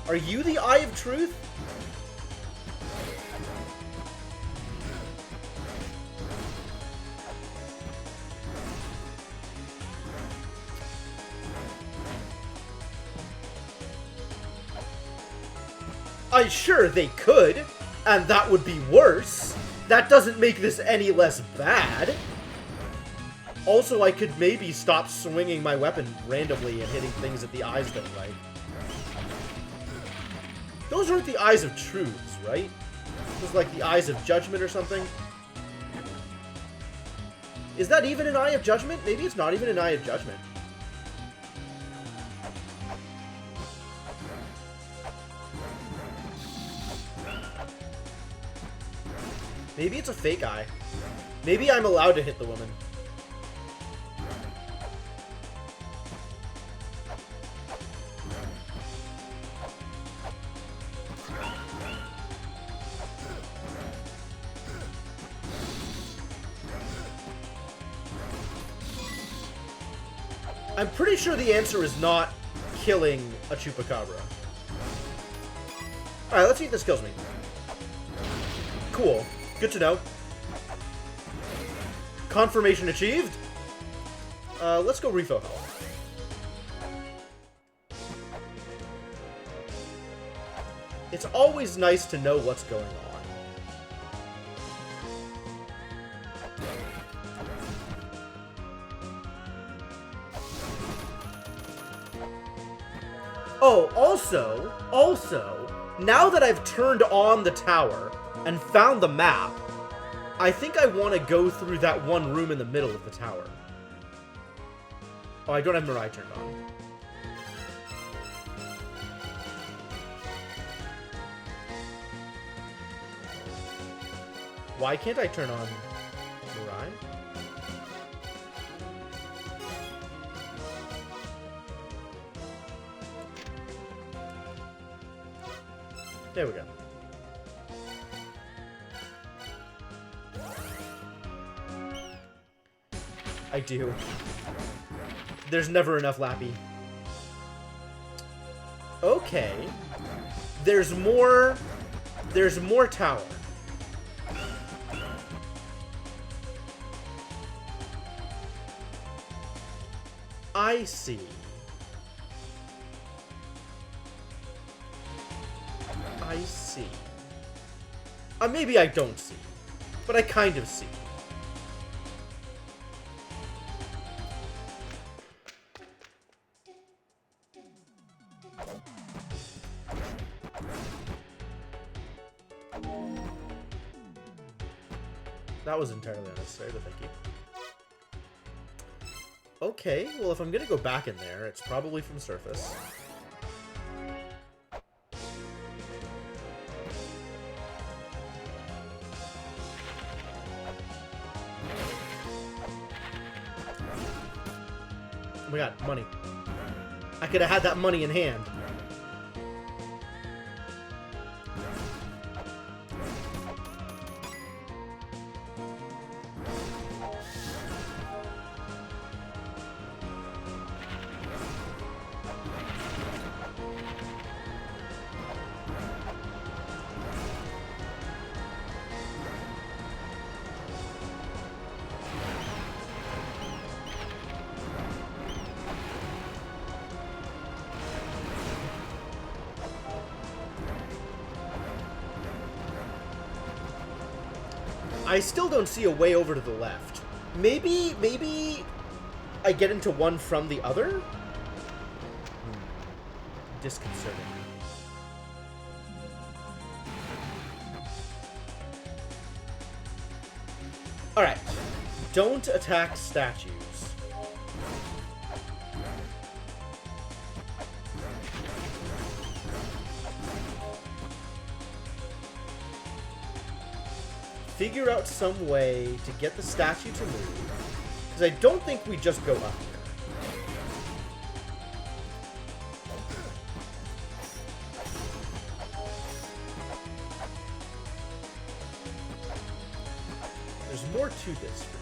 Are you the Eye of Truth? Sure, they could, and that would be worse. That doesn't make this any less bad. Also, I could maybe stop swinging my weapon randomly and hitting things that the eyes don't like. Those aren't the eyes of truths, right? Those like the eyes of judgment or something. Is that even an eye of judgment? Maybe it's not even an eye of judgment. Maybe it's a fake eye. Maybe I'm allowed to hit the woman. I'm pretty sure the answer is not killing a chupacabra. Alright, let's see if this kills me. Cool. Good to know. Confirmation achieved. Let's go refill health. It's always nice to know what's going on. Oh, also, now that I've turned on the tower and found the map, I think I want to go through that one room in the middle of the tower. Oh, I don't have Mirai turned on. Why can't I turn on Mirai? There we go. I do. There's never enough Lappy. Okay. There's more tower. I see. I see. Maybe I don't see, but I kind of see. That was entirely unnecessary, but thank you. Okay, well, if I'm gonna go back in there, it's probably from surface. Oh my god, money. I could have had that money in hand. I still don't see a way over to the left. Maybe I get into one from the other? Disconcerting. Alright. Don't attack statues. Figure out some way to get the statue to move. Because I don't think we just go up here. There's more to this for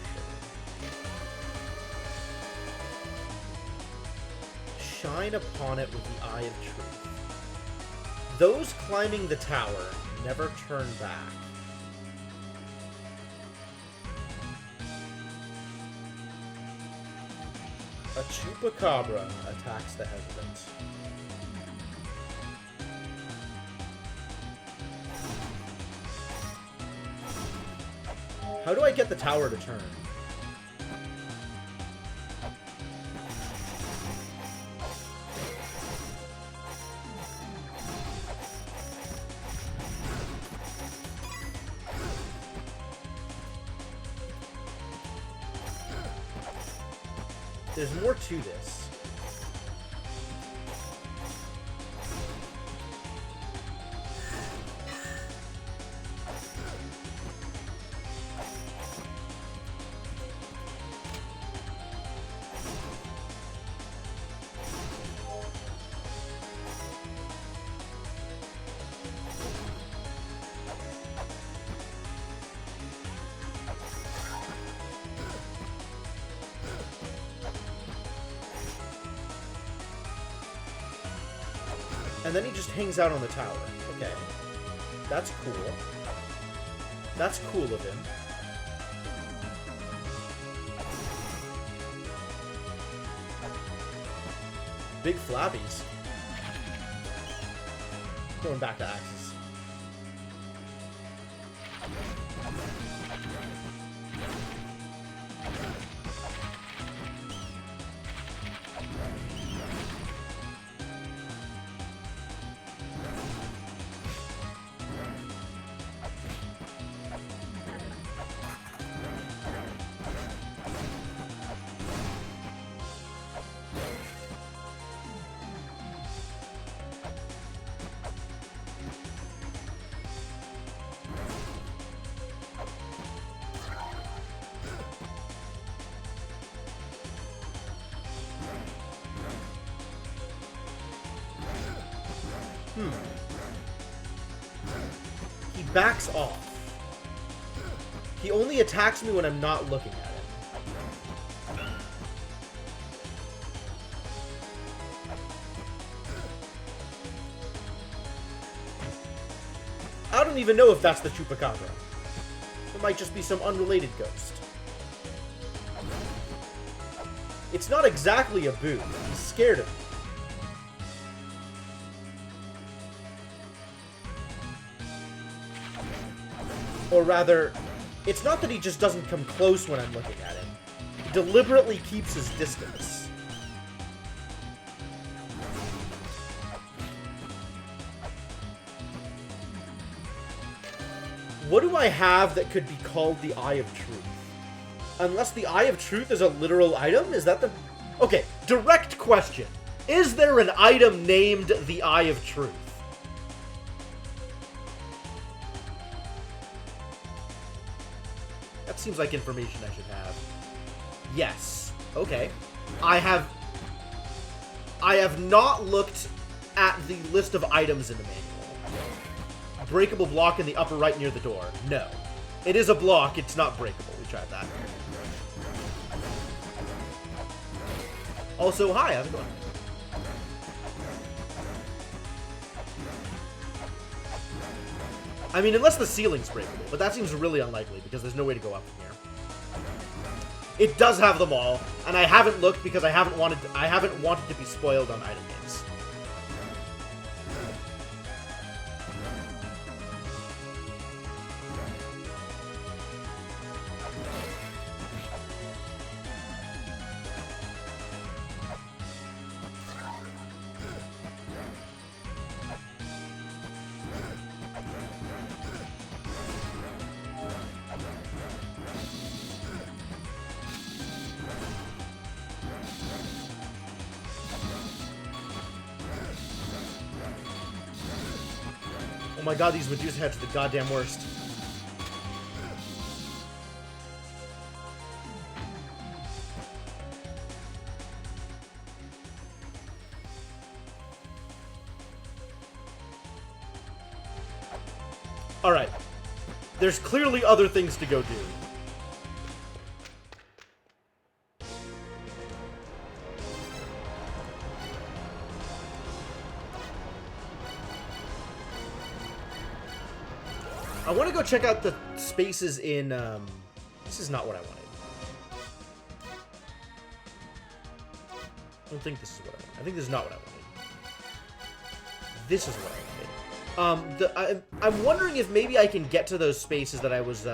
sure. Shine upon it with the eye of truth. Those climbing the tower never turn back. A chupacabra attacks the hesitant. How do I get the tower to turn? There's more to this. And then he just hangs out on the tower. Okay. That's cool. That's cool of him. Big flabbies. Going back to axes. He backs off. He only attacks me when I'm not looking at him. I don't even know if that's the Chupacabra. It might just be some unrelated ghost. It's not exactly a boo. He's scared of me. Or rather, it's not that he just doesn't come close when I'm looking at him. He deliberately keeps his distance. What do I have that could be called the Eye of Truth? Unless the Eye of Truth is a literal item? Is that the Okay, direct question. Is there an item named the Eye of Truth? That seems like information I should have. Yes. Okay. I have not looked at the list of items in the manual. Breakable block in the upper right near the door. No. It is a block, it's not breakable. We tried that. Also, hi, how's it going? I mean, unless the ceiling's breakable, but that seems really unlikely because there's no way to go up from here. It does have them all, and I haven't looked because I haven't wanted to be spoiled on item names. Oh my god, these Medusa heads are the goddamn worst. Alright. There's clearly other things to go do. I want to go check out the spaces in, this is not what I wanted. I don't think this is what I wanted. I think this is not what I wanted. This is what I wanted. I'm wondering if maybe I can get to those spaces that I was,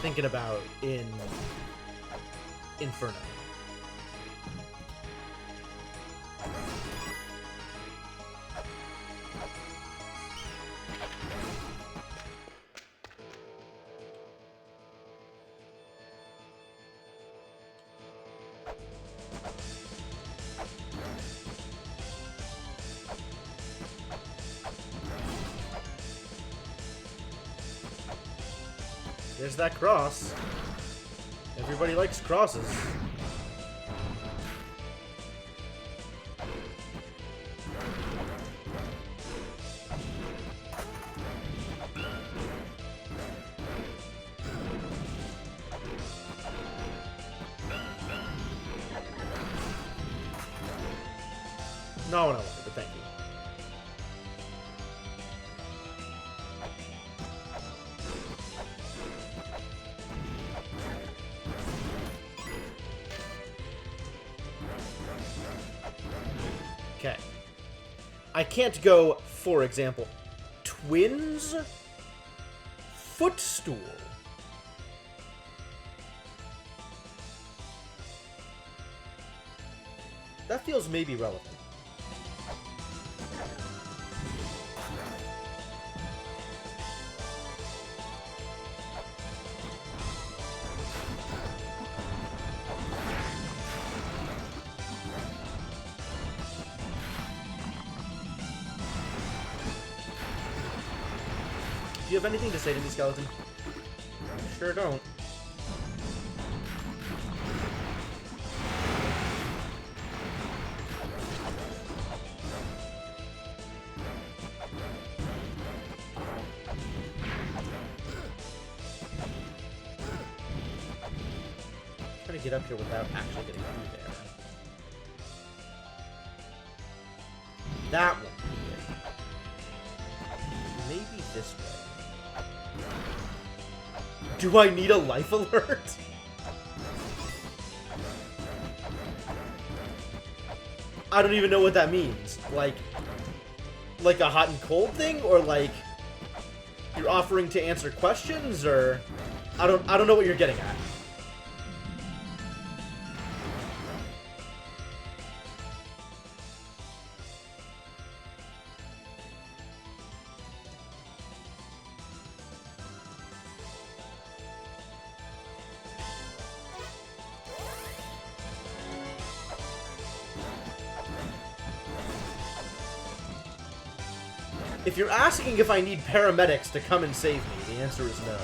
thinking about in Inferno. There's that cross. Everybody likes crosses. Not what I wanted, but thank you. Okay. I can't go, for example, twins? Footstool. That feels maybe relevant. Do you have anything to say to me, Skeleton? Sure don't. Trying to get up here without actually getting through there. That one. Maybe this way. Do I need a life alert? I don't even know what that means. Like a hot and cold thing, or like you're offering to answer questions, or I don't know what you're getting at. If you're asking if I need paramedics to come and save me, the answer is no.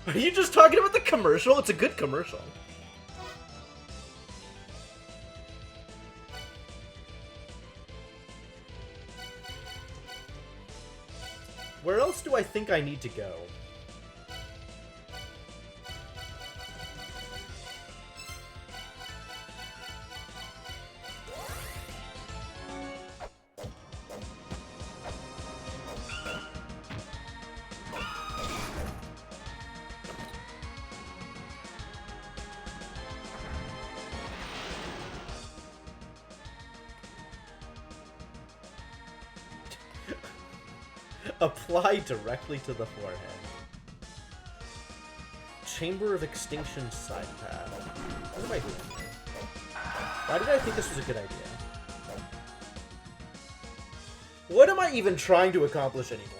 Are you just talking about the commercial? It's a good commercial. Where else do I think I need to go? Apply directly to the forehead. Chamber of Extinction side path. What am I doing here? Why did I think this was a good idea? What am I even trying to accomplish anymore?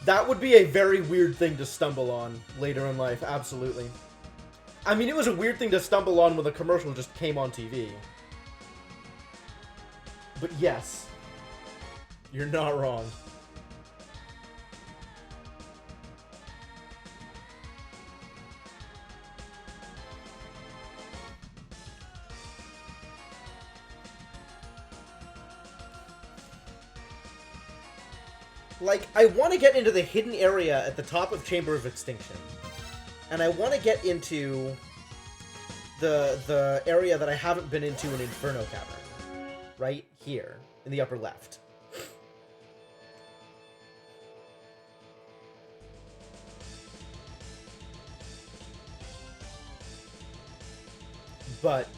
That would be a very weird thing to stumble on later in life, absolutely. I mean, it was a weird thing to stumble on when the commercial just came on TV. But yes, you're not wrong. Like, I want to get into the hidden area at the top of Chamber of Extinction. And I want to get into the area that I haven't been into in Inferno Cavern. Right here, in the upper left. But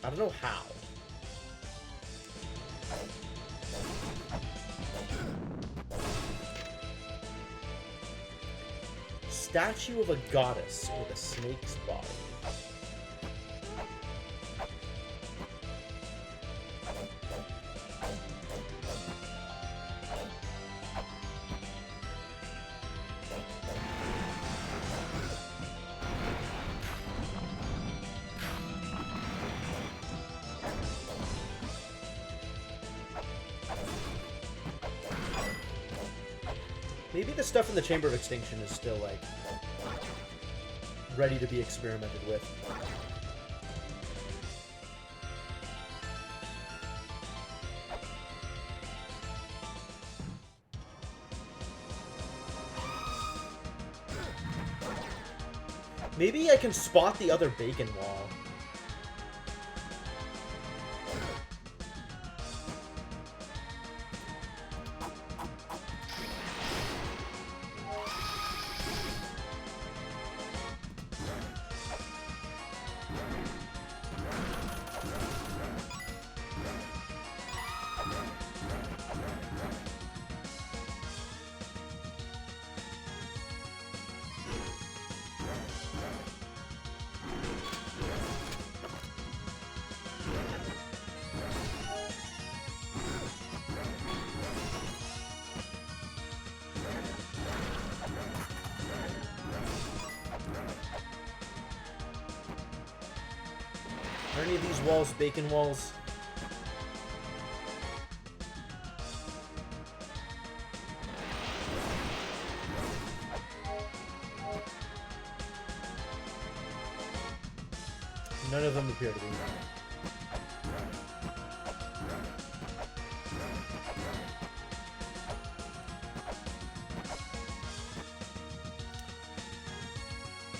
I don't know how. Statue of a goddess with a snake's body. Maybe the stuff in the Chamber of Extinction is still, like, ready to be experimented with. Maybe I can spot the other bacon wall. Are any of these walls bacon walls? None of them appear to be.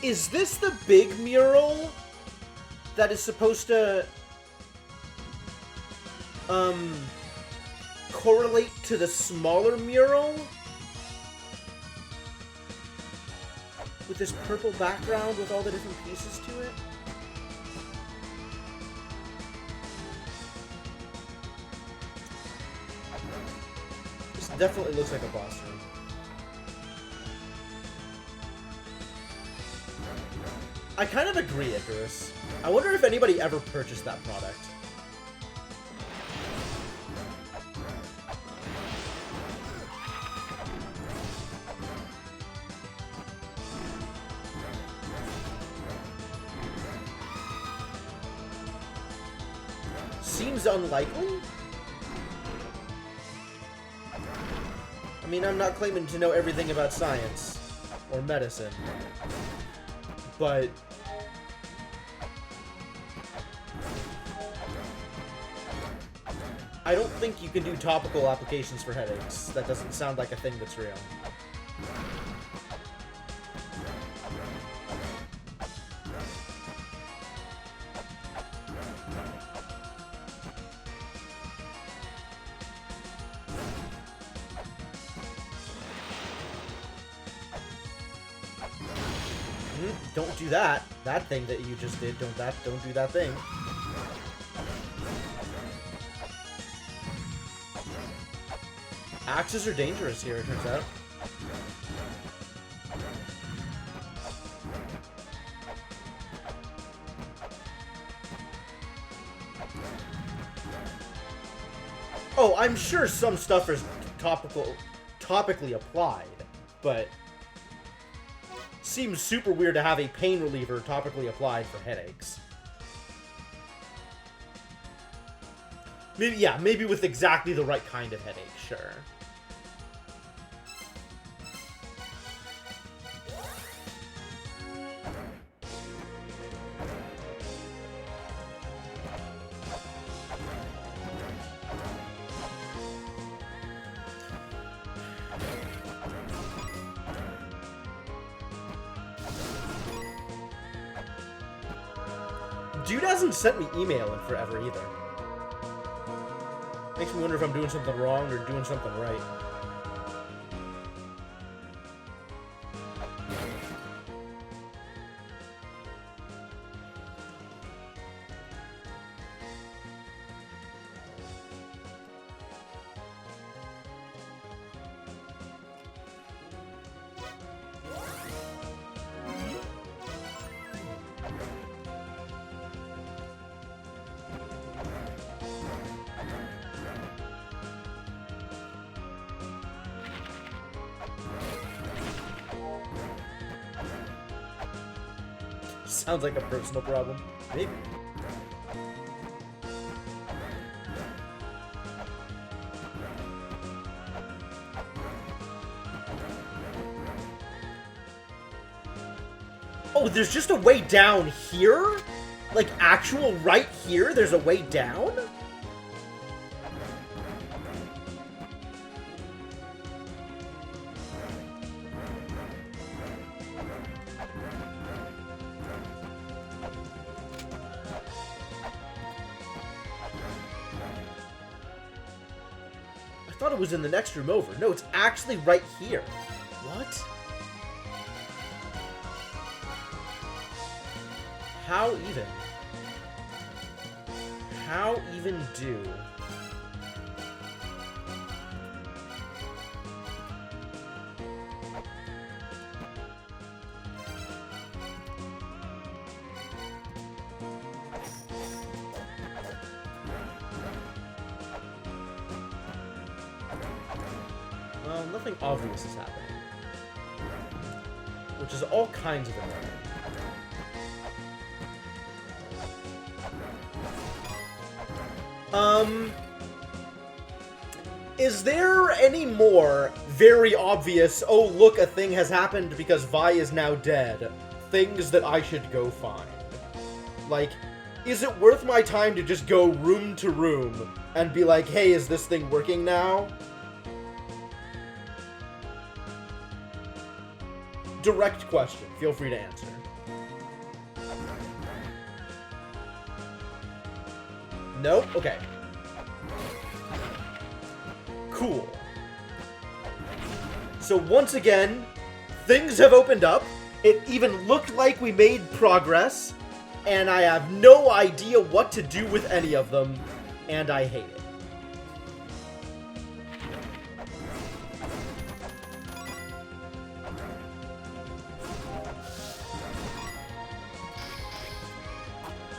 Is this the big mural that is supposed to correlate to the smaller mural with this purple background with all the different pieces to it. This definitely looks like a boss room. I kind of agree, Icarus. I wonder if anybody ever purchased that product. Seems unlikely. I mean, I'm not claiming to know everything about science or medicine, but I don't think you can do topical applications for headaches. That doesn't sound like a thing that's real. Don't do that. That thing that you just did. Don't do that thing. Axes are dangerous here, it turns out. Oh, I'm sure some stuff is topically applied, but seems super weird to have a pain reliever topically applied for headaches. Maybe, yeah, maybe with exactly the right kind of headache, sure. Dude hasn't sent me email in forever either. Makes me wonder if I'm doing something wrong or doing something right. Sounds like a personal problem. Maybe. Oh, there's just a way down here? Like, actual right here, there's a way down? I thought it was in the next room over. No, it's actually right here. What? How even? How even do? Well, nothing obvious is happening. Which is all kinds of annoying. Is there any more very obvious, oh look, a thing has happened because Vi is now dead, things that I should go find? Like, is it worth my time to just go room to room and be like, hey, is this thing working now? Direct question. Feel free to answer. Nope? Okay. Cool. So once again, things have opened up. It even looked like we made progress, and I have no idea what to do with any of them, and I hate it.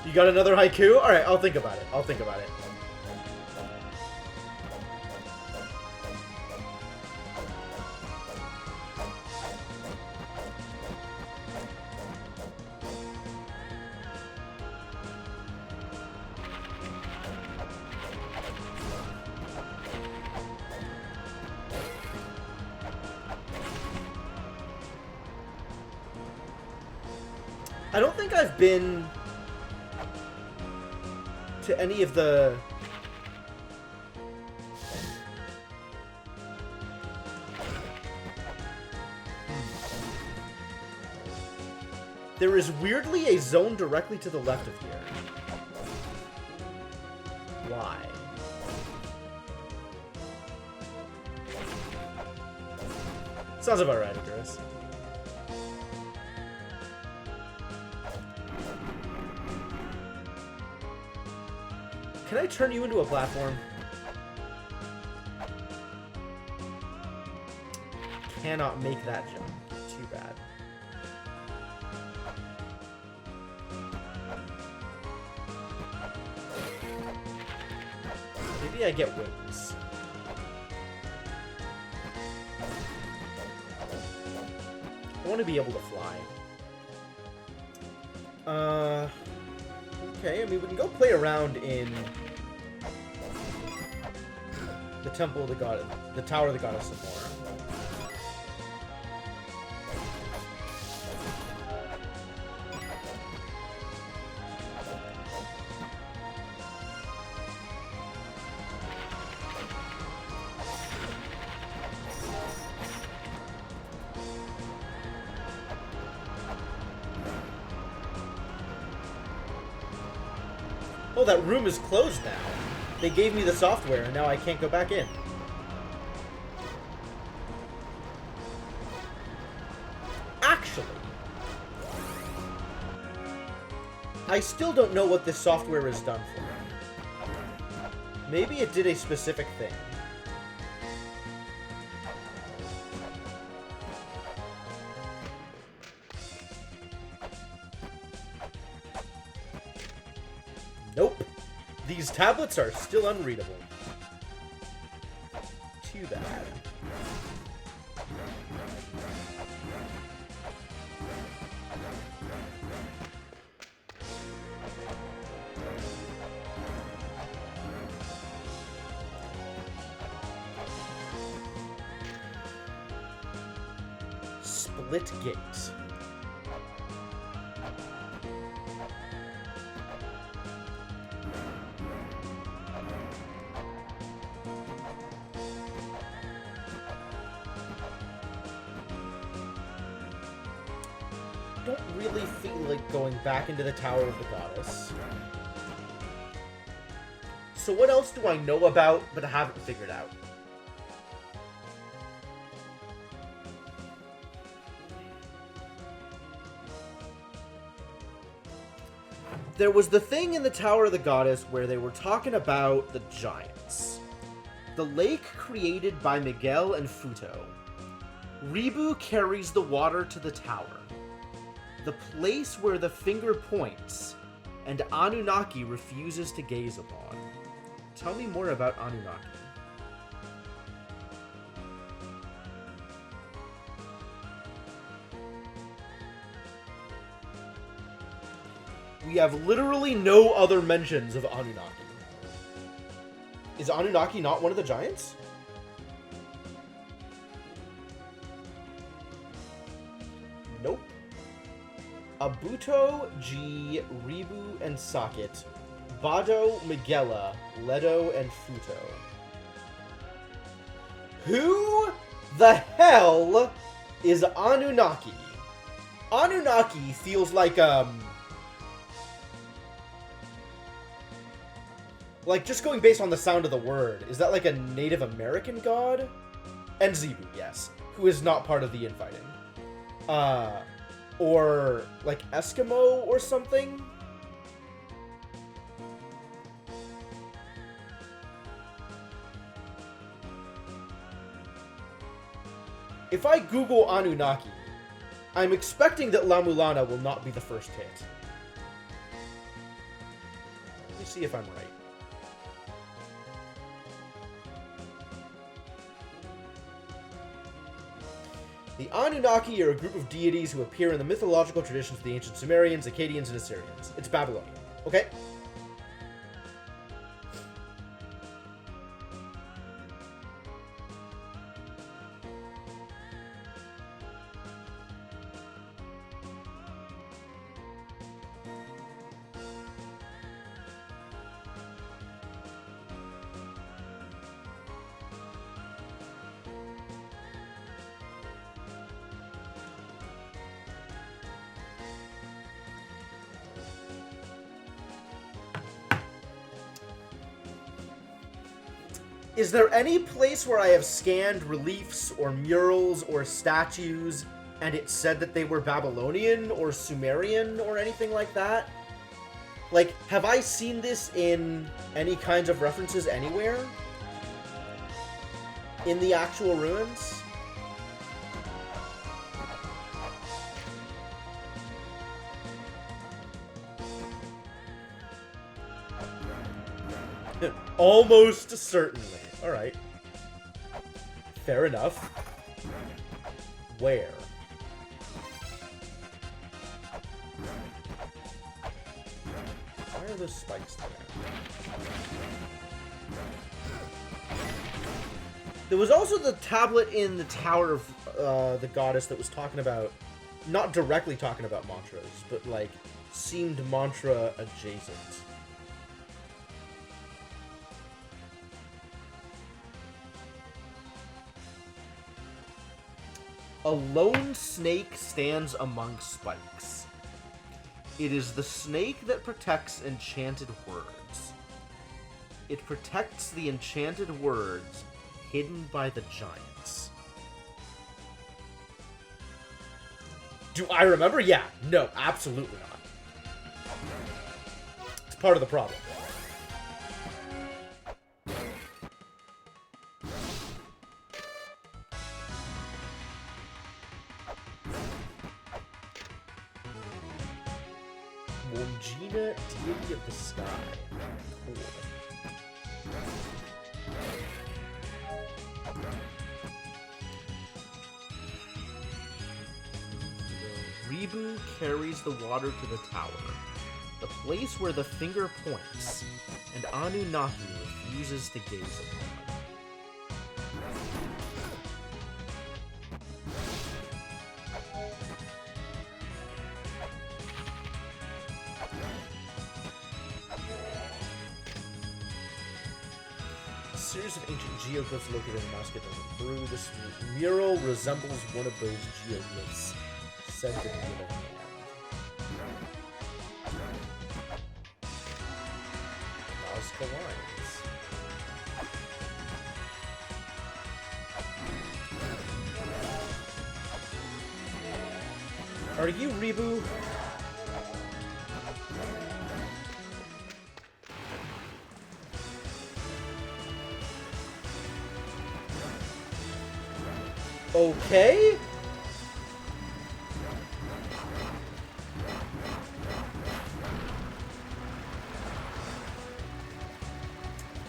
You got another haiku? Alright, I'll think about it. I'll think about it. I don't think I've been to any of the... There is weirdly a zone directly to the left of here. Why? Sounds about right, Icarus. Can I turn you into a platform? Cannot make that jump. Too bad. Maybe I get wings. I want to be able to fly. Okay, I mean, we can go play around in the Temple of the Goddess, the Tower of the Goddess some more. Oh, that room is closed now. They gave me the software, and now I can't go back in. Actually, I still don't know what this software is done for. Maybe it did a specific thing. Nope. These tablets are still unreadable. Too bad. Split gate. Don't really feel like going back into the Tower of the Goddess. So what else do I know about but haven't figured out? There was the thing in the Tower of the Goddess where they were talking about the giants. The lake created by Miguel and Futo. Ribu carries the water to the tower. The place where the finger points, and Anunnaki refuses to gaze upon. Tell me more about Anunnaki. We have literally no other mentions of Anunnaki. Is Anunnaki not one of the giants? Nope. Abuto, G, Ribu, and Socket. Bado, Miguela, Leto, and Futo. Who the hell is Anunnaki? Anunnaki feels like, Like, just going based on the sound of the word, is that like a Native American god? And Zebu, yes, who is not part of the infighting. Or like Eskimo or something? If I Google Anunnaki, I'm expecting that La-Mulana will not be the first hit. Let me see if I'm right. The Anunnaki are a group of deities who appear in the mythological traditions of the ancient Sumerians, Akkadians, and Assyrians. It's Babylonian. Okay? Is there any place where I have scanned reliefs or murals or statues and it said that they were Babylonian or Sumerian or anything like that? Like, have I seen this in any kinds of references anywhere? In the actual ruins? Almost certainly. Alright. Fair enough. Where? Why are those spikes there? There was also the tablet in the Tower of the Goddess that was talking about, not directly talking about mantras, but like seemed mantra adjacent. A lone snake stands among spikes. It is the snake that protects enchanted words. It protects the enchanted words hidden by the giants. Do I remember? Yeah. No, absolutely not. It's part of the problem. Wongina, deity of the sky. Cool. Ribu carries the water to the tower, the place where the finger points, and Anunnaki refuses to gaze upon. A series of ancient geoglyphs located in Muscat of Peru. This mural resembles one of those geoglyphs, said to be in a hand. Nazca lines. Are you Ribu? Okay.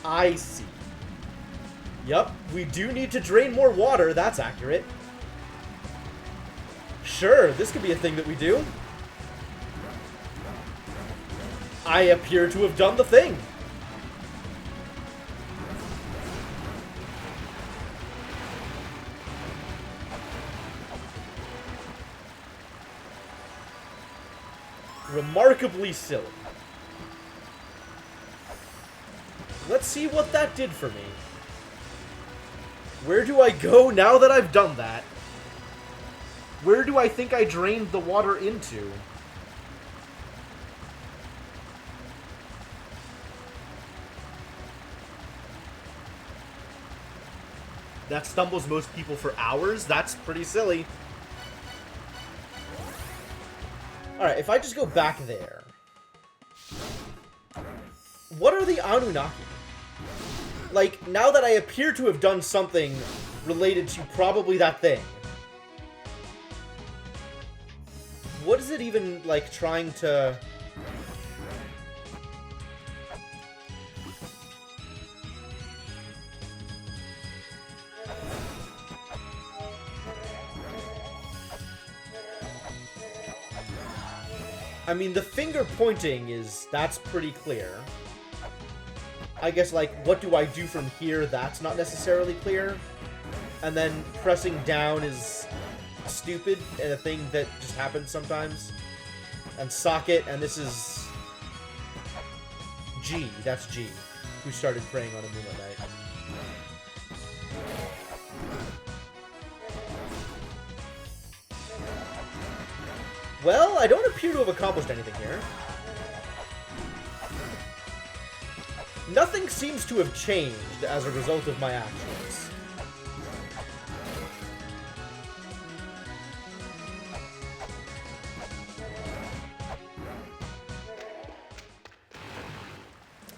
I see. Yup, we do need to drain more water, that's accurate. Sure, this could be a thing that we do. I appear to have done the thing. Remarkably silly. Let's see what that did for me. Where do I go now that I've done that? Where do I think I drained the water into? that stumbles most people for hours. That's pretty silly. Alright, if I just go back there... What are the Anunnaki? Like, now that I appear to have done something related to probably that thing, what is it even, like, trying to... I mean, the finger pointing is... that's pretty clear. I guess, like, what do I do from here? That's not necessarily clear. And then pressing down is stupid and a thing that just happens sometimes. And socket, and this is... G. That's G. Who started praying on a moonlight night. Well, I don't appear to have accomplished anything here. Nothing seems to have changed as a result of my actions.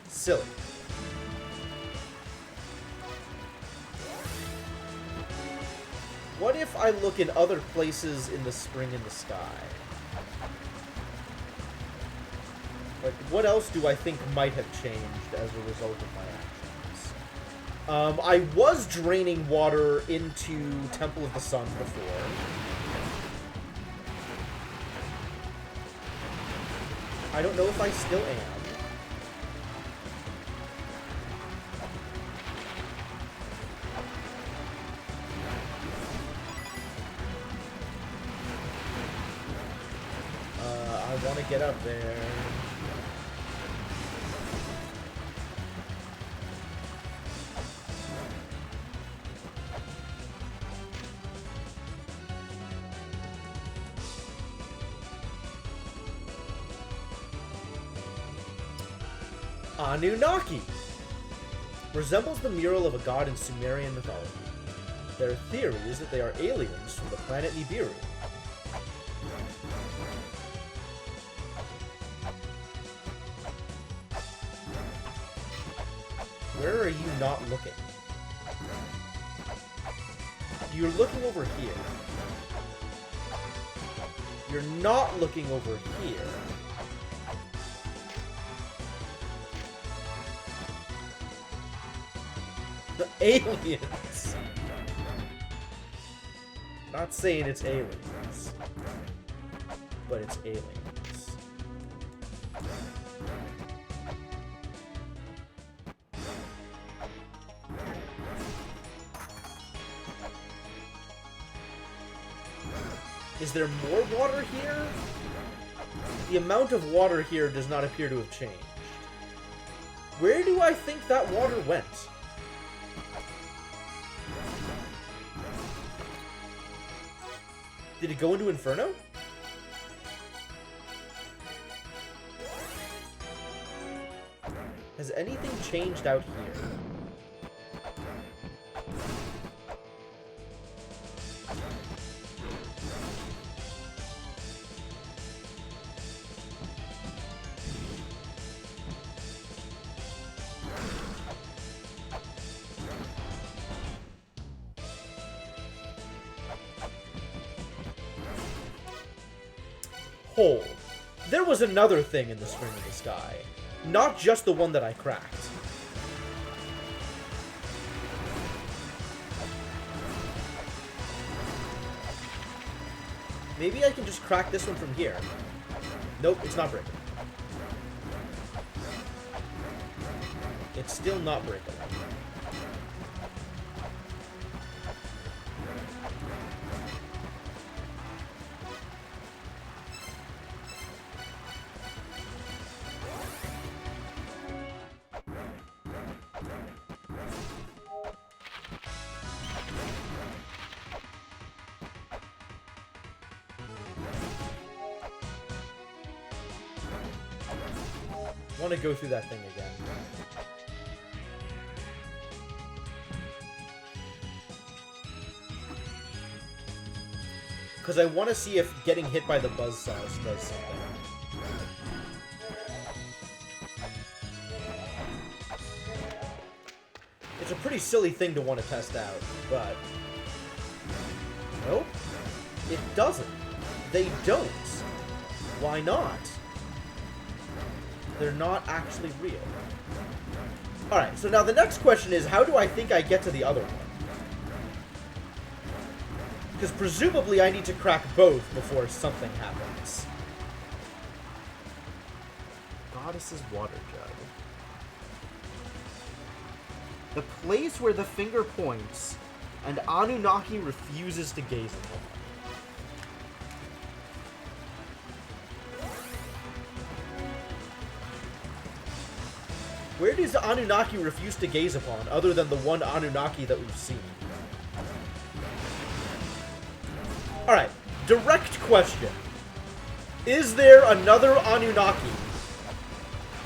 Silly. What if I look in other places in the spring in the sky? Like, what else do I think might have changed as a result of my actions? I was draining water into Temple of the Sun before. I don't know if I still am. I want to get up there. Anunnaki resembles the mural of a god in Sumerian mythology. Their theory is that they are aliens from the planet Nibiru. Where are you not looking? You're looking over here. You're not looking over here. The aliens! Not saying it's aliens, but it's aliens. Is there more water here? The amount of water here does not appear to have changed. Where do I think that water went? Did it go into Inferno? Has anything changed out here? Hold. There was another thing in the spring of the sky. Not just the one that I cracked. Maybe I can just crack this one from here. Nope, it's not breaking. It's still not breaking. I want to go through that thing again. Because I want to see if getting hit by the buzzsaws does something. It's a pretty silly thing to want to test out, but... Nope. It doesn't. They don't. Why not? They're not actually real. Alright, so now the next question is, how do I think I get to the other one? Because presumably I need to crack both before something happens. Goddess's water jug. The place where the finger points and Anunnaki refuses to gaze upon. Where does the Anunnaki refuse to gaze upon, other than the one Anunnaki that we've seen? Alright, direct question. Is there another Anunnaki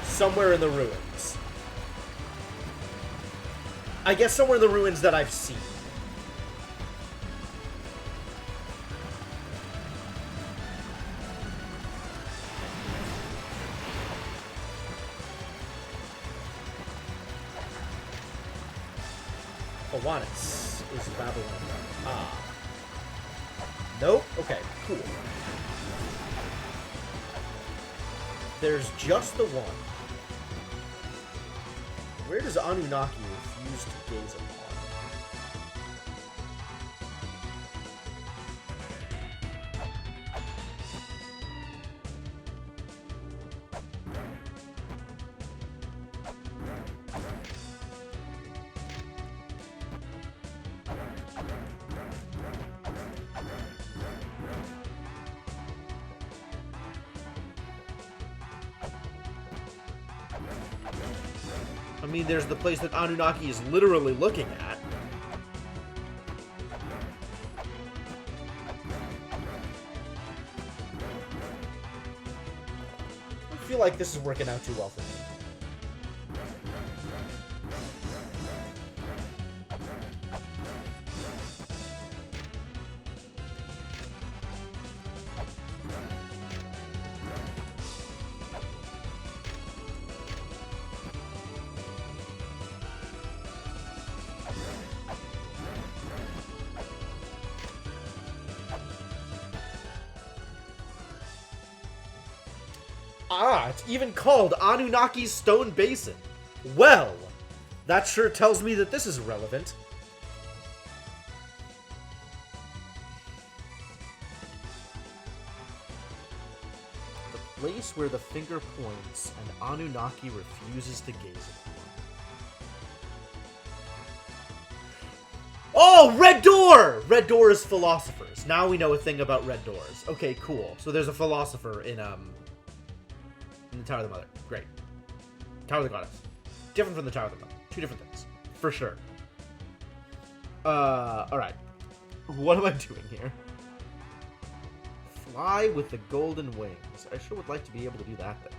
somewhere in the ruins? I guess somewhere in the ruins that I've seen. Awanis is Babylon. Ah. Nope. Okay, cool. There's just the one. Where does Anunnaki refuse to gaze upon? I mean, there's the place that Anunnaki is literally looking at. I feel like this is working out too well for me. Ah, it's even called Anunnaki's Stone Basin. Well, that sure tells me that this is relevant. The place where the finger points and Anunnaki refuses to gaze upon. Oh, Red Door! Red Door is philosophers. Now we know a thing about Red Doors. Okay, cool. So there's a philosopher in the Tower of the Mother. Great. Tower of the Goddess. Different from the Tower of the Mother. Two different things. For sure. Alright. What am I doing here? Fly with the golden wings. I sure would like to be able to do that thing.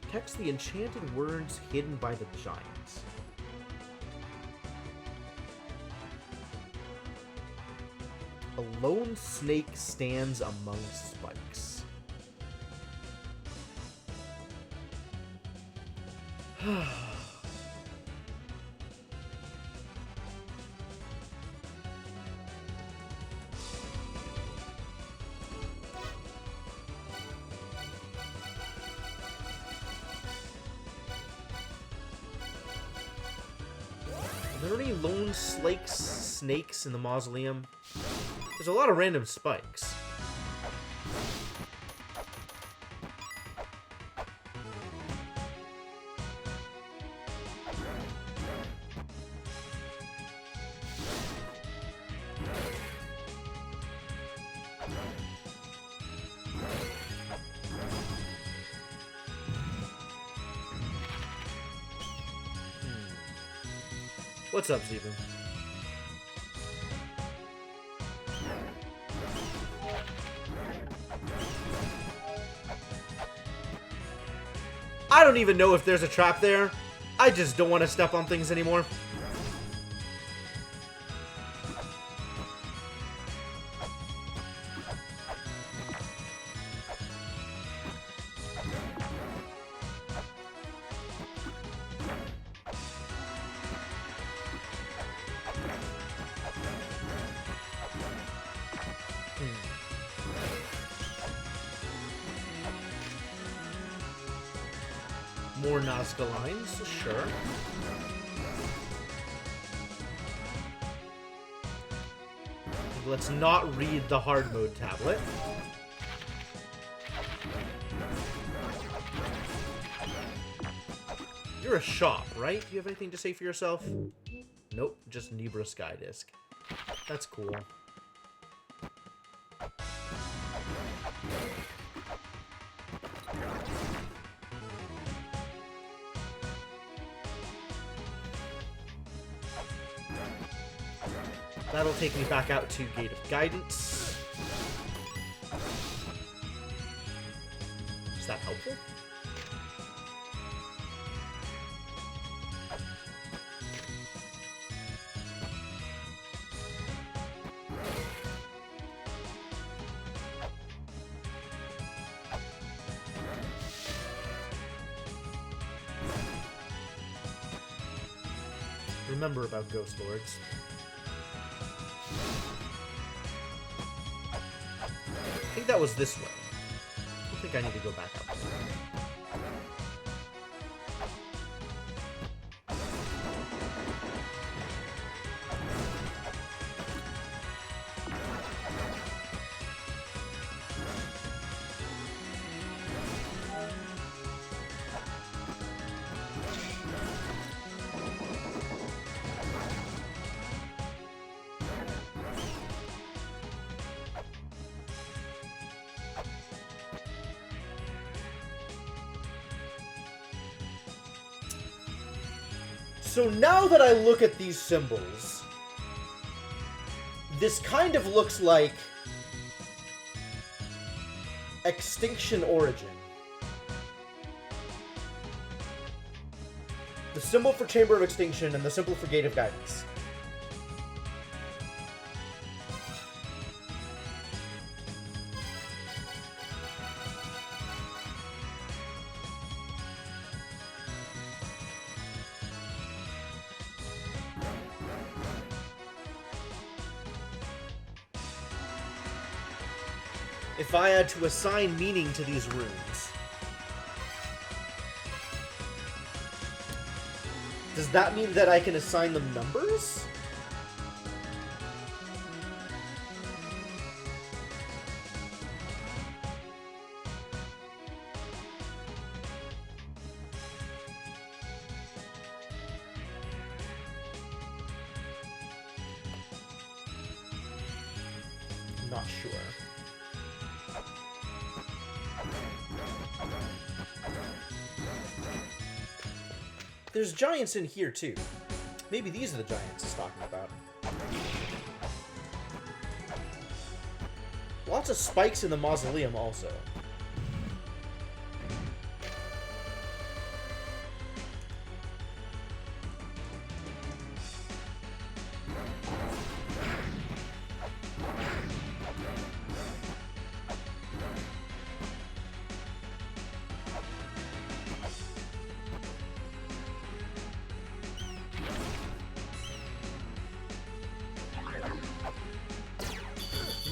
Protects the enchanted words hidden by the giants. A lone snake stands among spikes. Are there any lone snakes in the mausoleum? There's a lot of random spikes. What's up, Zebra? I don't even know if there's a trap there. I just don't want to step on things anymore. More Nazca lines, sure. Let's not read the hard mode tablet. You're a shop, right? Do you have anything to say for yourself? Nope, just Nebra Sky Disc. That's cool. That'll take me back out to Gate of Guidance. Is that helpful? Remember about Ghost Lords. I think that was this way. I don't think I need to go back up. So now that I look at these symbols, this kind of looks like Extinction Origin. The symbol for Chamber of Extinction and the symbol for Gate of Guidance. If I had to assign meaning to these runes, does that mean that I can assign them numbers? I'm not sure. There's giants in here, too. Maybe these are the giants he's talking about. Lots of spikes in the mausoleum, also.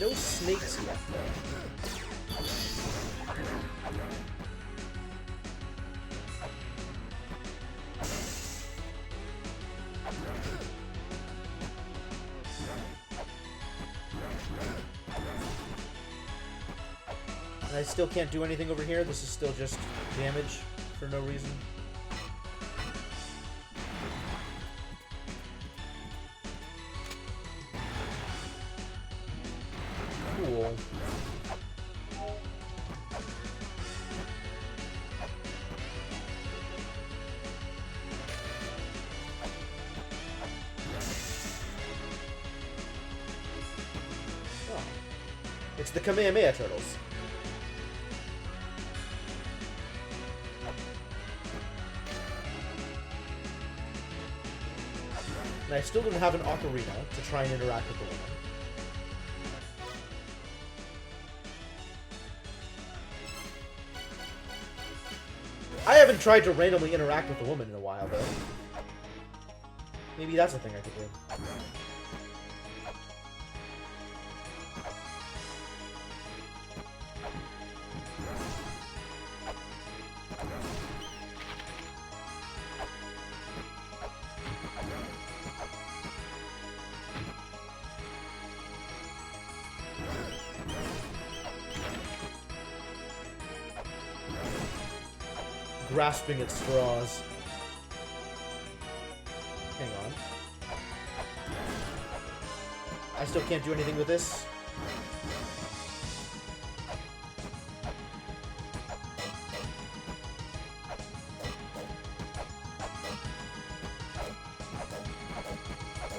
No snakes yet, though. And I still can't do anything over here? This is still just damage for no reason? Cool. Oh. It's the Kamehameha turtles. And I still don't have an ocarina to try and interact with the woman. I haven't tried to randomly interact with a woman in a while, though. Maybe that's a thing I could do. grasping at straws. Hang on. I still can't do anything with this.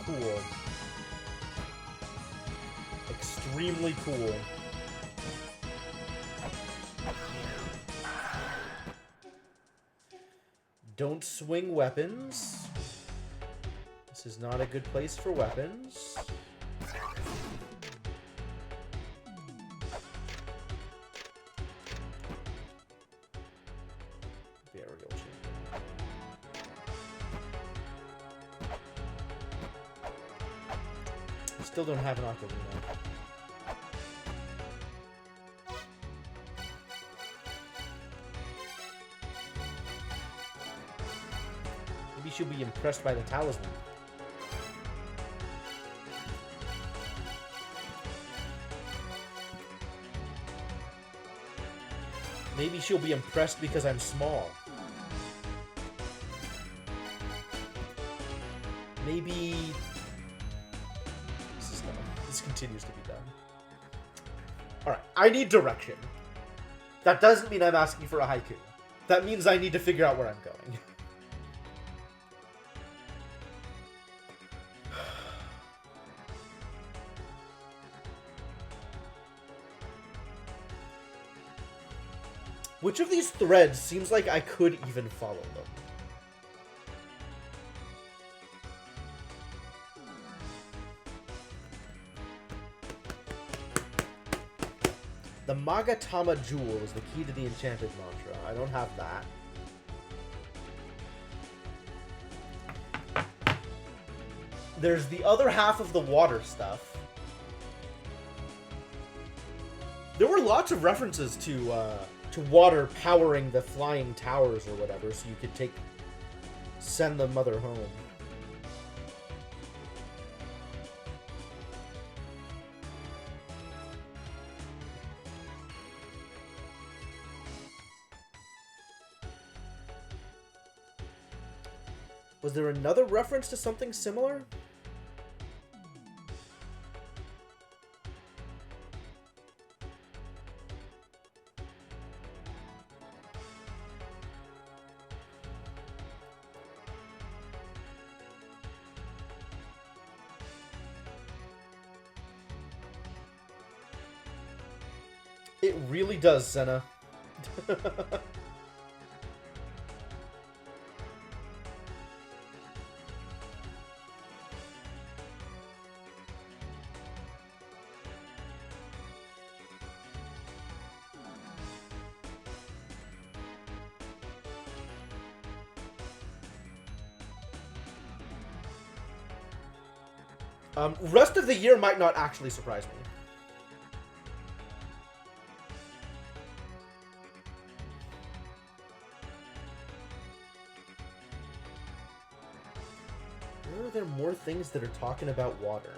Cool. Extremely cool. Don't swing weapons. This is not a good place for weapons. Burial chamber. Still don't have an ocarina. Maybe she'll be impressed by the talisman. Maybe she'll be impressed because I'm small. Maybe... This continues to be done. Alright, I need direction. That doesn't mean I'm asking for a haiku. That means I need to figure out where I'm going. Which of these threads seems like I could even follow them? The Magatama Jewel is the key to the enchanted mantra. I don't have that. There's the other half of the water stuff. There were lots of references to water powering the flying towers or whatever, so you could send the mother home. Was there another reference to something similar? It really does, Senna. Rest of the year might not actually surprise me. Where are there more things that are talking about water?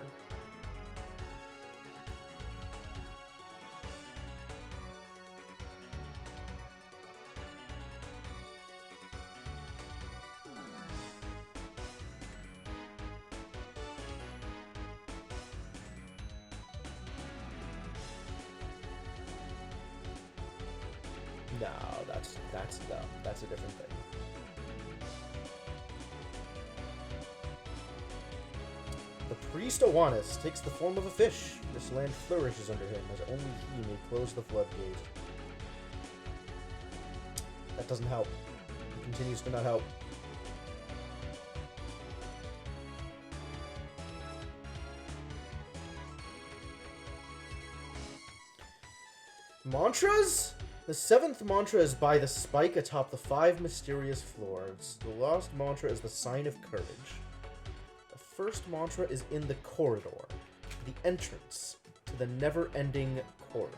No, that's dumb. That's a different thing. The priest Owanis takes the form of a fish. This land flourishes under him, as only he may close the floodgate. That doesn't help. It continues to not help. Mantras? The 7th mantra is by the spike atop the 5 mysterious floors. The last mantra is the sign of courage. The first mantra is in the corridor, the entrance to the never-ending corridor.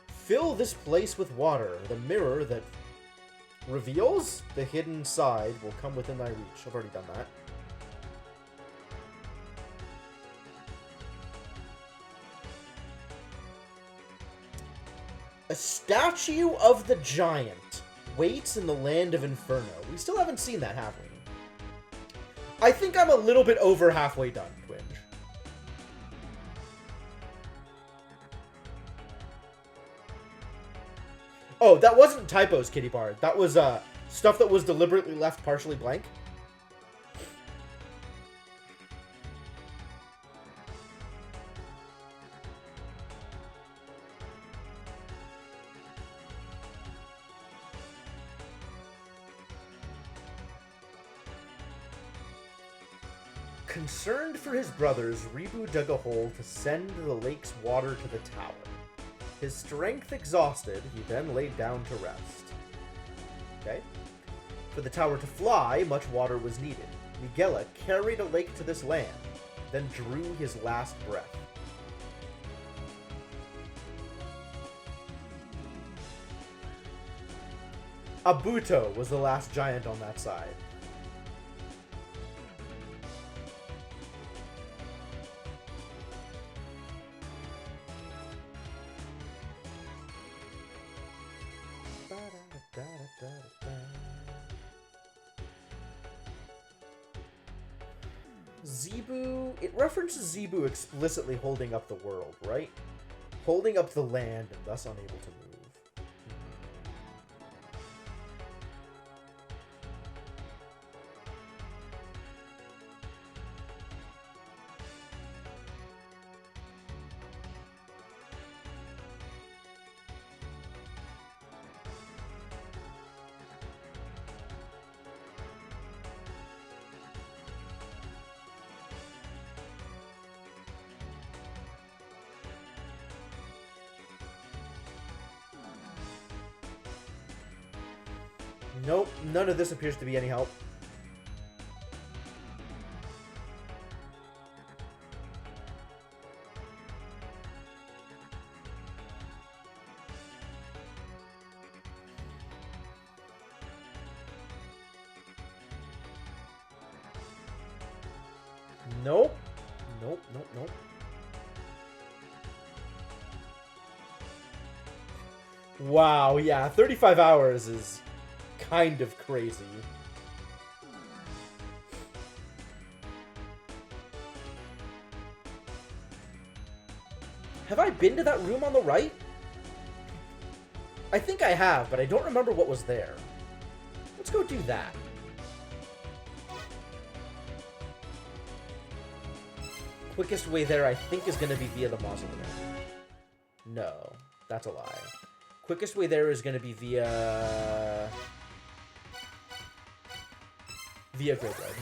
Fill this place with water. The mirror that reveals the hidden side will come within thy reach. I've already done that. A statue of the giant waits in the land of Inferno. We still haven't seen that, have we? I think I'm a little bit over halfway done, Twinge. Oh, that wasn't typos, Kitty Bard. That was stuff that was deliberately left partially blank. Concerned for his brothers, Ribu dug a hole to send the lake's water to the tower. His strength exhausted, he then laid down to rest. Okay. For the tower to fly, much water was needed. Miguela carried a lake to this land, then drew his last breath. Abuto was the last giant on that side. Zebu, it references Zebu explicitly holding up the world, right? Holding up the land and thus unable to move. Nope, none of this appears to be any help. Nope. Nope, nope, nope. Wow, yeah, 35 hours is kind of crazy. Have I been to that room on the right? I think I have, but I don't remember what was there. Let's go do that. Quickest way there, I think, is going to be via the mausoleum. No, that's a lie. Quickest way there is going to be via Great Red.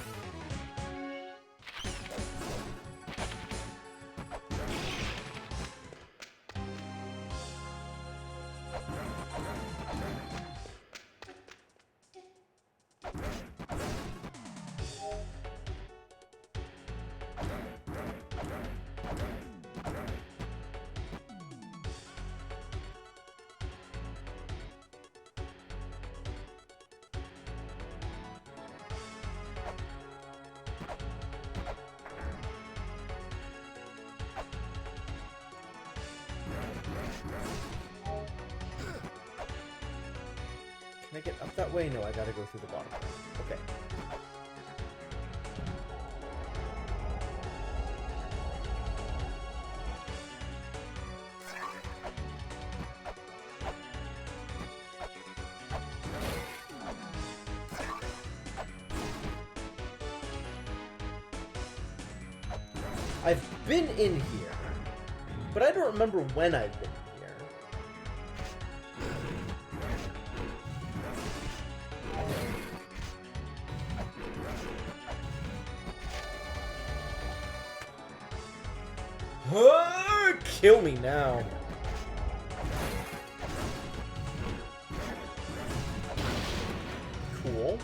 Can I get up that way? No, I gotta go through the bottom. Okay. I've been in here, but I don't remember when I've been here. Kill me now. Cool.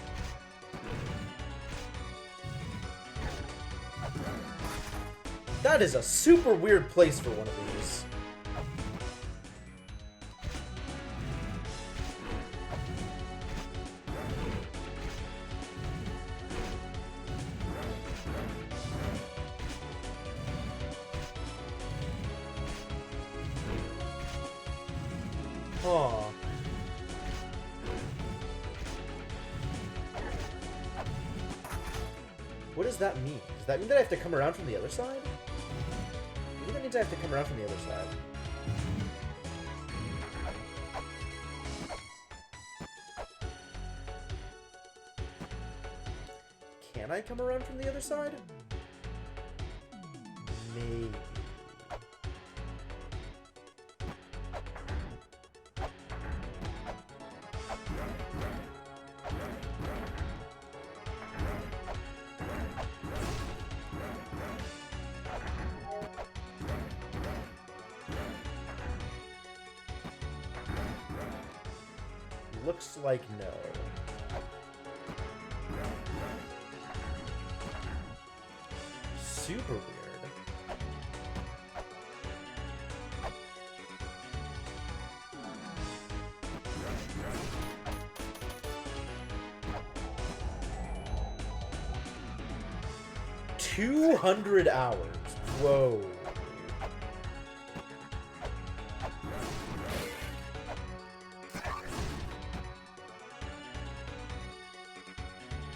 That is a super weird place for one of these. Huh. What does that mean? Does that mean that I have to come around from the other side? Maybe that means I have to come around from the other side. Can I come around from the other side? Maybe. Looks like no. Super weird. $200 hours. Whoa.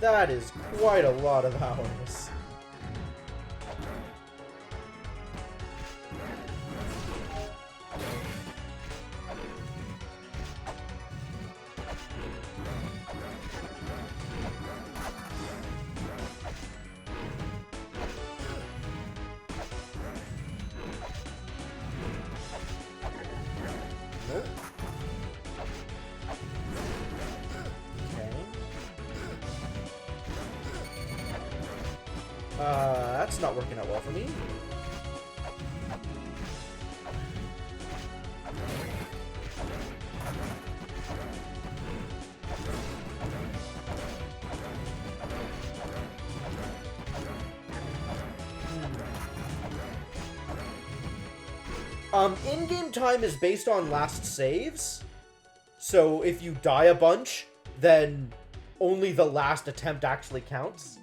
That is quite a lot of hours. Nope. That's not working out well for me. In-game time is based on last saves. So if you die a bunch, then only the last attempt actually counts.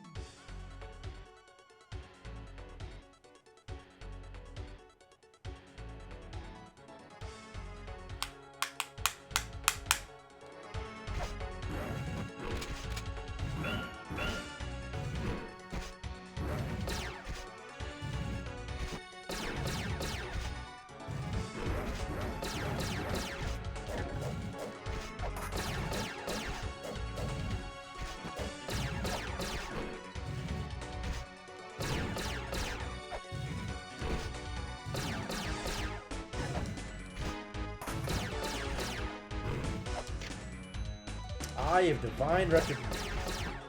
Eye of Divine Retribution.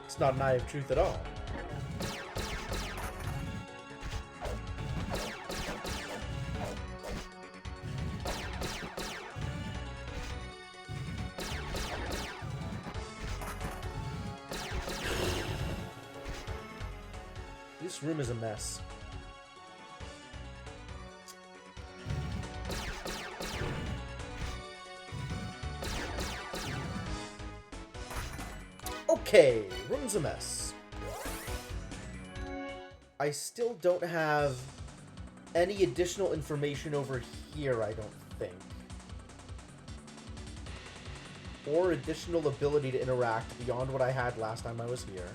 It's not an Eye of Truth at all. This room is a mess. Okay, room's a mess. I still don't have any additional information over here, I don't think. Or additional ability to interact beyond what I had last time I was here.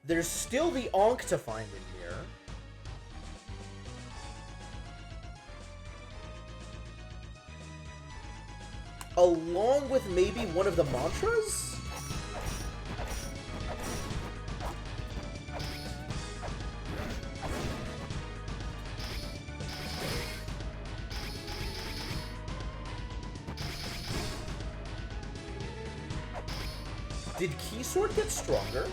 There's still the Ankh to find in here. Along with maybe one of the mantras? Did Key Sword get stronger?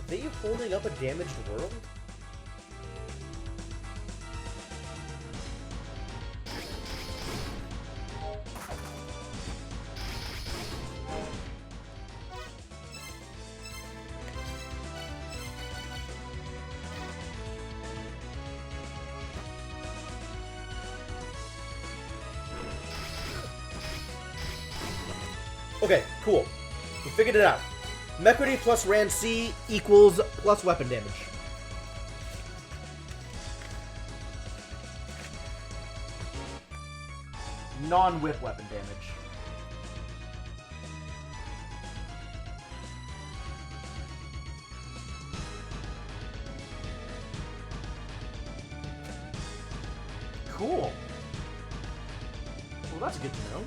they holding up a damaged world? Okay, cool. We figured it out. Mechrity plus Ran C equals plus weapon damage. Non-whip weapon damage. Cool. Well, that's good to know.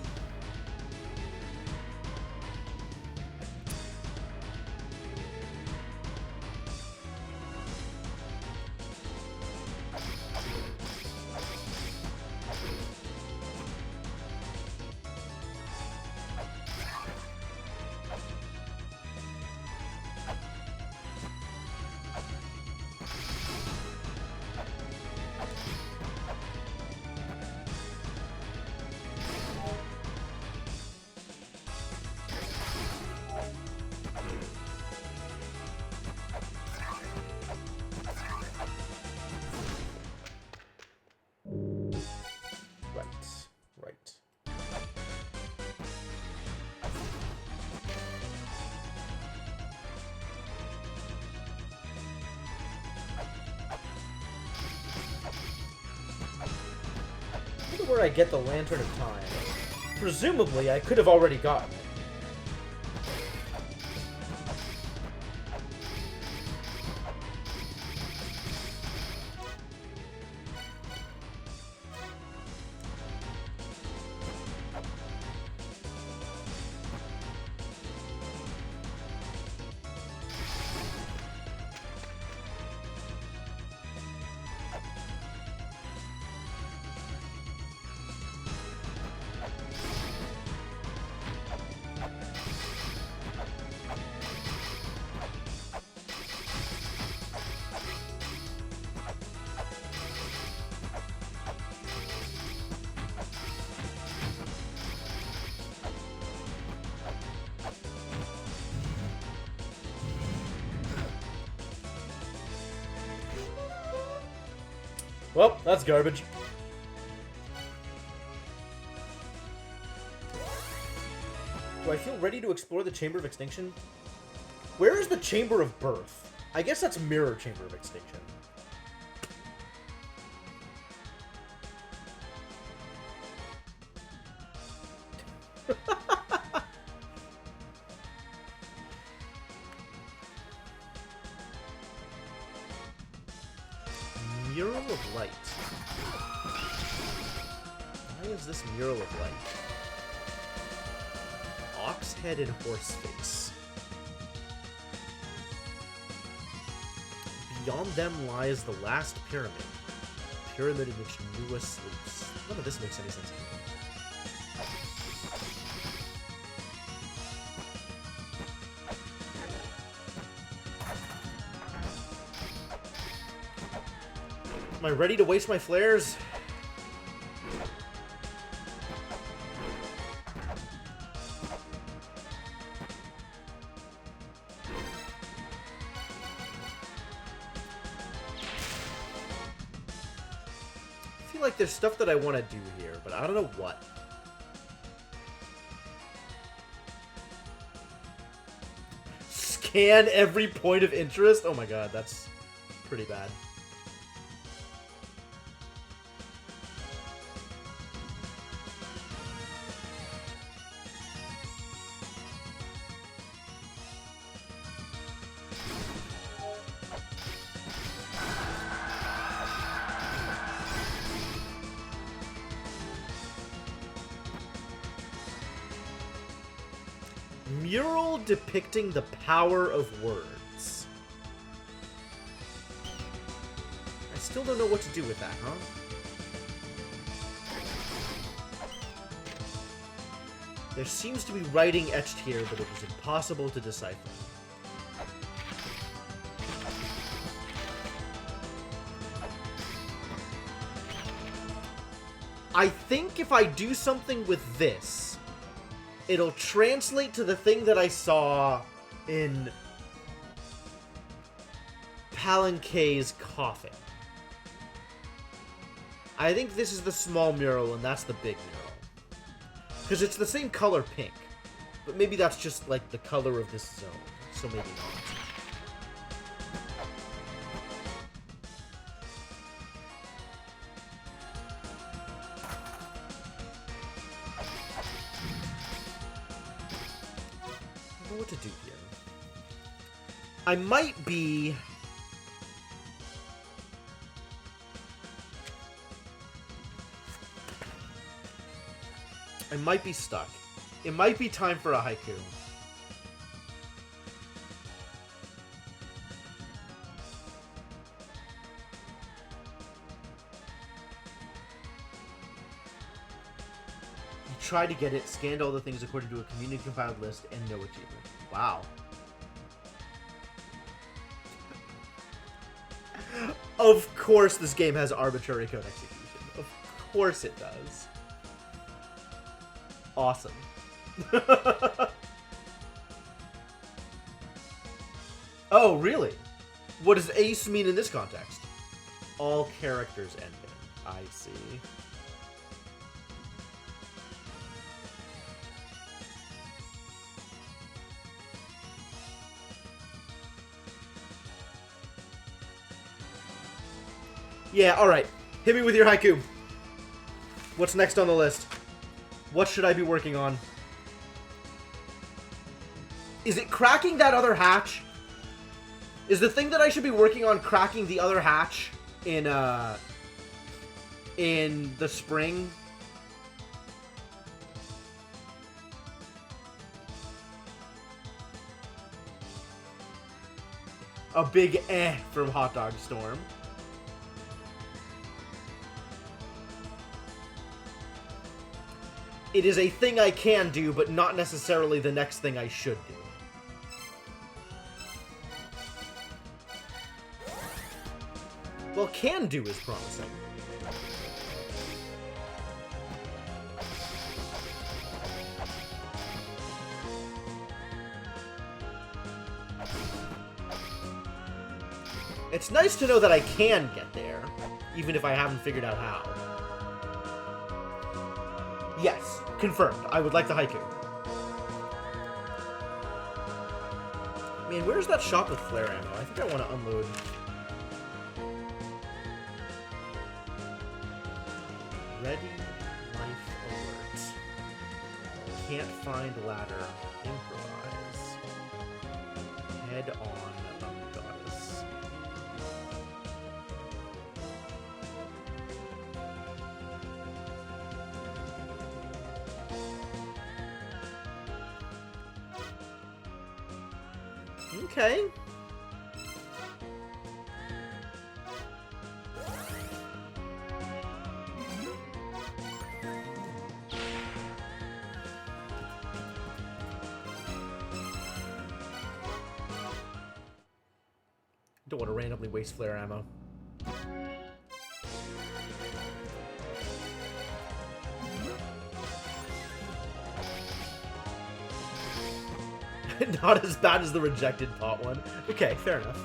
Right. I wonder where I get the Lantern of Time. Presumably, I could have already gotten it. Well, that's garbage. Do I feel ready to explore the Chamber of Extinction? Where is the Chamber of Birth? I guess that's Mirror Chamber of Extinction. Mural of Light. Why is this Mural of Light? Ox head and horse face. Beyond them lies the last pyramid. Pyramid in which Nua sleeps. None of this makes any sense to me. Am I ready to waste my flares? I feel like there's stuff that I want to do here, but I don't know what. Scan every point of interest? Oh my god, that's pretty bad. Mural depicting the power of words. I still don't know what to do with that, huh? There seems to be writing etched here, but it was impossible to decipher. I think if I do something with this, it'll translate to the thing that I saw in Palinkei's coffin. I think this is the small mural and that's the big mural. Because it's the same color pink. But maybe that's just, like, the color of this zone. So maybe not. I don't know what to do here. I might be... stuck. It might be time for a haiku. You try to get it, scanned all the things according to a community-compiled list, and no achievement. Wow. Of course this game has arbitrary code execution. Of course it does. Awesome. Oh, really? What does ace mean in this context? All characters ending. I see. Yeah, alright. Hit me with your haiku. What's next on the list? What should I be working on? Is it cracking that other hatch? Is the thing that I should be working on cracking the other hatch in the spring? A big from Hot Dog Storm. It is a thing I can do, but not necessarily the next thing I should do. Well, can do is promising. It's nice to know that I can get there, even if I haven't figured out how. Yes, confirmed. I would like the haiku. Man, where's that shop with flare ammo? I think I want to unload. Ready, life alert. Can't find ladder. Improvise. Head on, goddess. Okay. Don't want to randomly waste flare ammo. Not as bad as the rejected pot one. Okay, fair enough.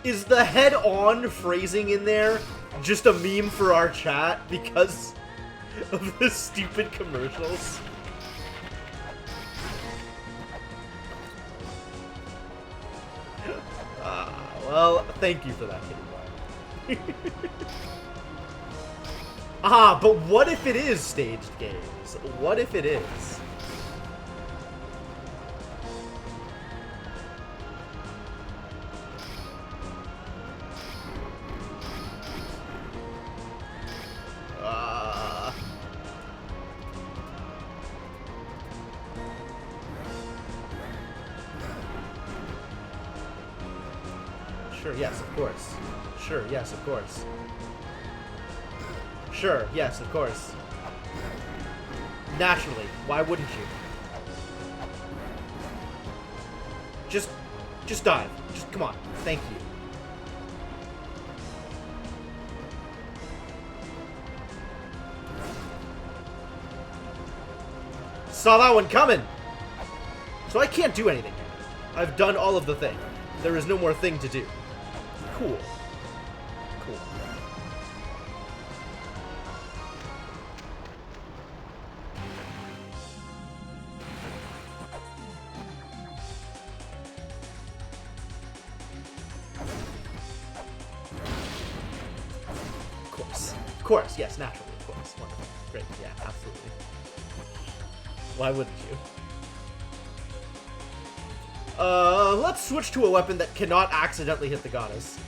Is the head-on phrasing in there just a meme for our chat because of the stupid commercials? Well, thank you for that, Kitty Boy. But what if it is staged games? What if it is? Sure, yes, of course. Sure, yes, of course. Sure, yes, of course. Naturally. Why wouldn't you? Just dive. Just, come on. Thank you. Saw that one coming! So I can't do anything here. I've done all of the thing. There is no more thing to do. Cool. Cool. Of course, yes, naturally, of course. Wonderful. Great, yeah, absolutely. Why wouldn't you? Let's switch to a weapon that cannot accidentally hit the goddess.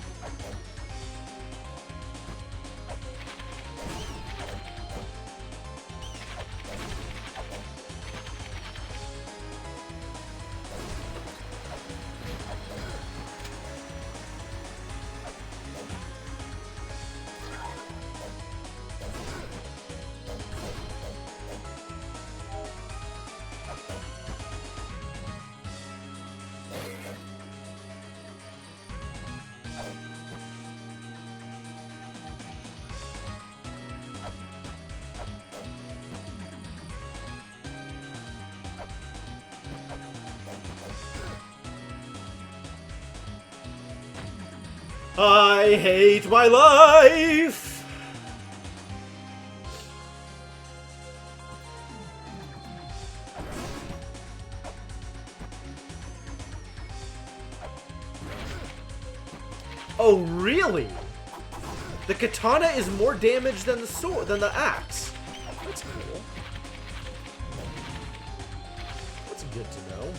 I hate my life! Oh, really? The katana is more damage than the sword, than the axe. That's cool. That's good to know.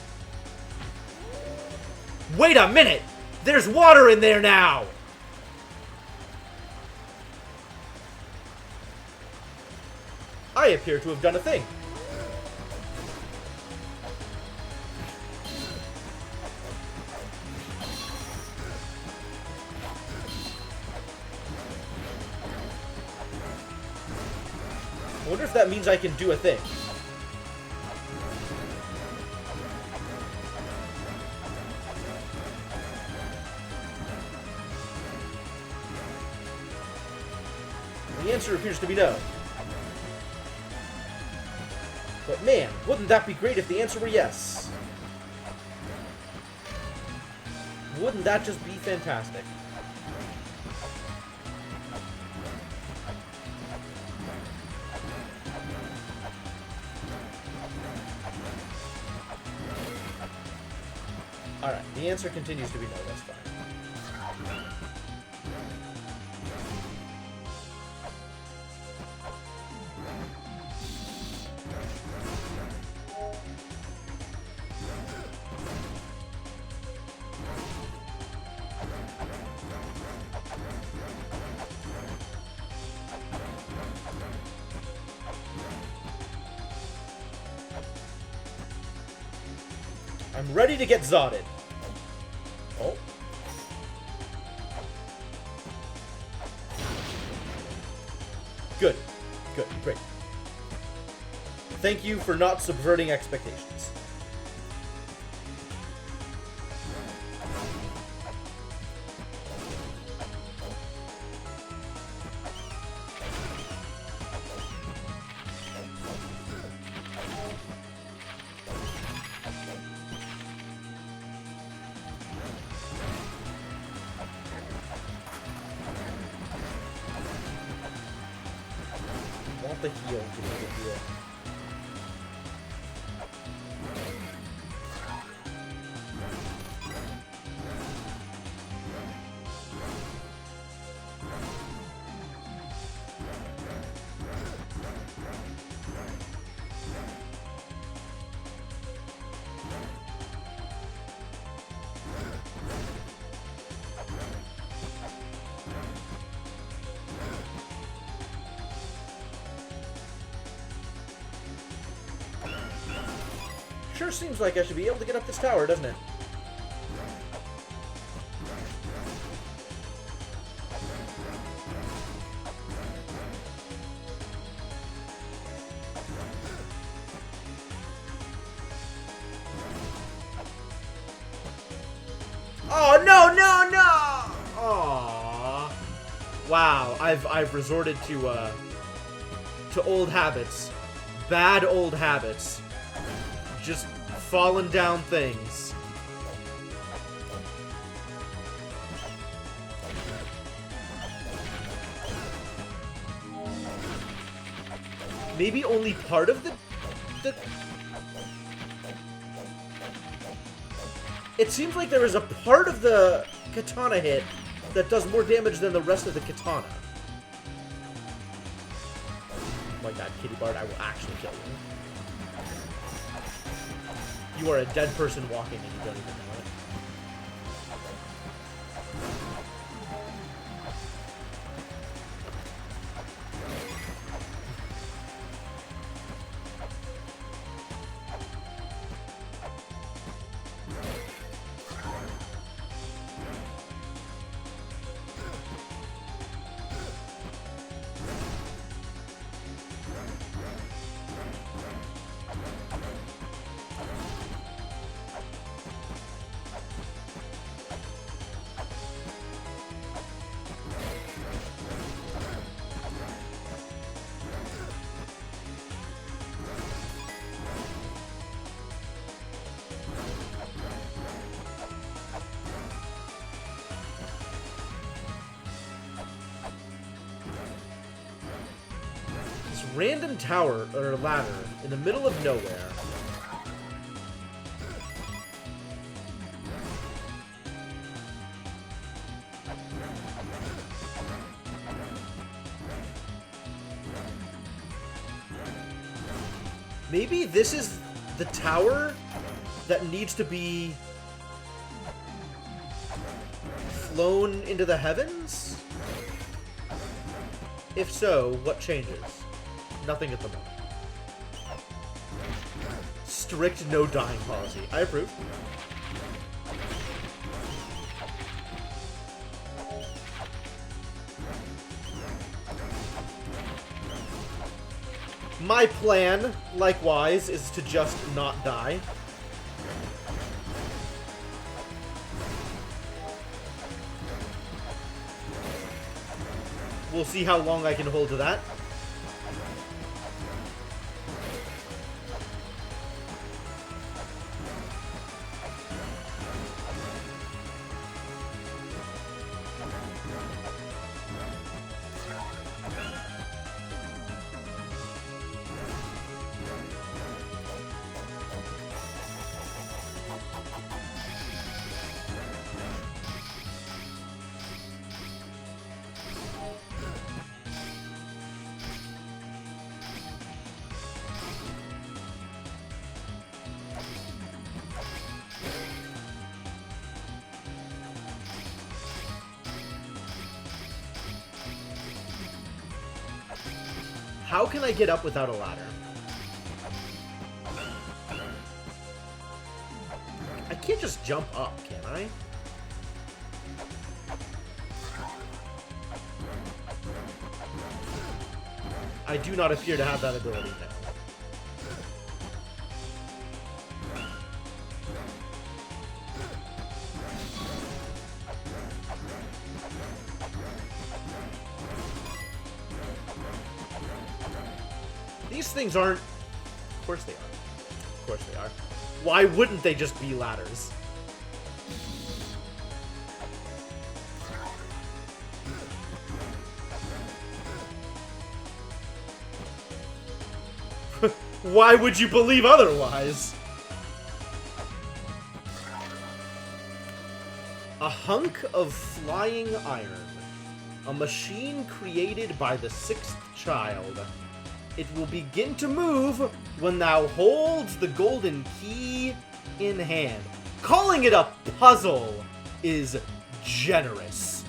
Wait a minute! There's water in there now! I appear to have done a thing. I wonder if that means I can do a thing. The answer appears to be no. But man, wouldn't that be great if the answer were yes? Wouldn't that just be fantastic? Alright, the answer continues to be no, that's fine. I'm ready to get zotted. Oh. Good. Good. Great. Thank you for not subverting expectations. Want the heal, give me the heal. Sure seems like I should be able to get up this tower, doesn't it? Oh, no, no, no! Aww. Wow, I've resorted to old habits. Bad old habits. Just falling down things. Maybe only part of the... It seems like there is a part of the katana hit that does more damage than the rest of the katana. Oh my god, Kitty Bard, I will actually kill you. You are a dead person walking and you don't even know it. Random tower or ladder in the middle of nowhere. Maybe this is the tower that needs to be flown into the heavens? If so, what changes? Nothing at the moment. Strict no dying policy. I approve. My plan, likewise, is to just not die. We'll see how long I can hold to that. How can I get up without a ladder? I can't just jump up, can I? I do not appear to have that ability now. These things aren't... Of course they are. Of course they are. Why wouldn't they just be ladders? Why would you believe otherwise? A hunk of flying iron. A machine created by the sixth child. It will begin to move when thou holds the golden key in hand. Calling it a puzzle is generous.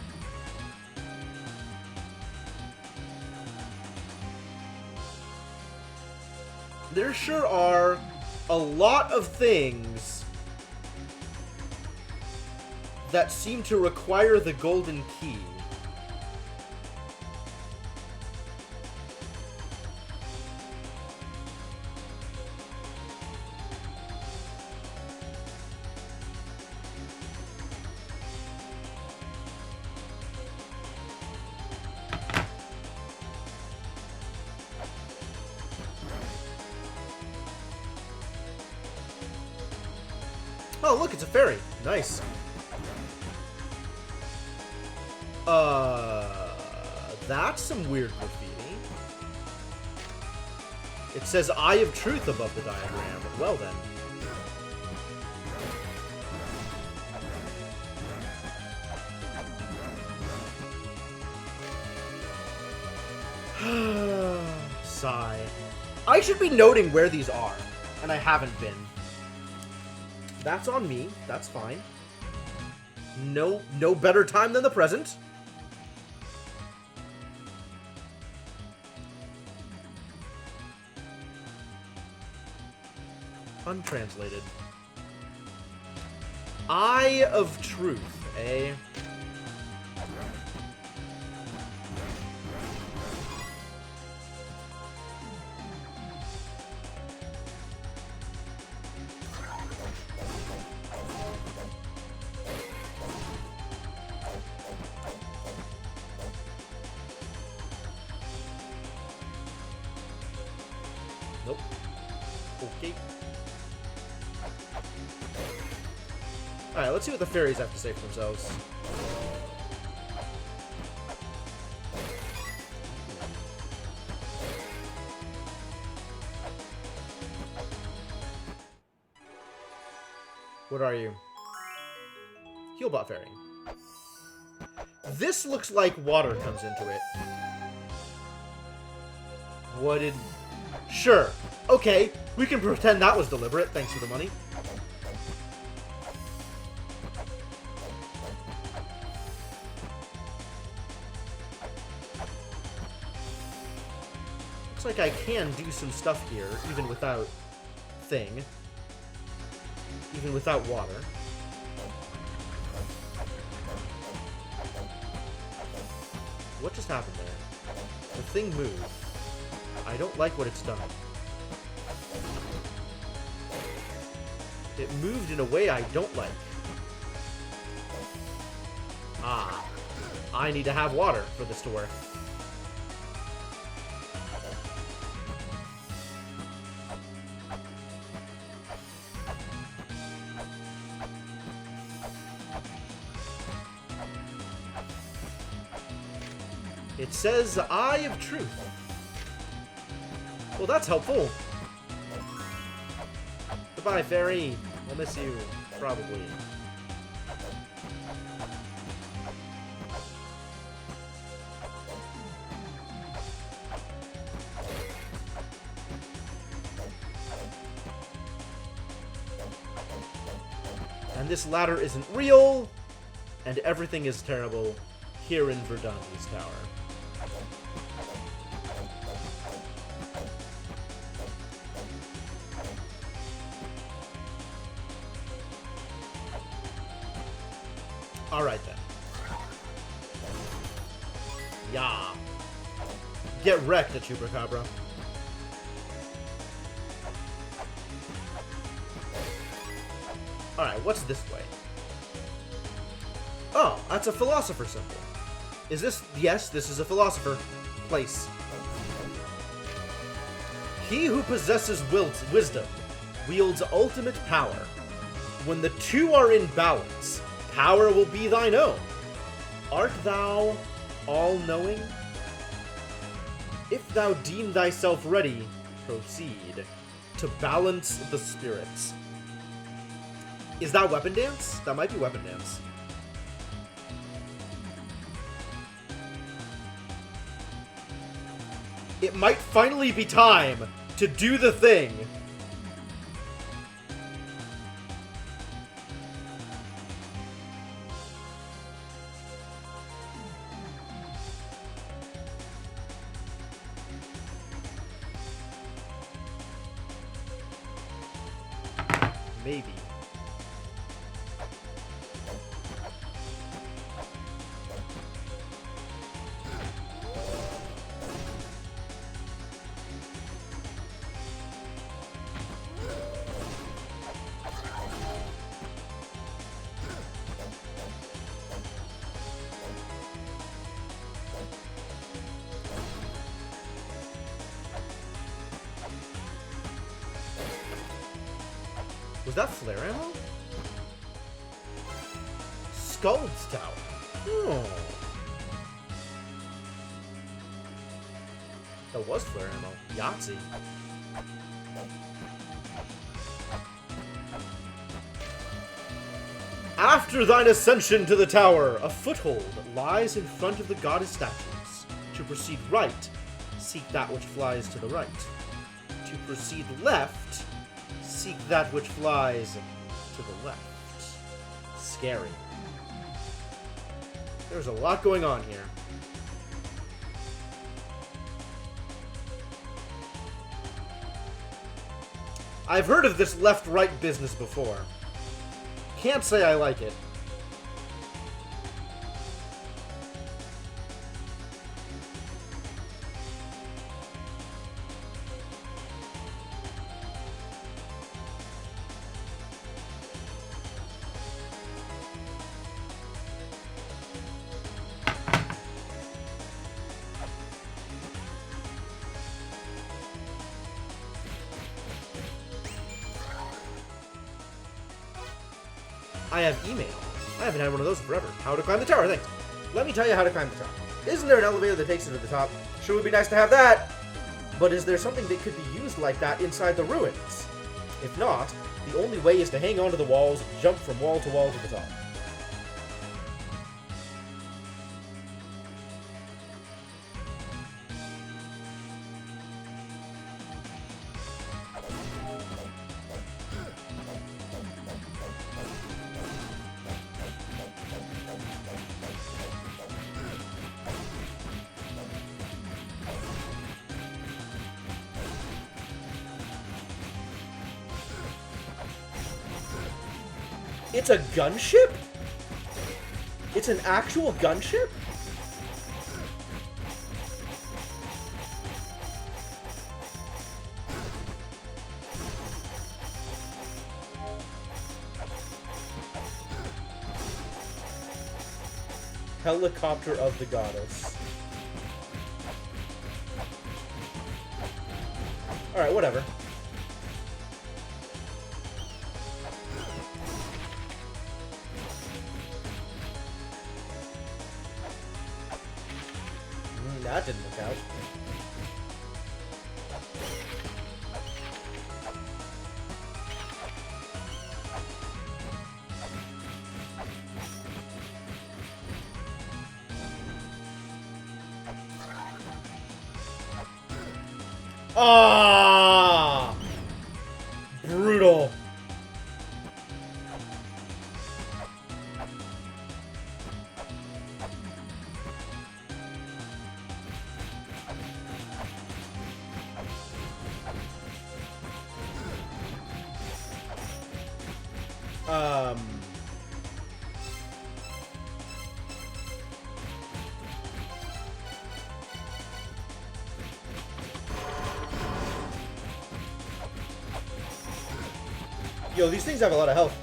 There sure are a lot of things that seem to require the golden key. Oh, look, it's a fairy. Nice. That's some weird graffiti. It says Eye of Truth above the diagram. Well then. Sigh. I should be noting where these are, and I haven't been. That's on me. That's fine. No better time than the present. Untranslated. Eye of Truth, eh? Nope. Okay. Alright, let's see what the fairies have to say for themselves. What are you? Healbot fairy. This looks like water comes into it. What did... Sure. Okay, we can pretend that was deliberate. Thanks for the money. Looks like I can do some stuff here, even without thing. Even without water. What just happened there? The thing moved. I don't like what it's done. It moved in a way I don't like. Ah. I need to have water for this to work. It says Eye of Truth. Well, that's helpful. Goodbye, fairy. I'll miss you, probably. And this ladder isn't real, and everything is terrible here in Verdani's tower. Alright then. Yeah. Get wrecked, a Chupacabra. Alright, what's this way? Oh, that's a philosopher symbol. Is this... Yes, this is a philosopher place. He who possesses wisdom wields ultimate power. When the two are in balance, power will be thine own. Art thou all-knowing? If thou deem thyself ready, proceed to balance the spirits. Is that Weapon Dance? That might be Weapon Dance. It might finally be time to do the thing. Maybe. Was that flare ammo? Skuld's Tower. Oh. That was flare ammo. Yahtzee. After thine ascension to the tower, a foothold lies in front of the goddess statues. To proceed right, seek that which flies to the right. To proceed left, seek that which flies to the left. Scary. There's a lot going on here. I've heard of this left-right business before. Can't say I like it. I have email. I haven't had one of those forever. How to climb the tower, thanks. Let me tell you how to climb the tower. Isn't there an elevator that takes you to the top? Sure would be nice to have that. But is there something that could be used like that inside the ruins? If not, the only way is to hang onto the walls and jump from wall to wall to the top. It's a gunship? It's an actual gunship? Helicopter of the goddess. Alright, whatever. That didn't work out. Ah! Brutal. Yo, these things have a lot of health.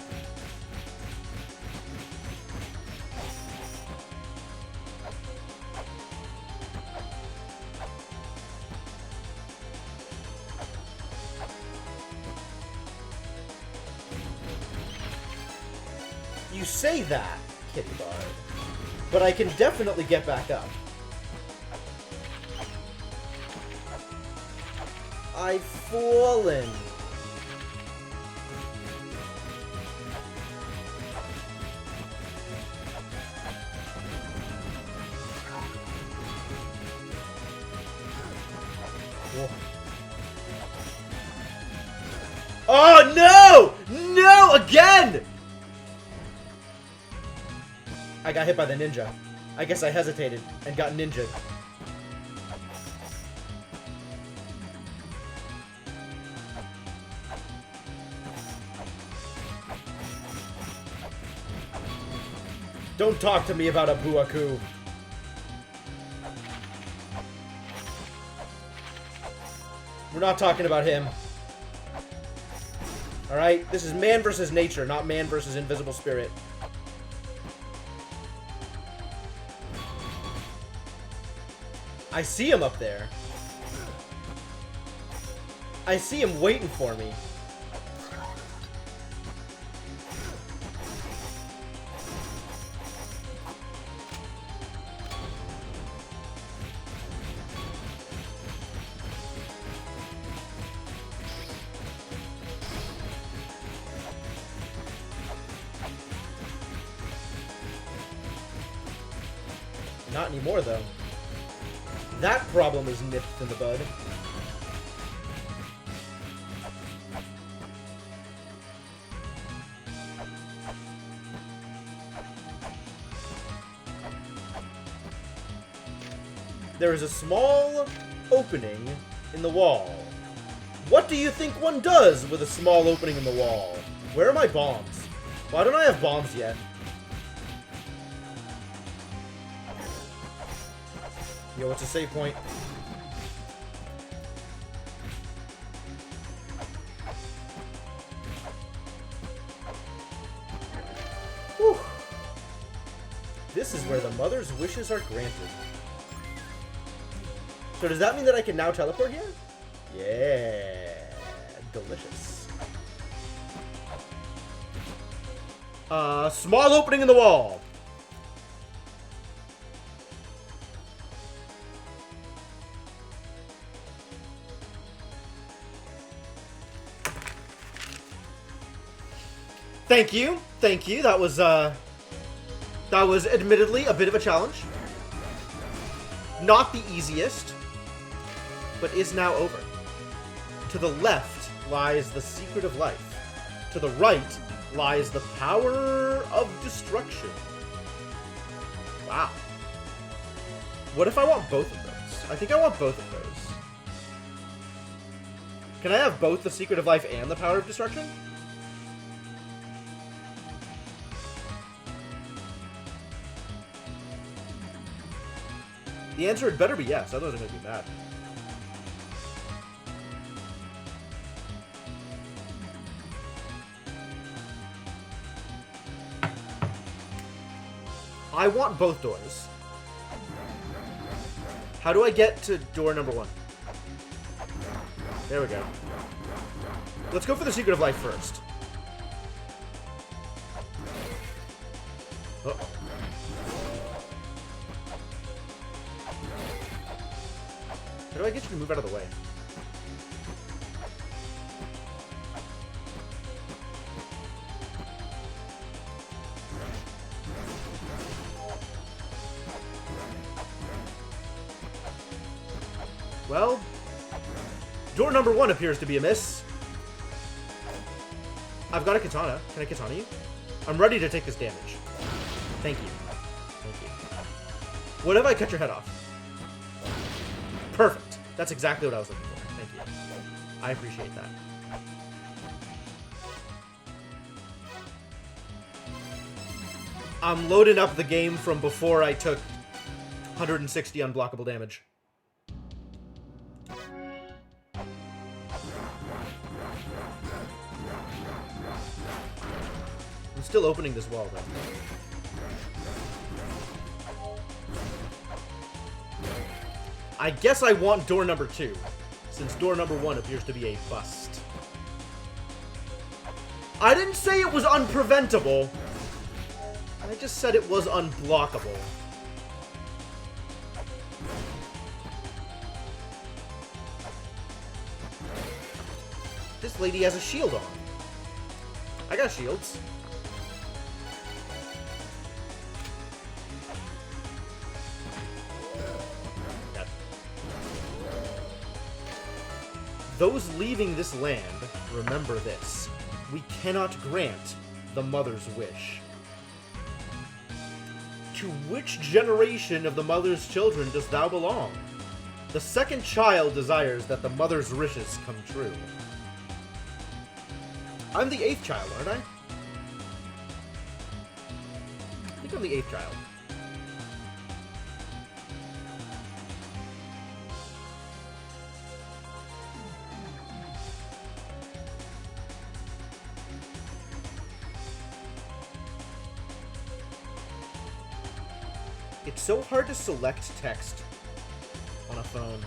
You say that, Kitty Bard, but I can definitely get back up. I've fallen. Whoa. Oh no! No! Again! I got hit by the ninja. I guess I hesitated and got ninja'd. Don't talk to me about a Buaku. We're not talking about him. Alright? This is man versus nature, not man versus invisible spirit. I see him up there. I see him waiting for me. Not anymore, though. That problem is nipped in the bud. There is a small opening in the wall. What do you think one does with a small opening in the wall? Where are my bombs? Why don't I have bombs yet? Yo, what's a save point? Whew. This is where the mother's wishes are granted. So does that mean that I can now teleport here? Yeah. Delicious. Small opening in the wall. Thank you. Thank you. That was admittedly a bit of a challenge. Not the easiest, but is now over. To the left lies the secret of life. To the right lies the power of destruction. Wow. What if I want both of those? I think I want both of those. Can I have both the secret of life and the power of destruction? The answer had better be yes, otherwise I'm going to be mad. I want both doors. How do I get to door number 1? There we go. Let's go for the secret of life first. Uh-oh. How do I get you to move out of the way? Well, door number 1 appears to be a miss. I've got a katana. Can I katana you? I'm ready to take this damage. Thank you. Thank you. What if I cut your head off? Perfect. That's exactly what I was looking for. Thank you. I appreciate that. I'm loading up the game from before I took 160 unblockable damage. I'm still opening this wall, though. I guess I want door number 2, since door number 1 appears to be a bust. I didn't say it was unpreventable. I just said it was unblockable. This lady has a shield on. I got shields. Those leaving this land, remember this. We cannot grant the mother's wish. To which generation of the mother's children does thou belong? The second child desires that the mother's wishes come true. I'm the 8th child, aren't I? I think I'm the 8th child. It's so hard to select text on a phone.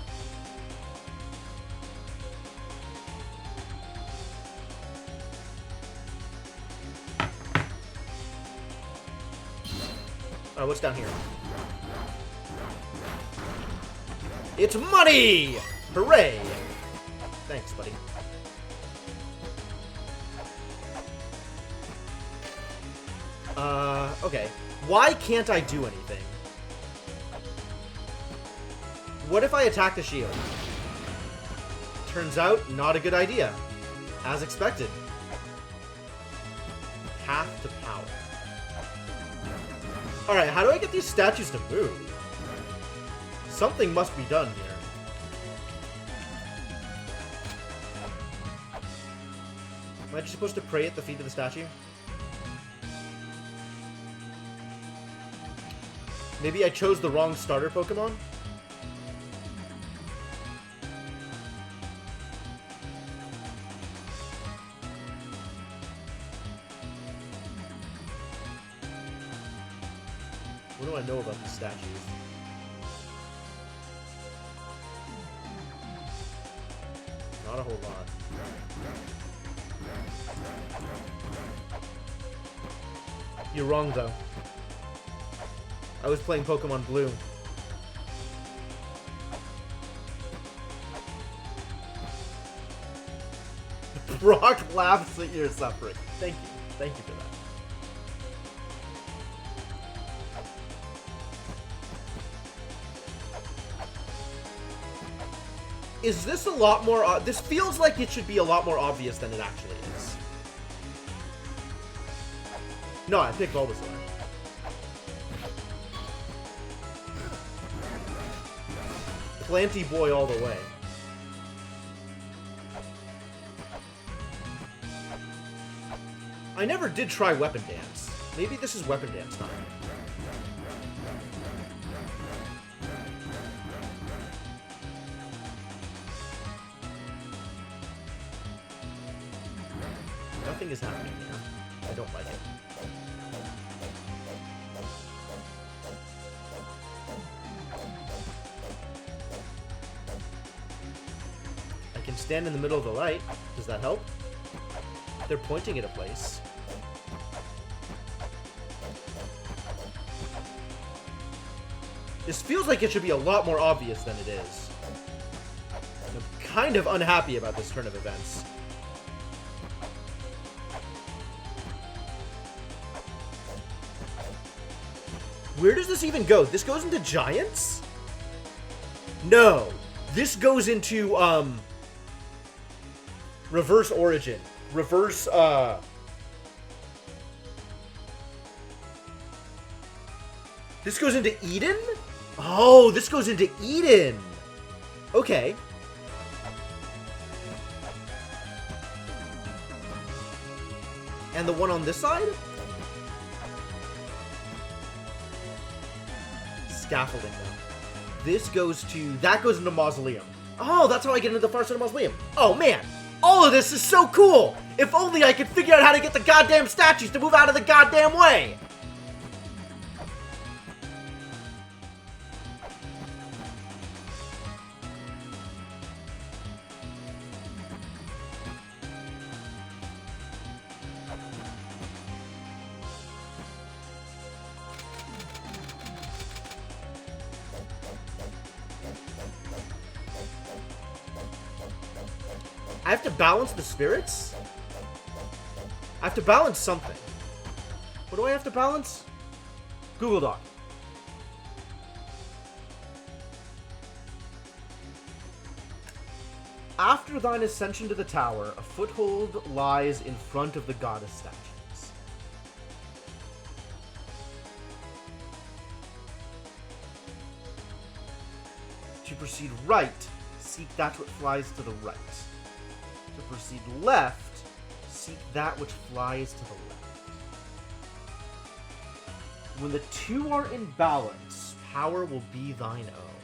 Alright, what's down here? It's money! Hooray! Thanks, buddy. Okay. Why can't I do anything? What if I attack the shield? Turns out, not a good idea. As expected. Path to power. Alright, how do I get these statues to move? Something must be done here. Am I just supposed to pray at the feet of the statue? Maybe I chose the wrong starter Pokemon? What do I know about these statues? Not a whole lot. You're wrong, though. I was playing Pokemon Blue. Brock laughs at your suffering. Thank you. Thank you for that. Is this a lot more... this feels like it should be a lot more obvious than it actually is. No, I picked Bulbasaur. Planty boy all the way. I never did try Weapon Dance. Maybe this is Weapon Dance time. Nothing is happening here. I don't like it. I can stand in the middle of the light. Does that help? They're pointing at a place. This feels like it should be a lot more obvious than it is. I'm kind of unhappy about this turn of events. Where does this even go? This goes into Giants? No. This goes into, Reverse Origin. Reverse, This goes into Eden? Oh, this goes into Eden! Okay. And the one on this side? Scaffolding, though. This goes to... That goes into Mausoleum. Oh, that's how I get into the far side of Mausoleum. Oh, man. All of this is so cool! If only I could figure out how to get the goddamn statues to move out of the goddamn way! I have to balance the spirits? I have to balance something. What do I have to balance? Google Doc. After thine ascension to the tower, a foothold lies in front of the goddess statues. To proceed right, seek that which flies to the right. To proceed left, seek that which flies to the left. When the two are in balance, power will be thine own.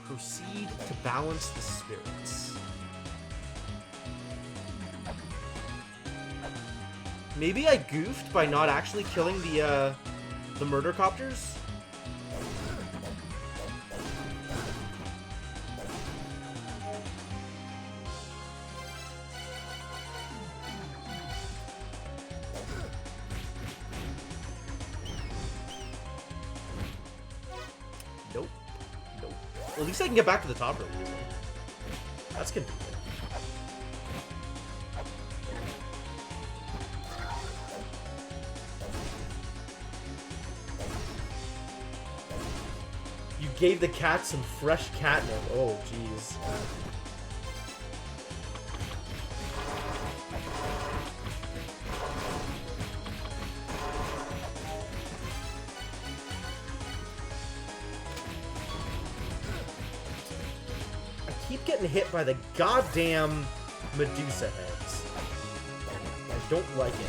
Proceed to balance the spirits. Maybe I goofed by not actually killing the murder copters? Nope. Nope. Well, at least I can get back to the top really easily. That's convenient. gave the cat some fresh catnip. Oh, jeez. I keep getting hit by the goddamn Medusa heads. I don't like it.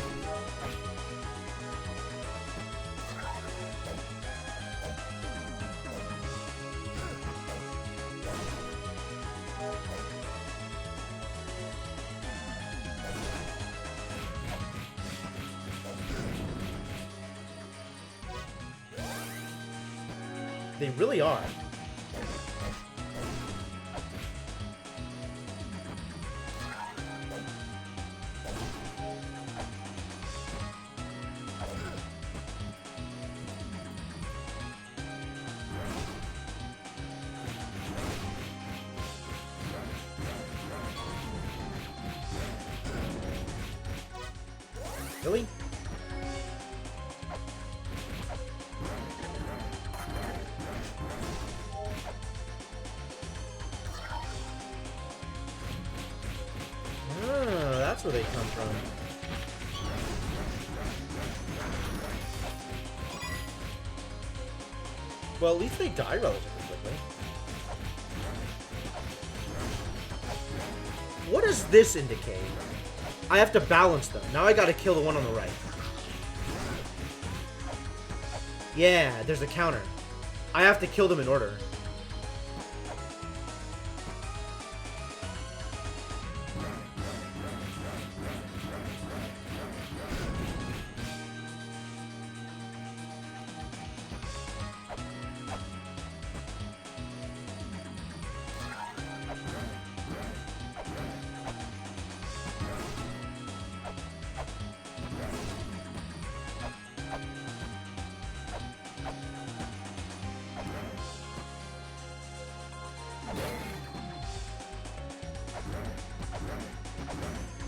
They really are. Really? That's where they come from. Well, at least they die relatively quickly. What does this indicate? I have to balance them. Now I gotta kill the one on the right. Yeah, there's a counter. I have to kill them in order.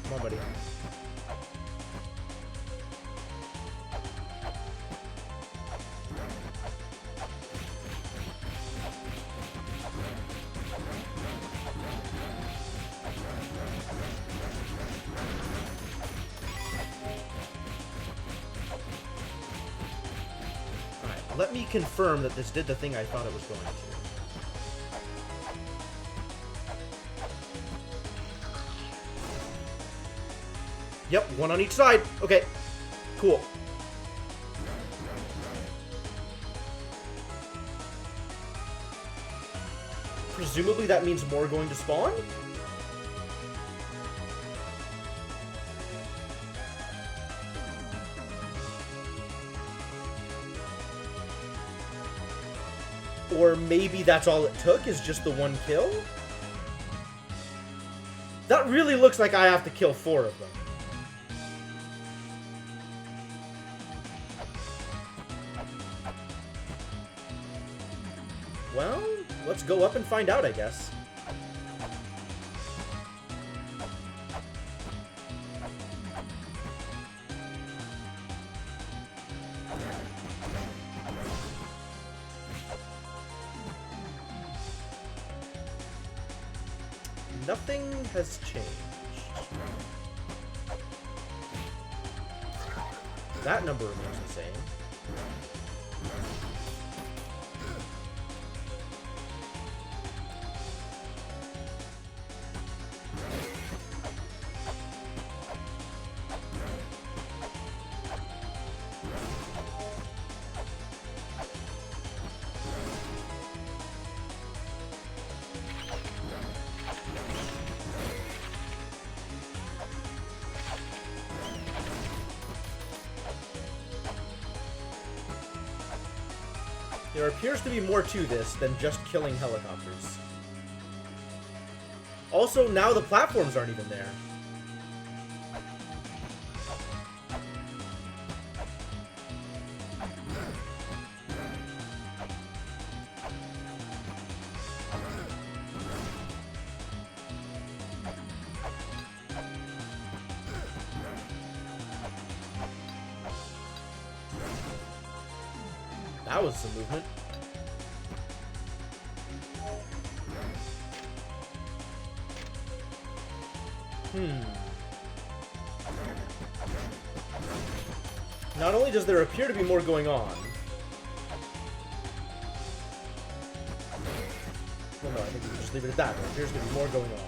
Come on, buddy. Alright, let me confirm that this did the thing I thought it was going to. Yep, one on each side. Okay, cool. Presumably that means more going to spawn? Or maybe that's all it took, is just the one kill? That really looks like I have to kill 4 of them. Well, let's go up and find out, I guess. Nothing has changed. That number remains the same. There appears to be more to this than just killing helicopters. Also, now the platforms aren't even there. That was some movement. Not only does there appear to be more going on... Well, no, I think we can just leave it at that. There appears to be more going on.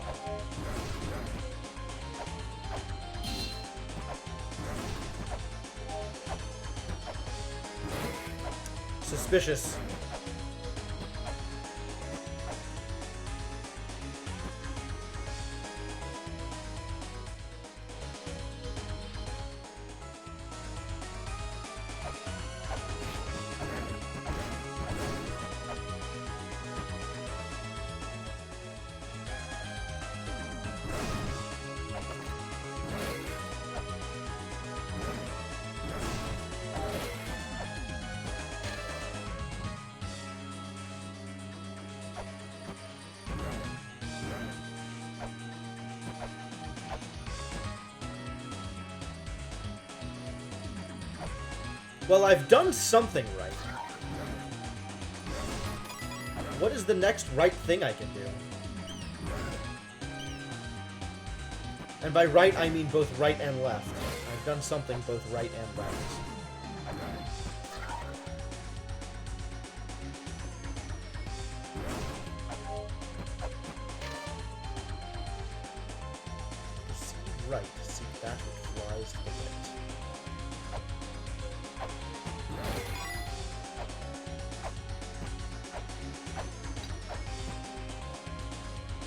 Suspicious. Well, I've done something right. What is the next right thing I can do? And by right, I mean both right and left. I've done something both right and left. Proceed right, seek that which flies to the right.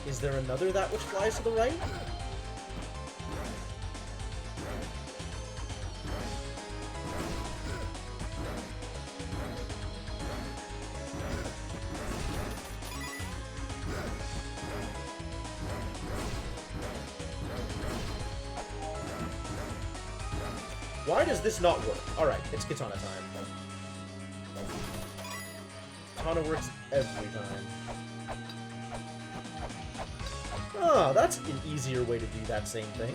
Is there another that which flies to the right? Why does this not work? Alright, it's Katana time. Katana works every time. Ah, that's an easier way to do that same thing.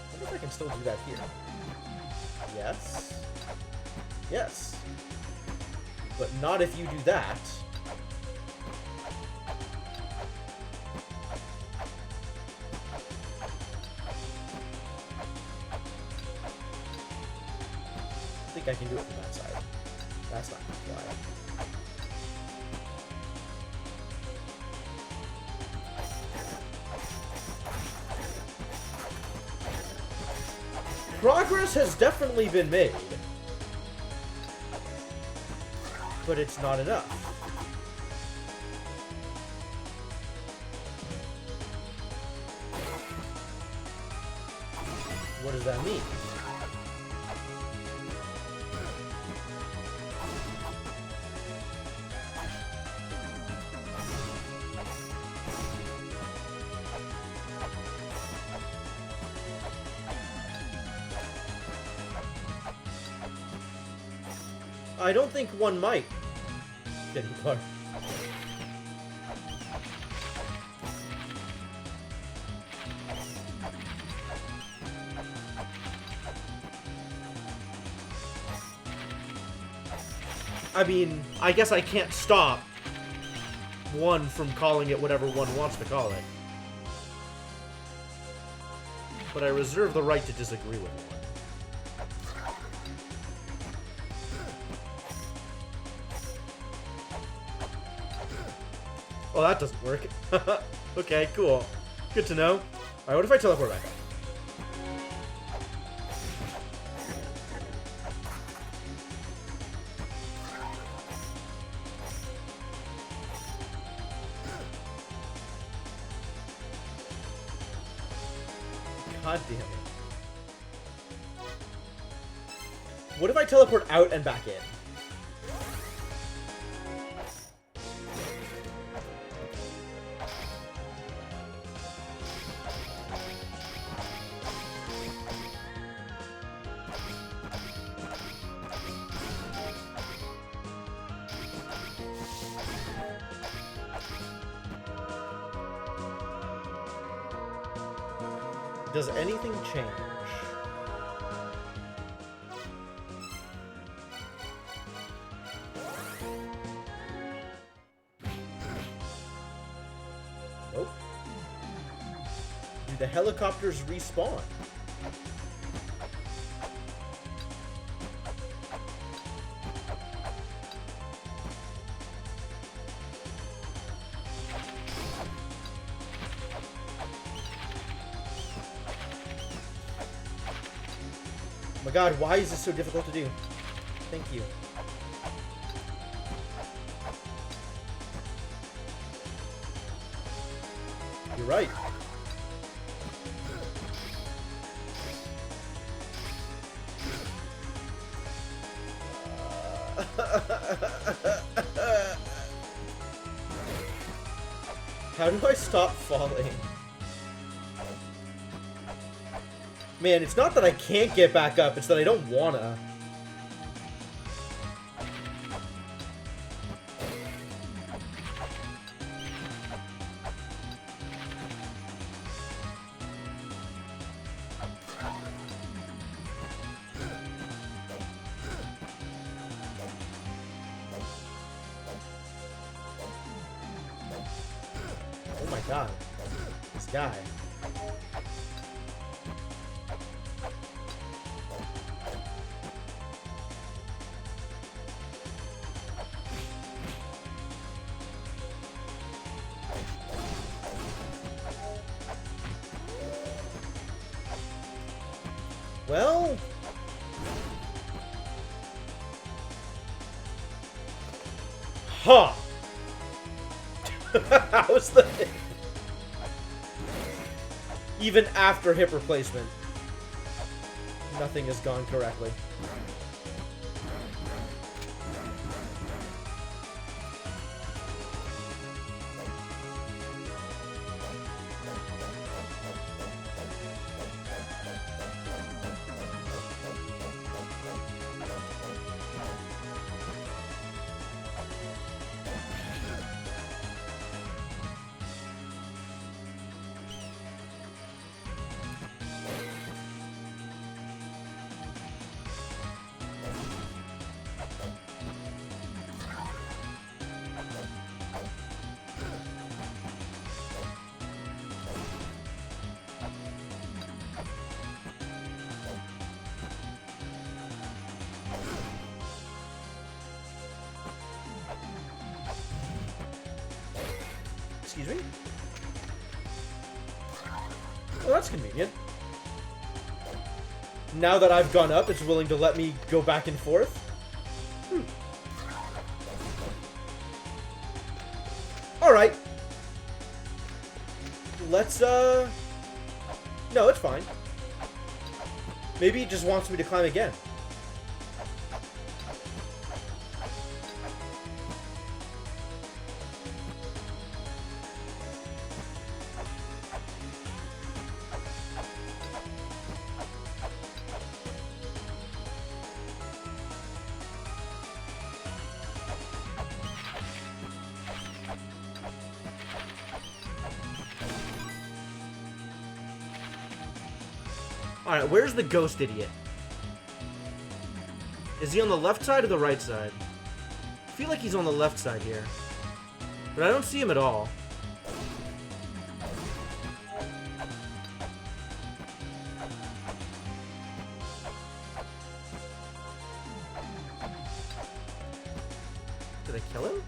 I wonder if I can still do that here. Yes. Yes. But not if you do that. I think I can do it from that side. That's not gonna fly. Progress has definitely been made. But it's not enough. What does that mean? I don't think one might. Getting close. I mean, I guess I can't stop one from calling it whatever one wants to call it. But I reserve the right to disagree with one. Oh, that doesn't work. Okay, cool. Good to know. Alright, what if I teleport back up? God damn it. What if I teleport out and back in? Does anything change? Nope. Do the helicopters respawn? Oh my god, why is this so difficult to do? Thank you. You're right. How do I stop falling? Man, it's not that I can't get back up, it's that I don't wanna. Oh my god. This guy. Well... Huh! How's the... Even after hip replacement, nothing has gone correctly. Excuse me? Well, that's convenient. Now that I've gone up, it's willing to let me go back and forth. Alright. Let's, No, it's fine. Maybe it just wants me to climb again. Alright, where's the ghost idiot? Is he on the left side or the right side? I feel like he's on the left side here. But I don't see him at all. Did I kill him?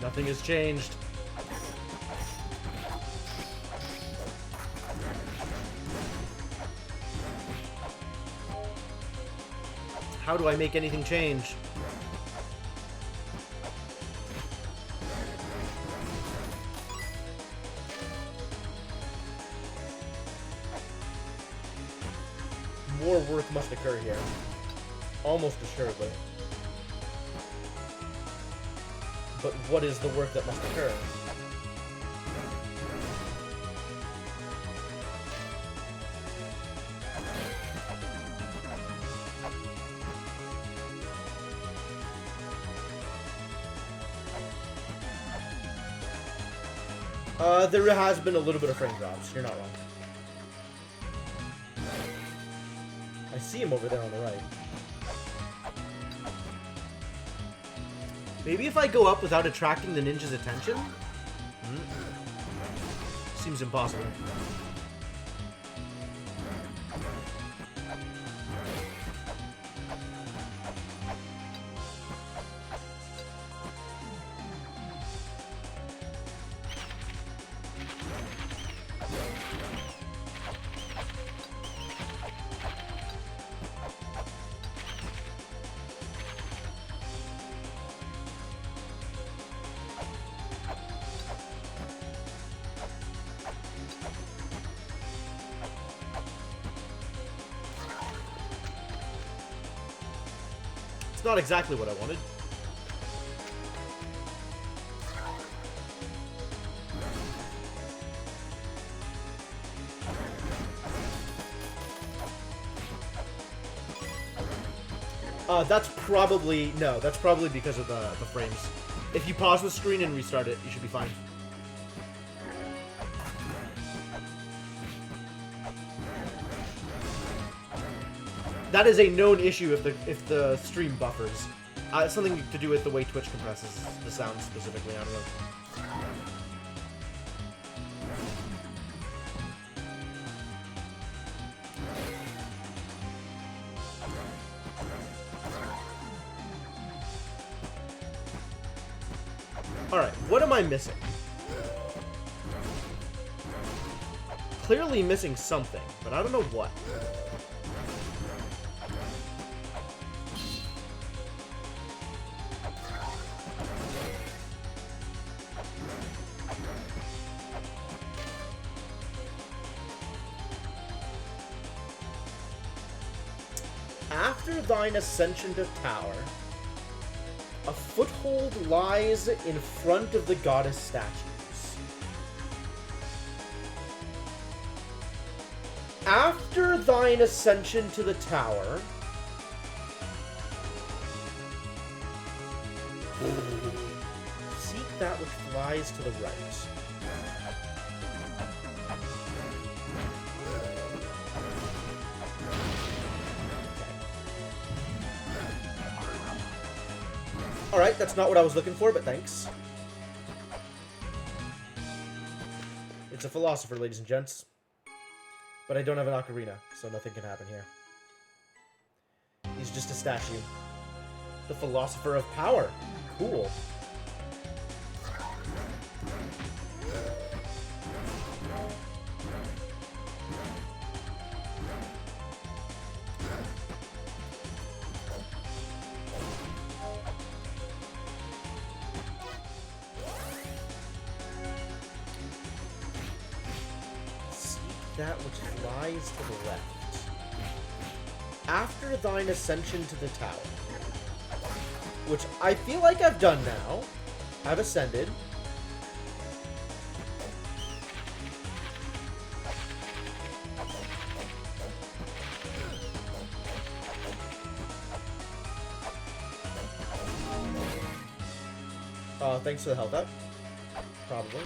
Nothing has changed. How do I make anything change? More work must occur here. Almost assuredly. But what is the work that must occur? There has been a little bit of frame drops. You're not wrong. I see him over there on the right. Maybe if I go up without attracting the ninja's attention? Seems impossible. Not exactly what I wanted. That's probably because of the frames. If you pause the screen and restart it, you should be fine. That is a known issue if the stream buffers. It's something to do with the way Twitch compresses the sound specifically. I don't know. All right, what am I missing? Clearly missing something, but I don't know what. After thine ascension to tower, a foothold lies in front of the goddess statues. After thine ascension to the tower, seek that which lies to the right. Alright, that's not what I was looking for, but thanks. It's a philosopher, ladies and gents. But I don't have an ocarina, so nothing can happen here. He's just a statue. The philosopher of power. Cool. That which lies to the left. After thine ascension to the tower. Which I feel like I've done now. I've ascended. Thanks for the health up. Probably.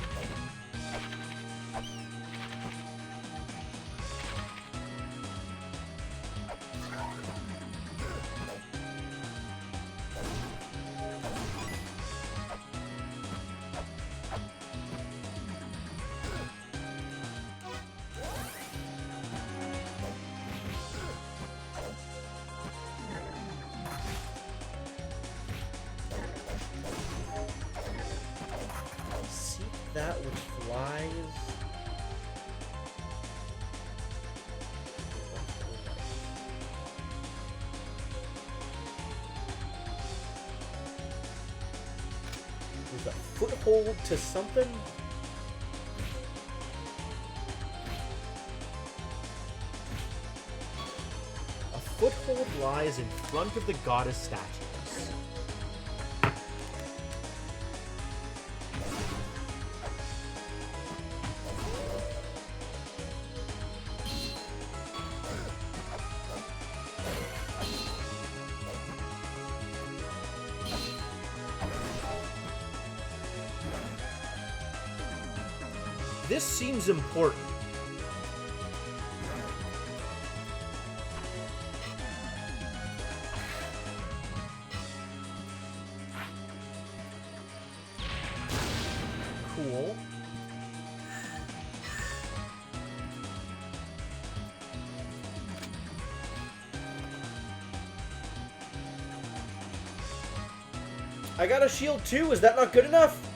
That which flies. There's a foothold to something. A foothold lies in front of the goddess statues. This seems important. Cool. I got a shield too, is that not good enough?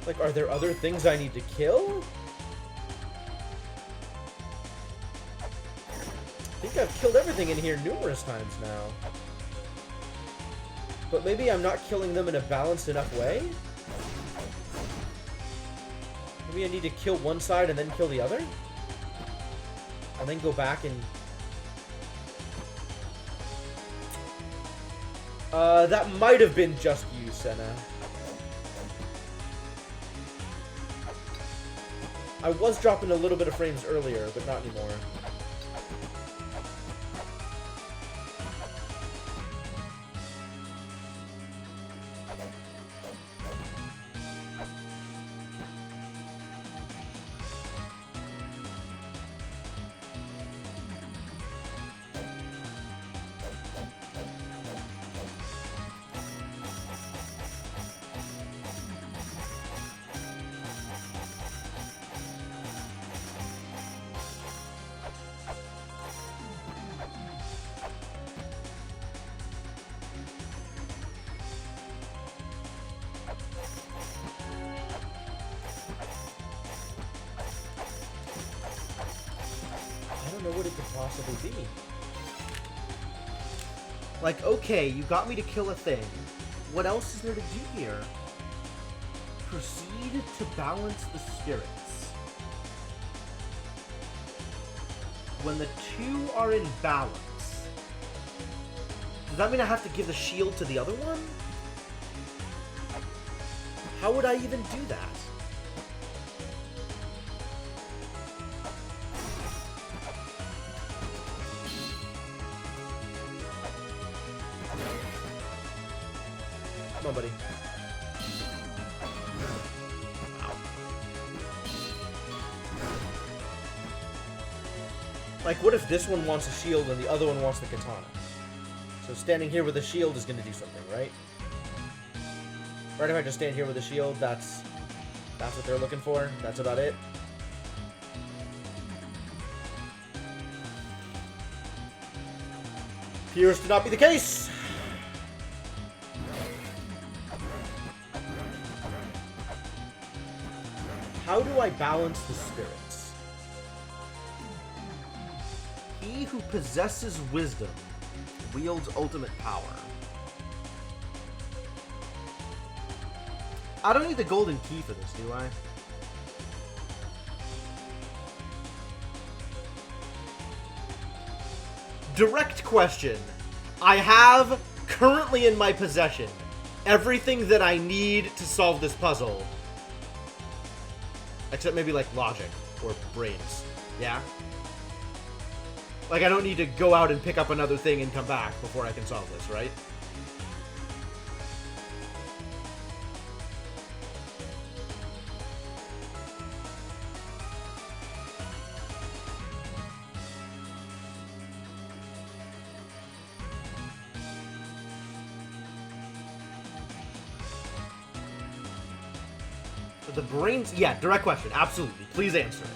Like, are there other things I need to kill? I think I've killed everything in here numerous times now. But maybe I'm not killing them in a balanced enough way? Maybe I need to kill one side and then kill the other? And then go back and... that might have been just you, Senna. I was dropping a little bit of frames earlier, but not anymore. I don't know what it could possibly be. Like, okay, you got me to kill a thing. What else is there to do here? Proceed to balance the spirits. When the two are in balance, does that mean I have to give the shield to the other one? How would I even do that? Come on, buddy. Ow. Like, what if this one wants a shield and the other one wants the katana? So standing here with a shield is going to do something, right? Right, if I just stand here with a shield, that's what they're looking for? That's about it? Appears to not be the case! How do I balance the spirits? He who possesses wisdom wields ultimate power. I don't need the golden key for this, do I? Direct question. I have currently in my possession everything that I need to solve this puzzle. Except maybe like logic or brains. Yeah? Like I don't need to go out and pick up another thing and come back before I can solve this, right? The brains... Yeah, direct question. Absolutely. Please answer it.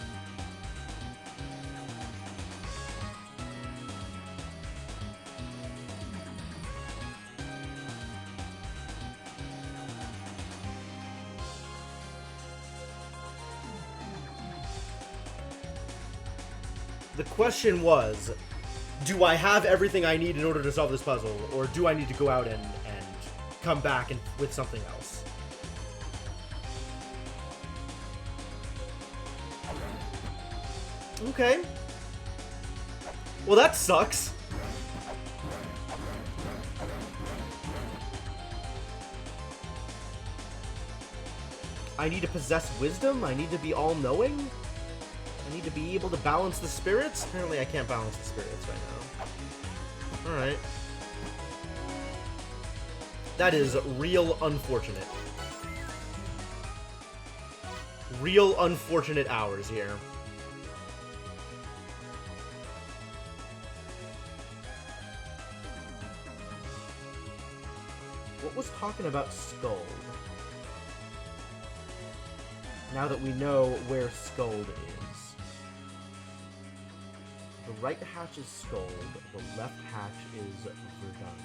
The question was, do I have everything I need in order to solve this puzzle, or do I need to go out and come back and with something else? Okay. Well, that sucks. I need to possess wisdom? I need to be all-knowing? I need to be able to balance the spirits? Apparently I can't balance the spirits right now. Alright. That is real unfortunate. Real unfortunate hours here. What was talking about Scold? Now that we know where Scold is. The right hatch is Scold, the left hatch is Verdun.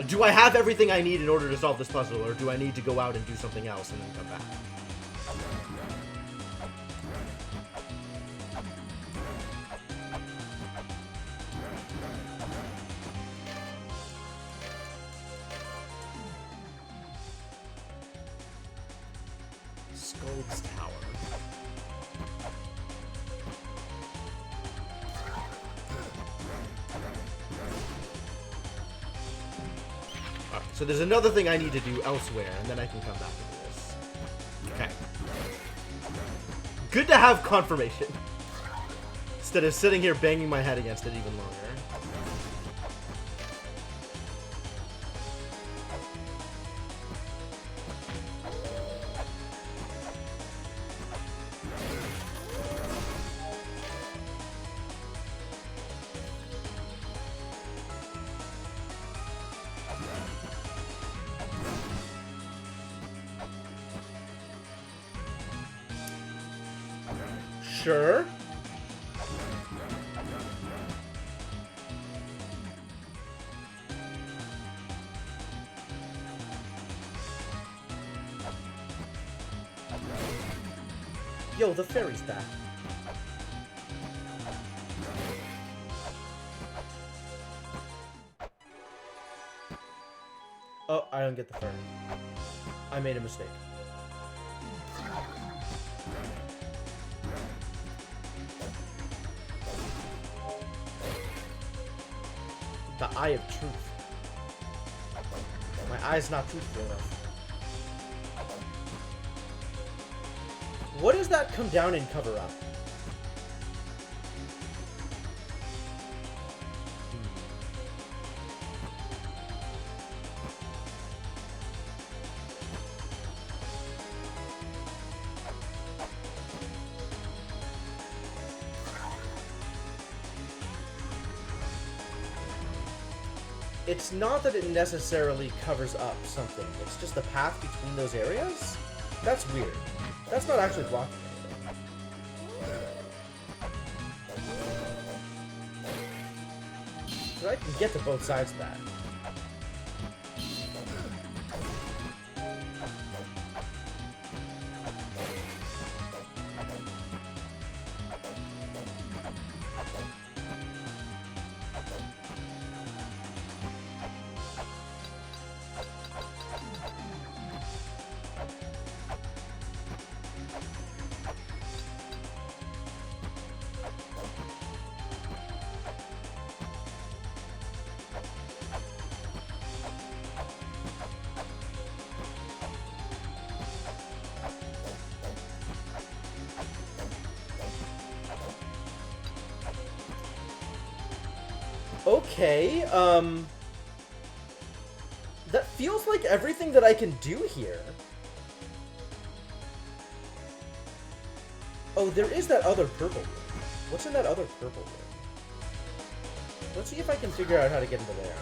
Do I have everything I need in order to solve this puzzle, or do I need to go out and do something else and then come back? Scold's Tower. So there's another thing I need to do elsewhere, and then I can come back to this. Okay. Good to have confirmation. Instead of sitting here banging my head against it even longer. Sure. Yo, the ferry's back. Oh, I don't get the ferry. I made a mistake. The Eye of Truth. My eye's not truthful enough. What does that come down and cover up? It's not that it necessarily covers up something. It's just the path between those areas? That's weird. That's not actually blocking anything. So I can get to both sides of that. Okay, that feels like everything that I can do here. Oh, there is that other purple room. What's in that other purple room? Let's see if I can figure out how to get into there.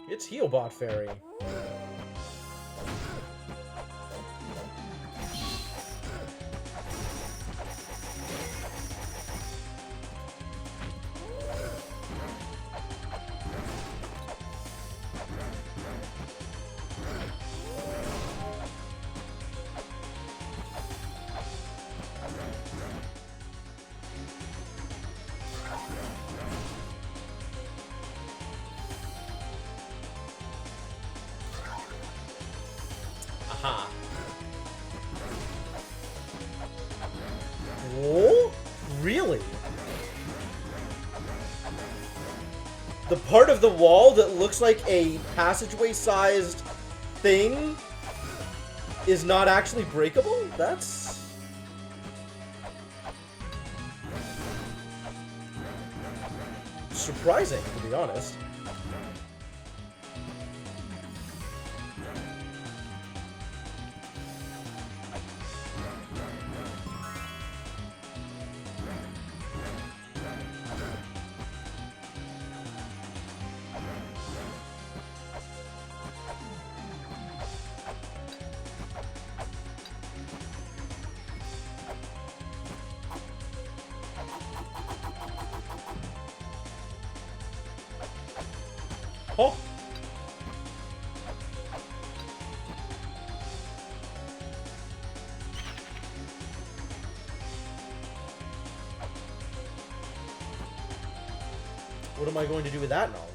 It's Healbot Fairy. Aha. Oh? Really? The part of the wall that looks like a passageway-sized thing is not actually breakable? That's... surprising, to be honest. Oh. What am I going to do with that knowledge?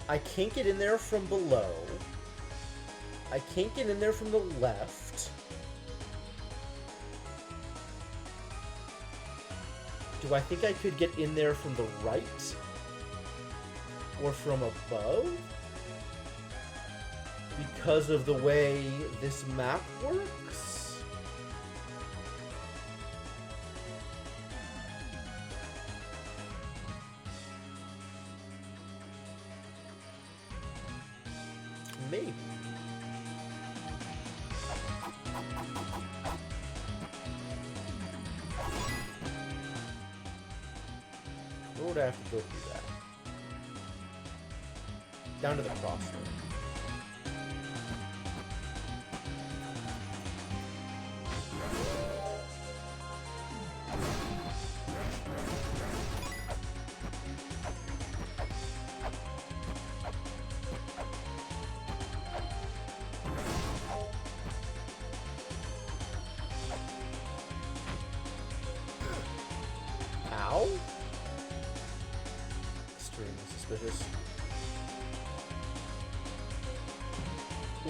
I can't get in there from below. I can't get in there from the left. Do I think I could get in there from the right? Or from above? Because of the way this map works? Maybe. Or would I have to go through that? Down to the crossroad. Ow? Extremely suspicious.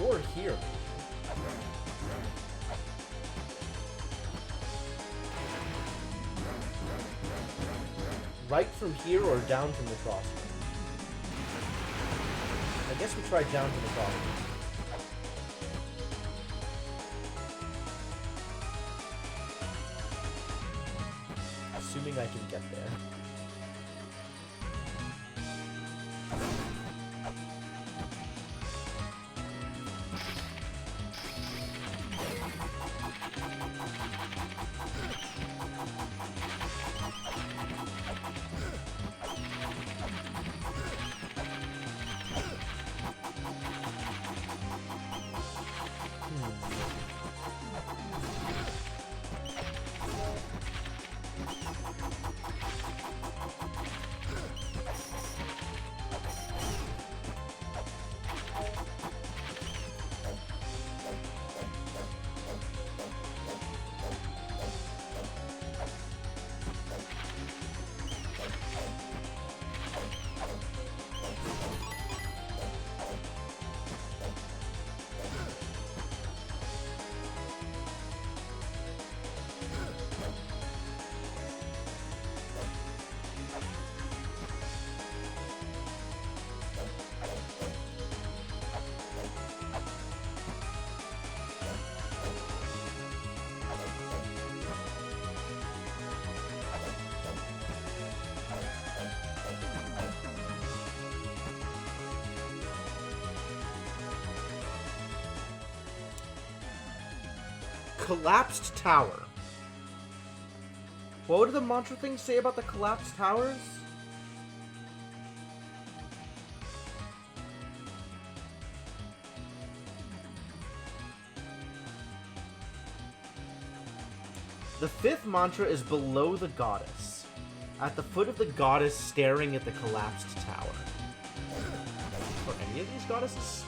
Or here. Right from here or down from the crossroad? I guess we try down from the crossroad. Assuming I can get there. Collapsed tower. What would the mantra thing say about the collapsed towers? The fifth mantra is below the goddess. At the foot of the goddess staring at the collapsed tower. Or any of these goddesses?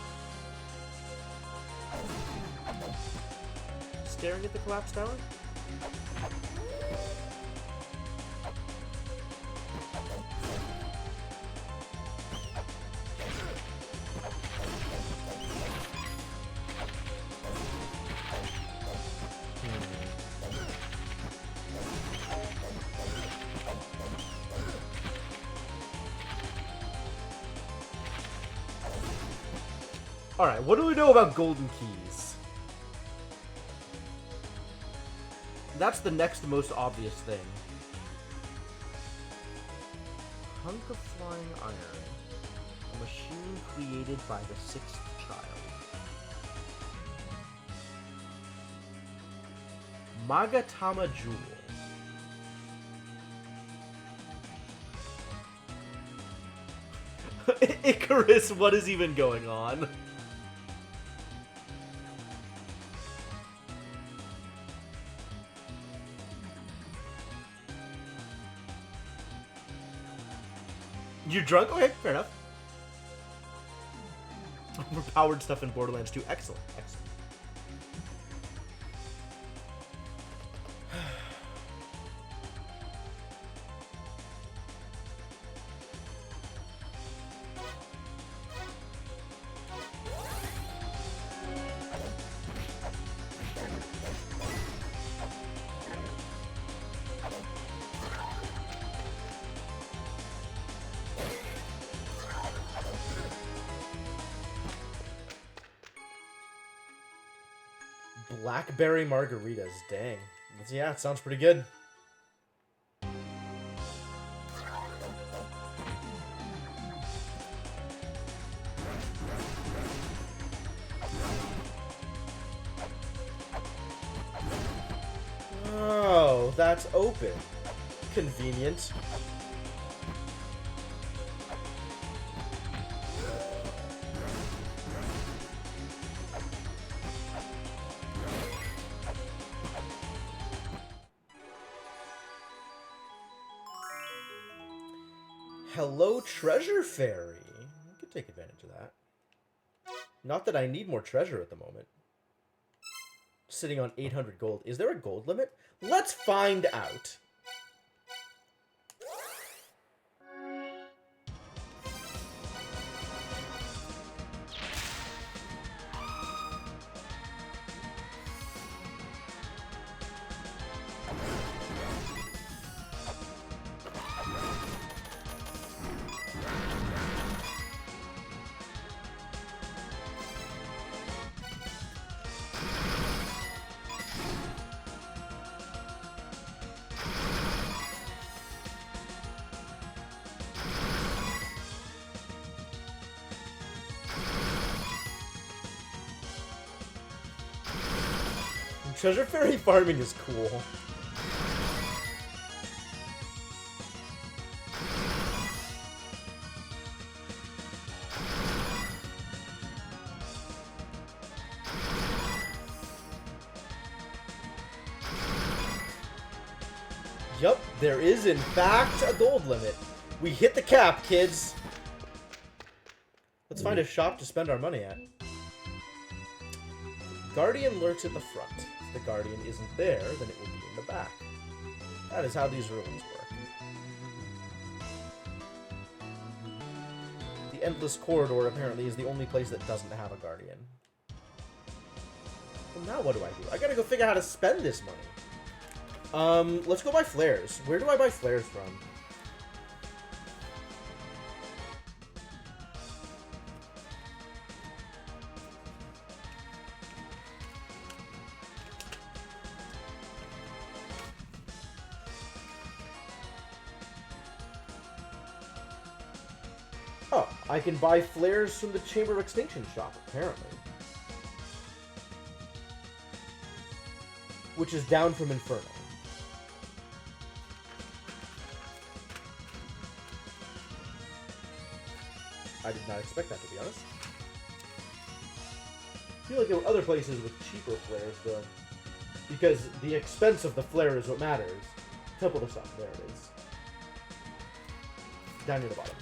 Staring at the collapsed tower? Alright, what do we know about golden keys? That's the next most obvious thing. Hunk of flying iron. A machine created by the sixth child. Magatama Jewel. Icarus, what is even going on? You drunk? Okay, fair enough. Overpowered stuff in Borderlands 2. Excellent, excellent. Blackberry margaritas, dang. Yeah, it sounds pretty good. Oh, that's open. Convenient. Hello, Treasure Fairy. I could take advantage of that. Not that I need more treasure at the moment. Sitting on 800 gold. Is there a gold limit? Let's find out. Treasure Fairy farming is cool. Yup, there is in fact a gold limit. We hit the cap, kids. Let's find a shop to spend our money at. Guardian lurks at the front. If the Guardian isn't there, then it will be in the back. That is how these ruins work. The Endless Corridor apparently is the only place that doesn't have a Guardian. Well, now what do? I gotta go figure out how to spend this money. Let's go buy flares. Where do I buy flares from? Oh, I can buy flares from the Chamber of Extinction shop, apparently. Which is down from Inferno. I did not expect that, to be honest. I feel like there were other places with cheaper flares, though. Because the expense of the flare is what matters. Temple this up. There it is. Down near the bottom.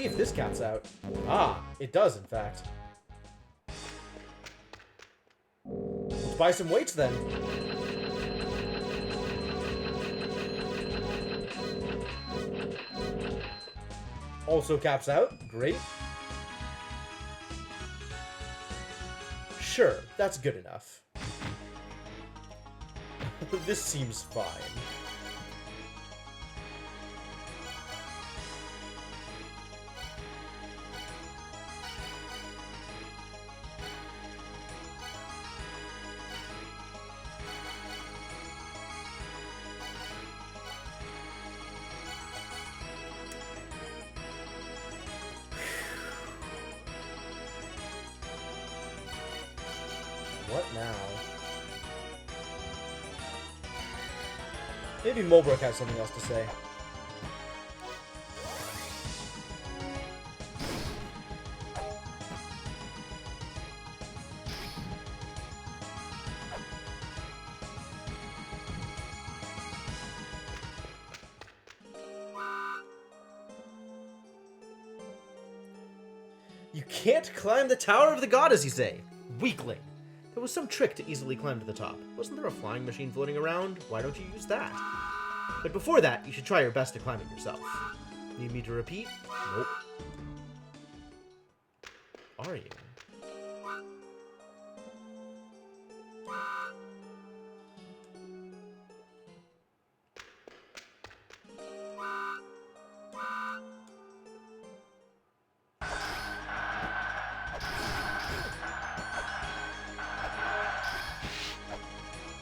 see if this caps out. Ah, it does, in fact. Let's buy some weights, then. Also caps out. Great. Sure, that's good enough. This seems fine. What now? Maybe Mulbrook has something else to say. You can't climb the Tower of the Goddess, you say? Weakling. There was some trick to easily climb to the top. Wasn't there a flying machine floating around? Why don't you use that? But before that, you should try your best to climb it yourself. Need me to repeat? Nope. Are you?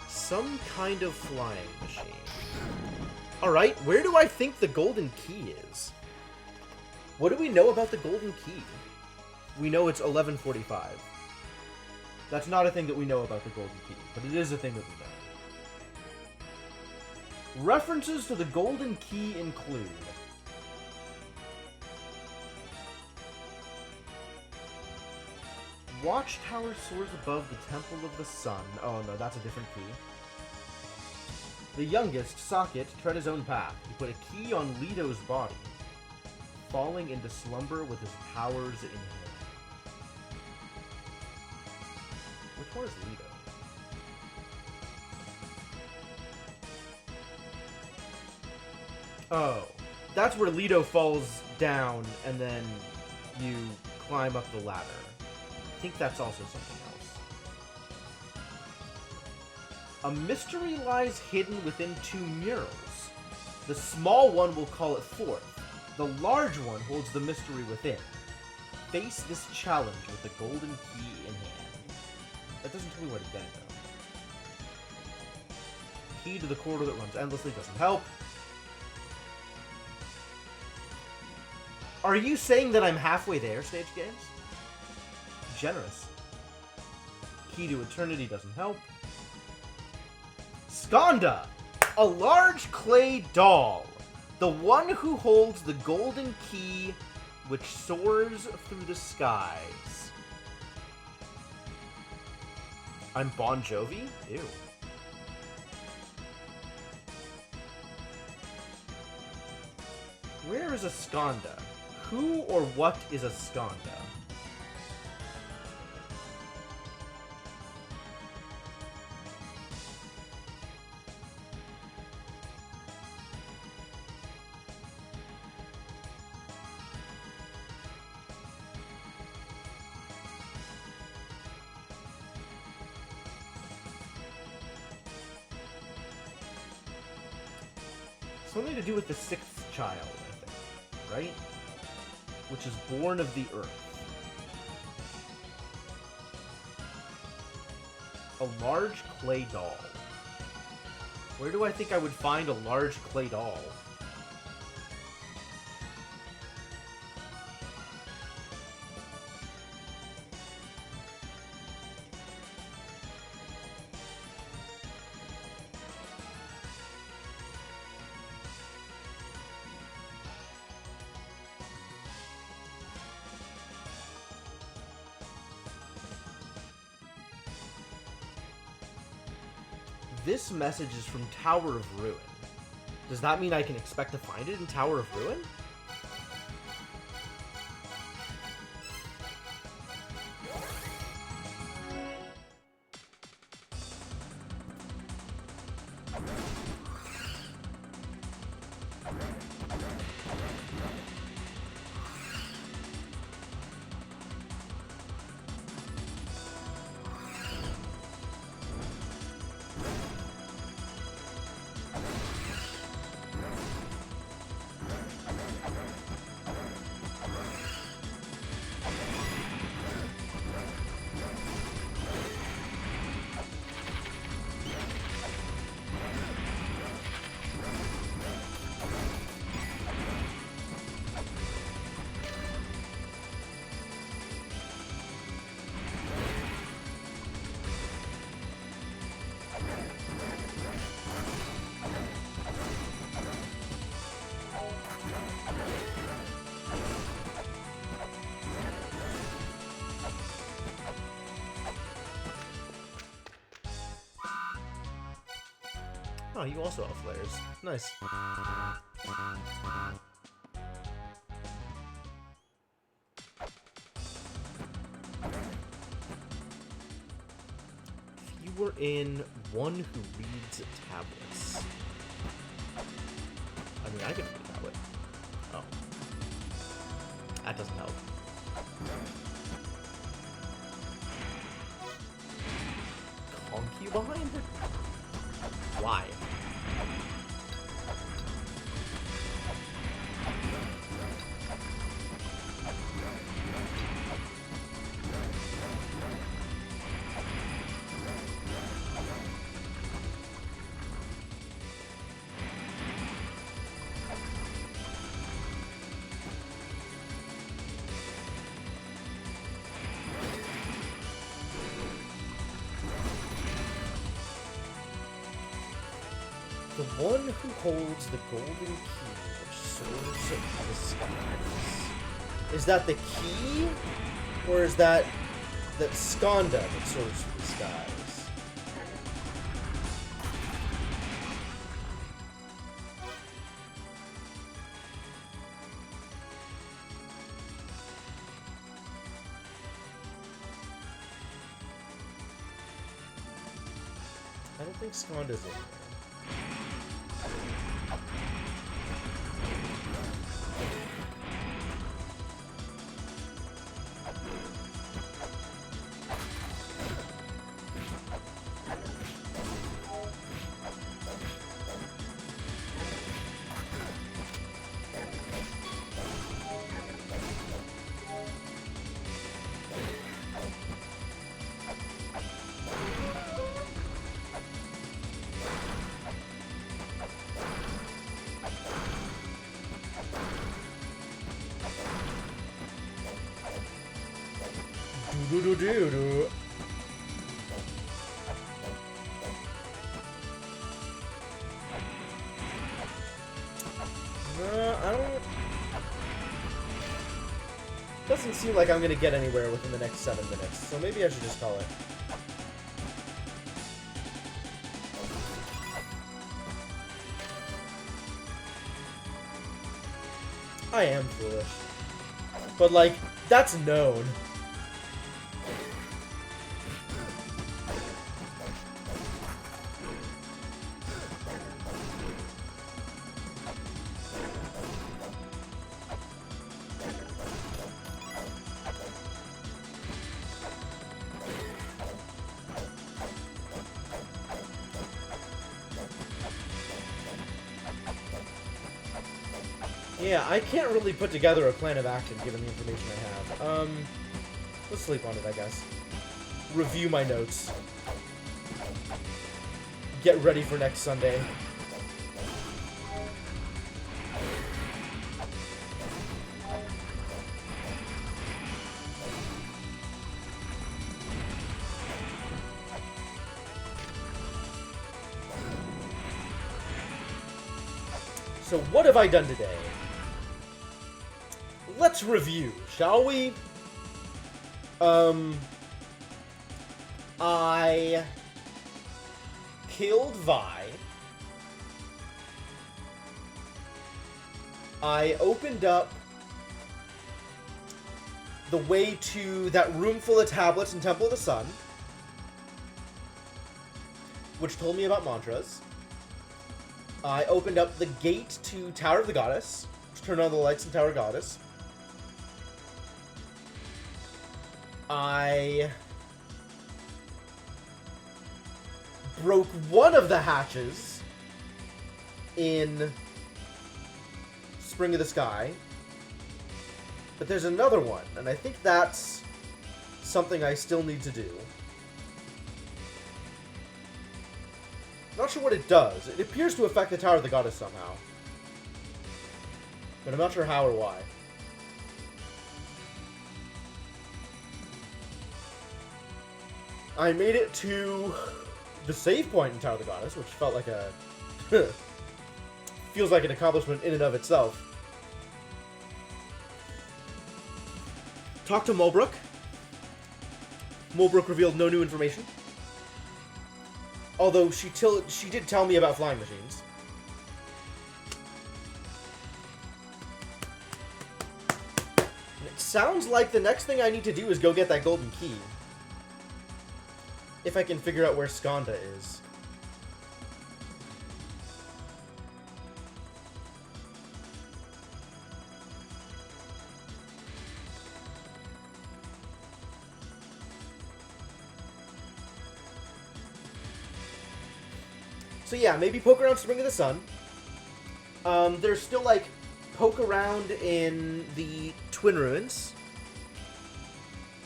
Some kind of flying machine. Alright, where do I think the golden key is? What do we know about the golden key? We know it's 1145. That's not a thing that we know about the golden key, but it is a thing that we know. References to the golden key include... Watchtower soars above the Temple of the Sun. Oh no, that's a different key. The youngest, Socket, tread his own path. He put a key on Leto's body, falling into slumber with his powers in hand. Which one is Leto? Oh, that's where Leto falls down and then you climb up the ladder. I think that's also something else. A mystery lies hidden within two murals. The small one will call it forth. The large one holds the mystery within. Face this challenge with the golden key in hand. That doesn't tell me where to get it, though. Key to the corridor that runs endlessly doesn't help. Are you saying that I'm halfway there, Stage Games? Generous. Key to eternity doesn't help. Skanda! A large clay doll. The one who holds the golden key which soars through the skies. I'm Bon Jovi? Ew. Where is a Skanda? Who or what is a Skanda? Something to do with the sixth child, I think, right? Which is born of the earth. A large clay doll. Where do I think I would find a large clay doll? This message is from Tower of Ruin. Does that mean I can expect to find it in Tower of Ruin? Oh, you also have flares. Nice. If you were in one who reads tablets... I mean, I could read a tablet. Oh. That doesn't help. Concubine? Why? The one who holds the golden key which soars the skies. Is that the key? Or is that Skanda that soars through the skies? I don't think Skanda's in there. Do-do-do-do-do. I don't... Doesn't seem like I'm gonna get anywhere within the next 7 minutes, so maybe I should just call it. I am foolish. But, like, that's known. Yeah, I can't really put together a plan of action given the information I have. Let's sleep on it, I guess. Review my notes. Get ready for next Sunday. So what have I done today? Let's review, shall we? I killed Vi. I opened up the way to that room full of tablets in Temple of the Sun, which told me about mantras. I opened up the gate to Tower of the Goddess, which turned on the lights in Tower of Goddess. I broke one of the hatches in Spring of the Sky, but there's another one, and I think that's something I still need to do. Not sure what it does. It appears to affect the Tower of the Goddess somehow, but I'm not sure how or why. I made it to the save point in Tower of the Goddess, which felt like a... feels like an accomplishment in and of itself. Talked to Mulbrook. Mulbrook revealed no new information. Although she did tell me about flying machines. It sounds like the next thing I need to do is go get that golden key. If I can figure out where Skanda is. So yeah, maybe poke around Spring of the Sun. There's still, like, poke around in the Twin Ruins.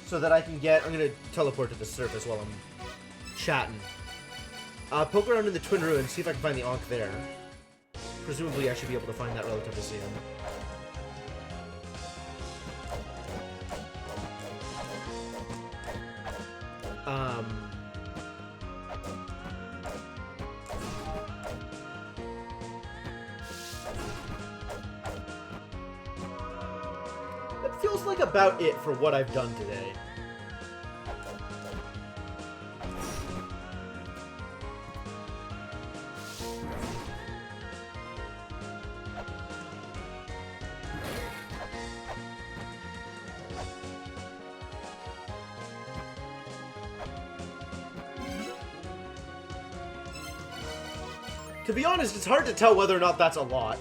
So that I can get... I'm going to teleport to the surface while I'm chatting. Poke around in the Twin Ruins, see if I can find the Ankh there. Presumably I should be able to find that relatively soon. That feels like about it for what I've done today. To be honest, it's hard to tell whether or not that's a lot.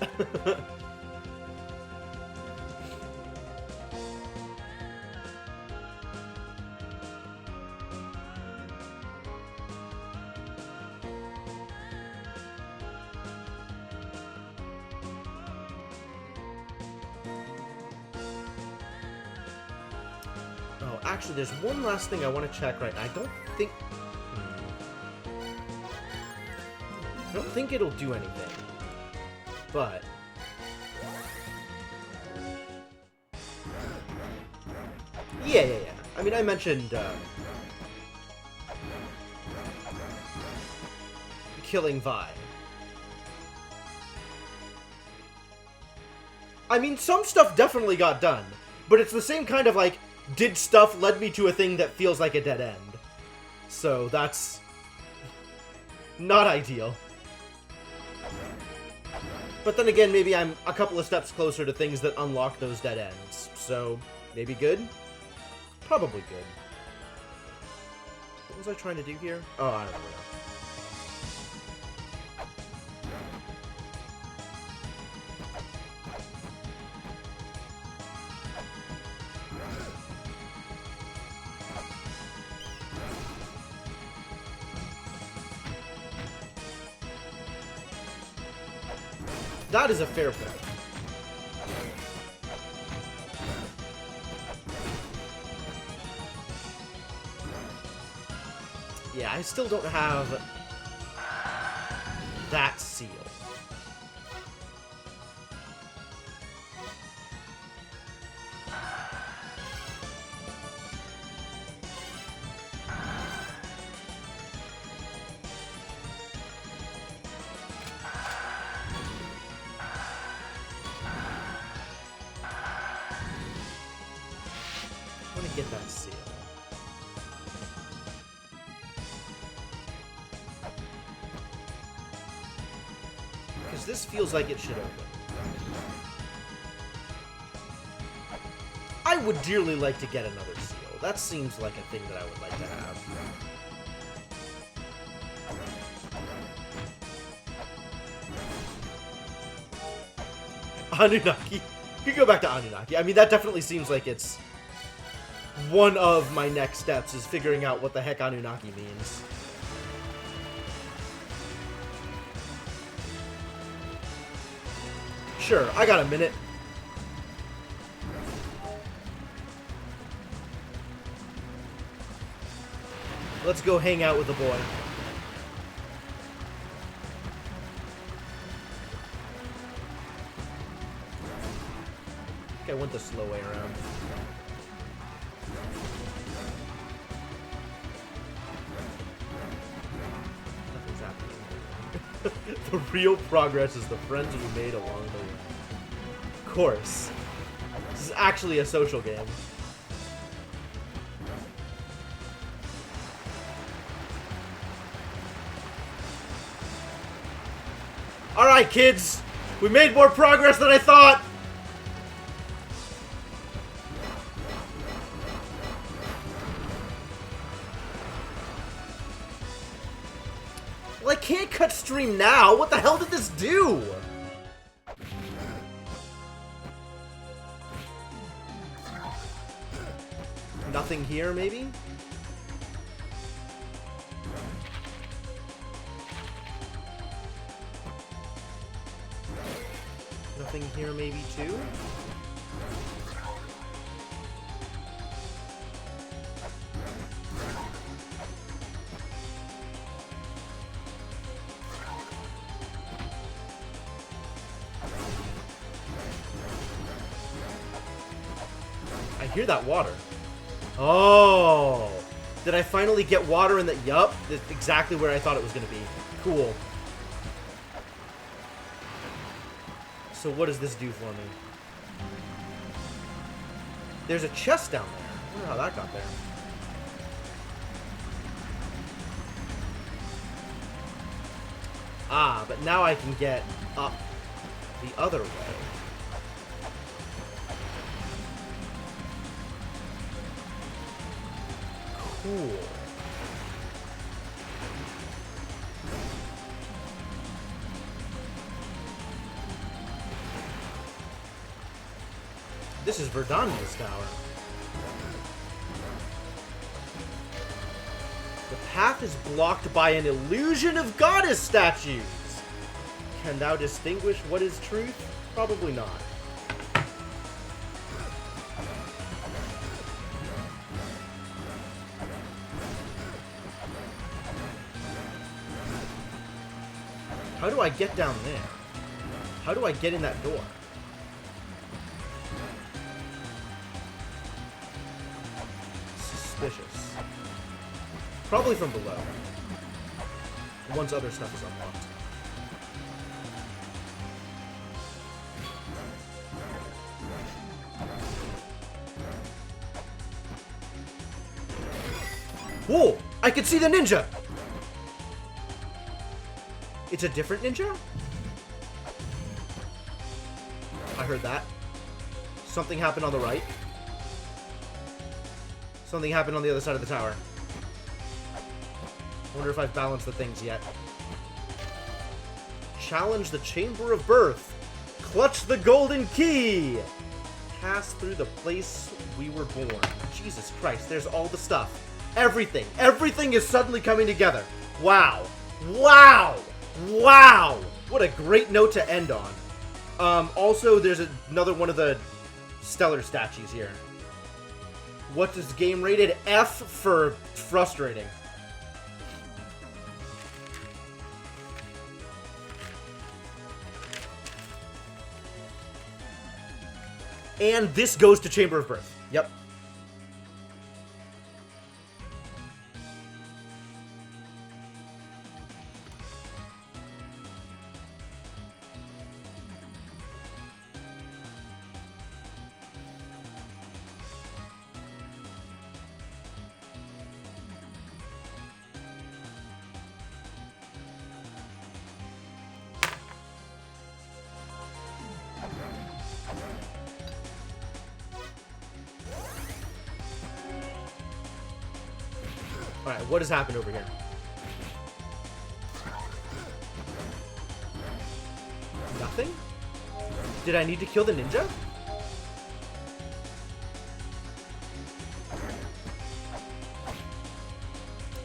Oh, actually, there's one last thing I want to check right now. I don't think it'll do anything, but yeah. I mean, I mentioned killing Vi. I mean, some stuff definitely got done, but it's the same kind of, like, did stuff led me to a thing that feels like a dead end. So that's not ideal. But then again, maybe I'm a couple of steps closer to things that unlock those dead ends. So, maybe good? Probably good. What was I trying to do here? Oh, I don't know. That is a fair point. Yeah, I still don't have that seal. Get that seal. Because this feels like it should open. I would dearly like to get another seal. That seems like a thing that I would like to have. Anunnaki. You could go back to Anunnaki. I mean, that definitely seems like it's one of my next steps is figuring out what the heck Anunnaki means. Sure, I got a minute. Let's go hang out with the boy. I think I went the slow way around. The real progress is the friends we made along the way. Of course. This is actually a social game. Alright, kids! We made more progress than I thought! Well, I can't cut stream now! What the hell did this do? Nothing here, maybe? Nothing here, maybe, too? I hear that water. Oh! Did I finally get water in the... Yup, that's exactly where I thought it was going to be. Cool. So what does this do for me? There's a chest down there. I wonder how that got there. Ah, but now I can get up the other way. Cool. This is Verdania's tower. The path is blocked by an illusion of goddess statues. Can thou distinguish what is truth? Probably not. How do I get down there? How do I get in that door? Suspicious. Probably from below. Once other stuff is unlocked. Whoa! I can see the ninja! It's a different ninja? I heard that. Something happened on the right. Something happened on the other side of the tower. I wonder if I've balanced the things yet. Challenge the Chamber of Birth. Clutch the golden key. Pass through the place we were born. Jesus Christ, there's all the stuff. Everything. Everything is suddenly coming together. Wow. Wow. Wow! What a great note to end on. Also, there's another one of the stellar statues here. What is game rated? F for frustrating. And this goes to Chamber of Birth. Yep. Alright, what has happened over here? Nothing? Did I need to kill the ninja?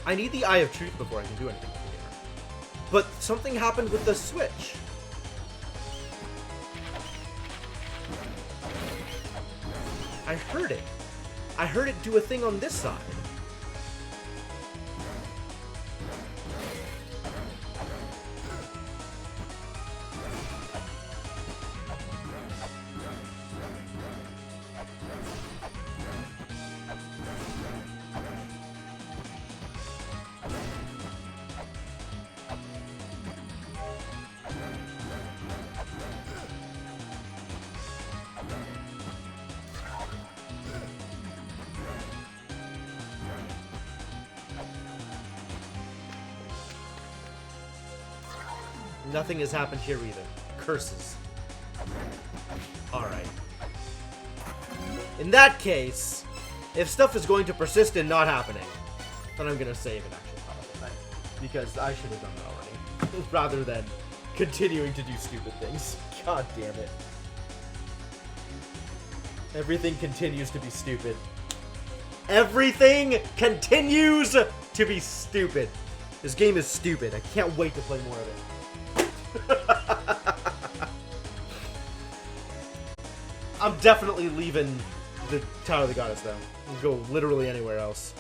I need the Eye of Truth before I can do anything with the game. But something happened with the switch. I heard it. I heard it do a thing on this side. Nothing has happened here either. Curses. Alright. In that case, if stuff is going to persist in not happening, then I'm gonna save an actual powerful thing. Because I should have done that already. Rather than continuing to do stupid things. God damn it. Everything continues to be stupid. Everything continues to be stupid. This game is stupid. I can't wait to play more of it. I'm definitely leaving the Tower of the Goddess, though. I'll go literally anywhere else.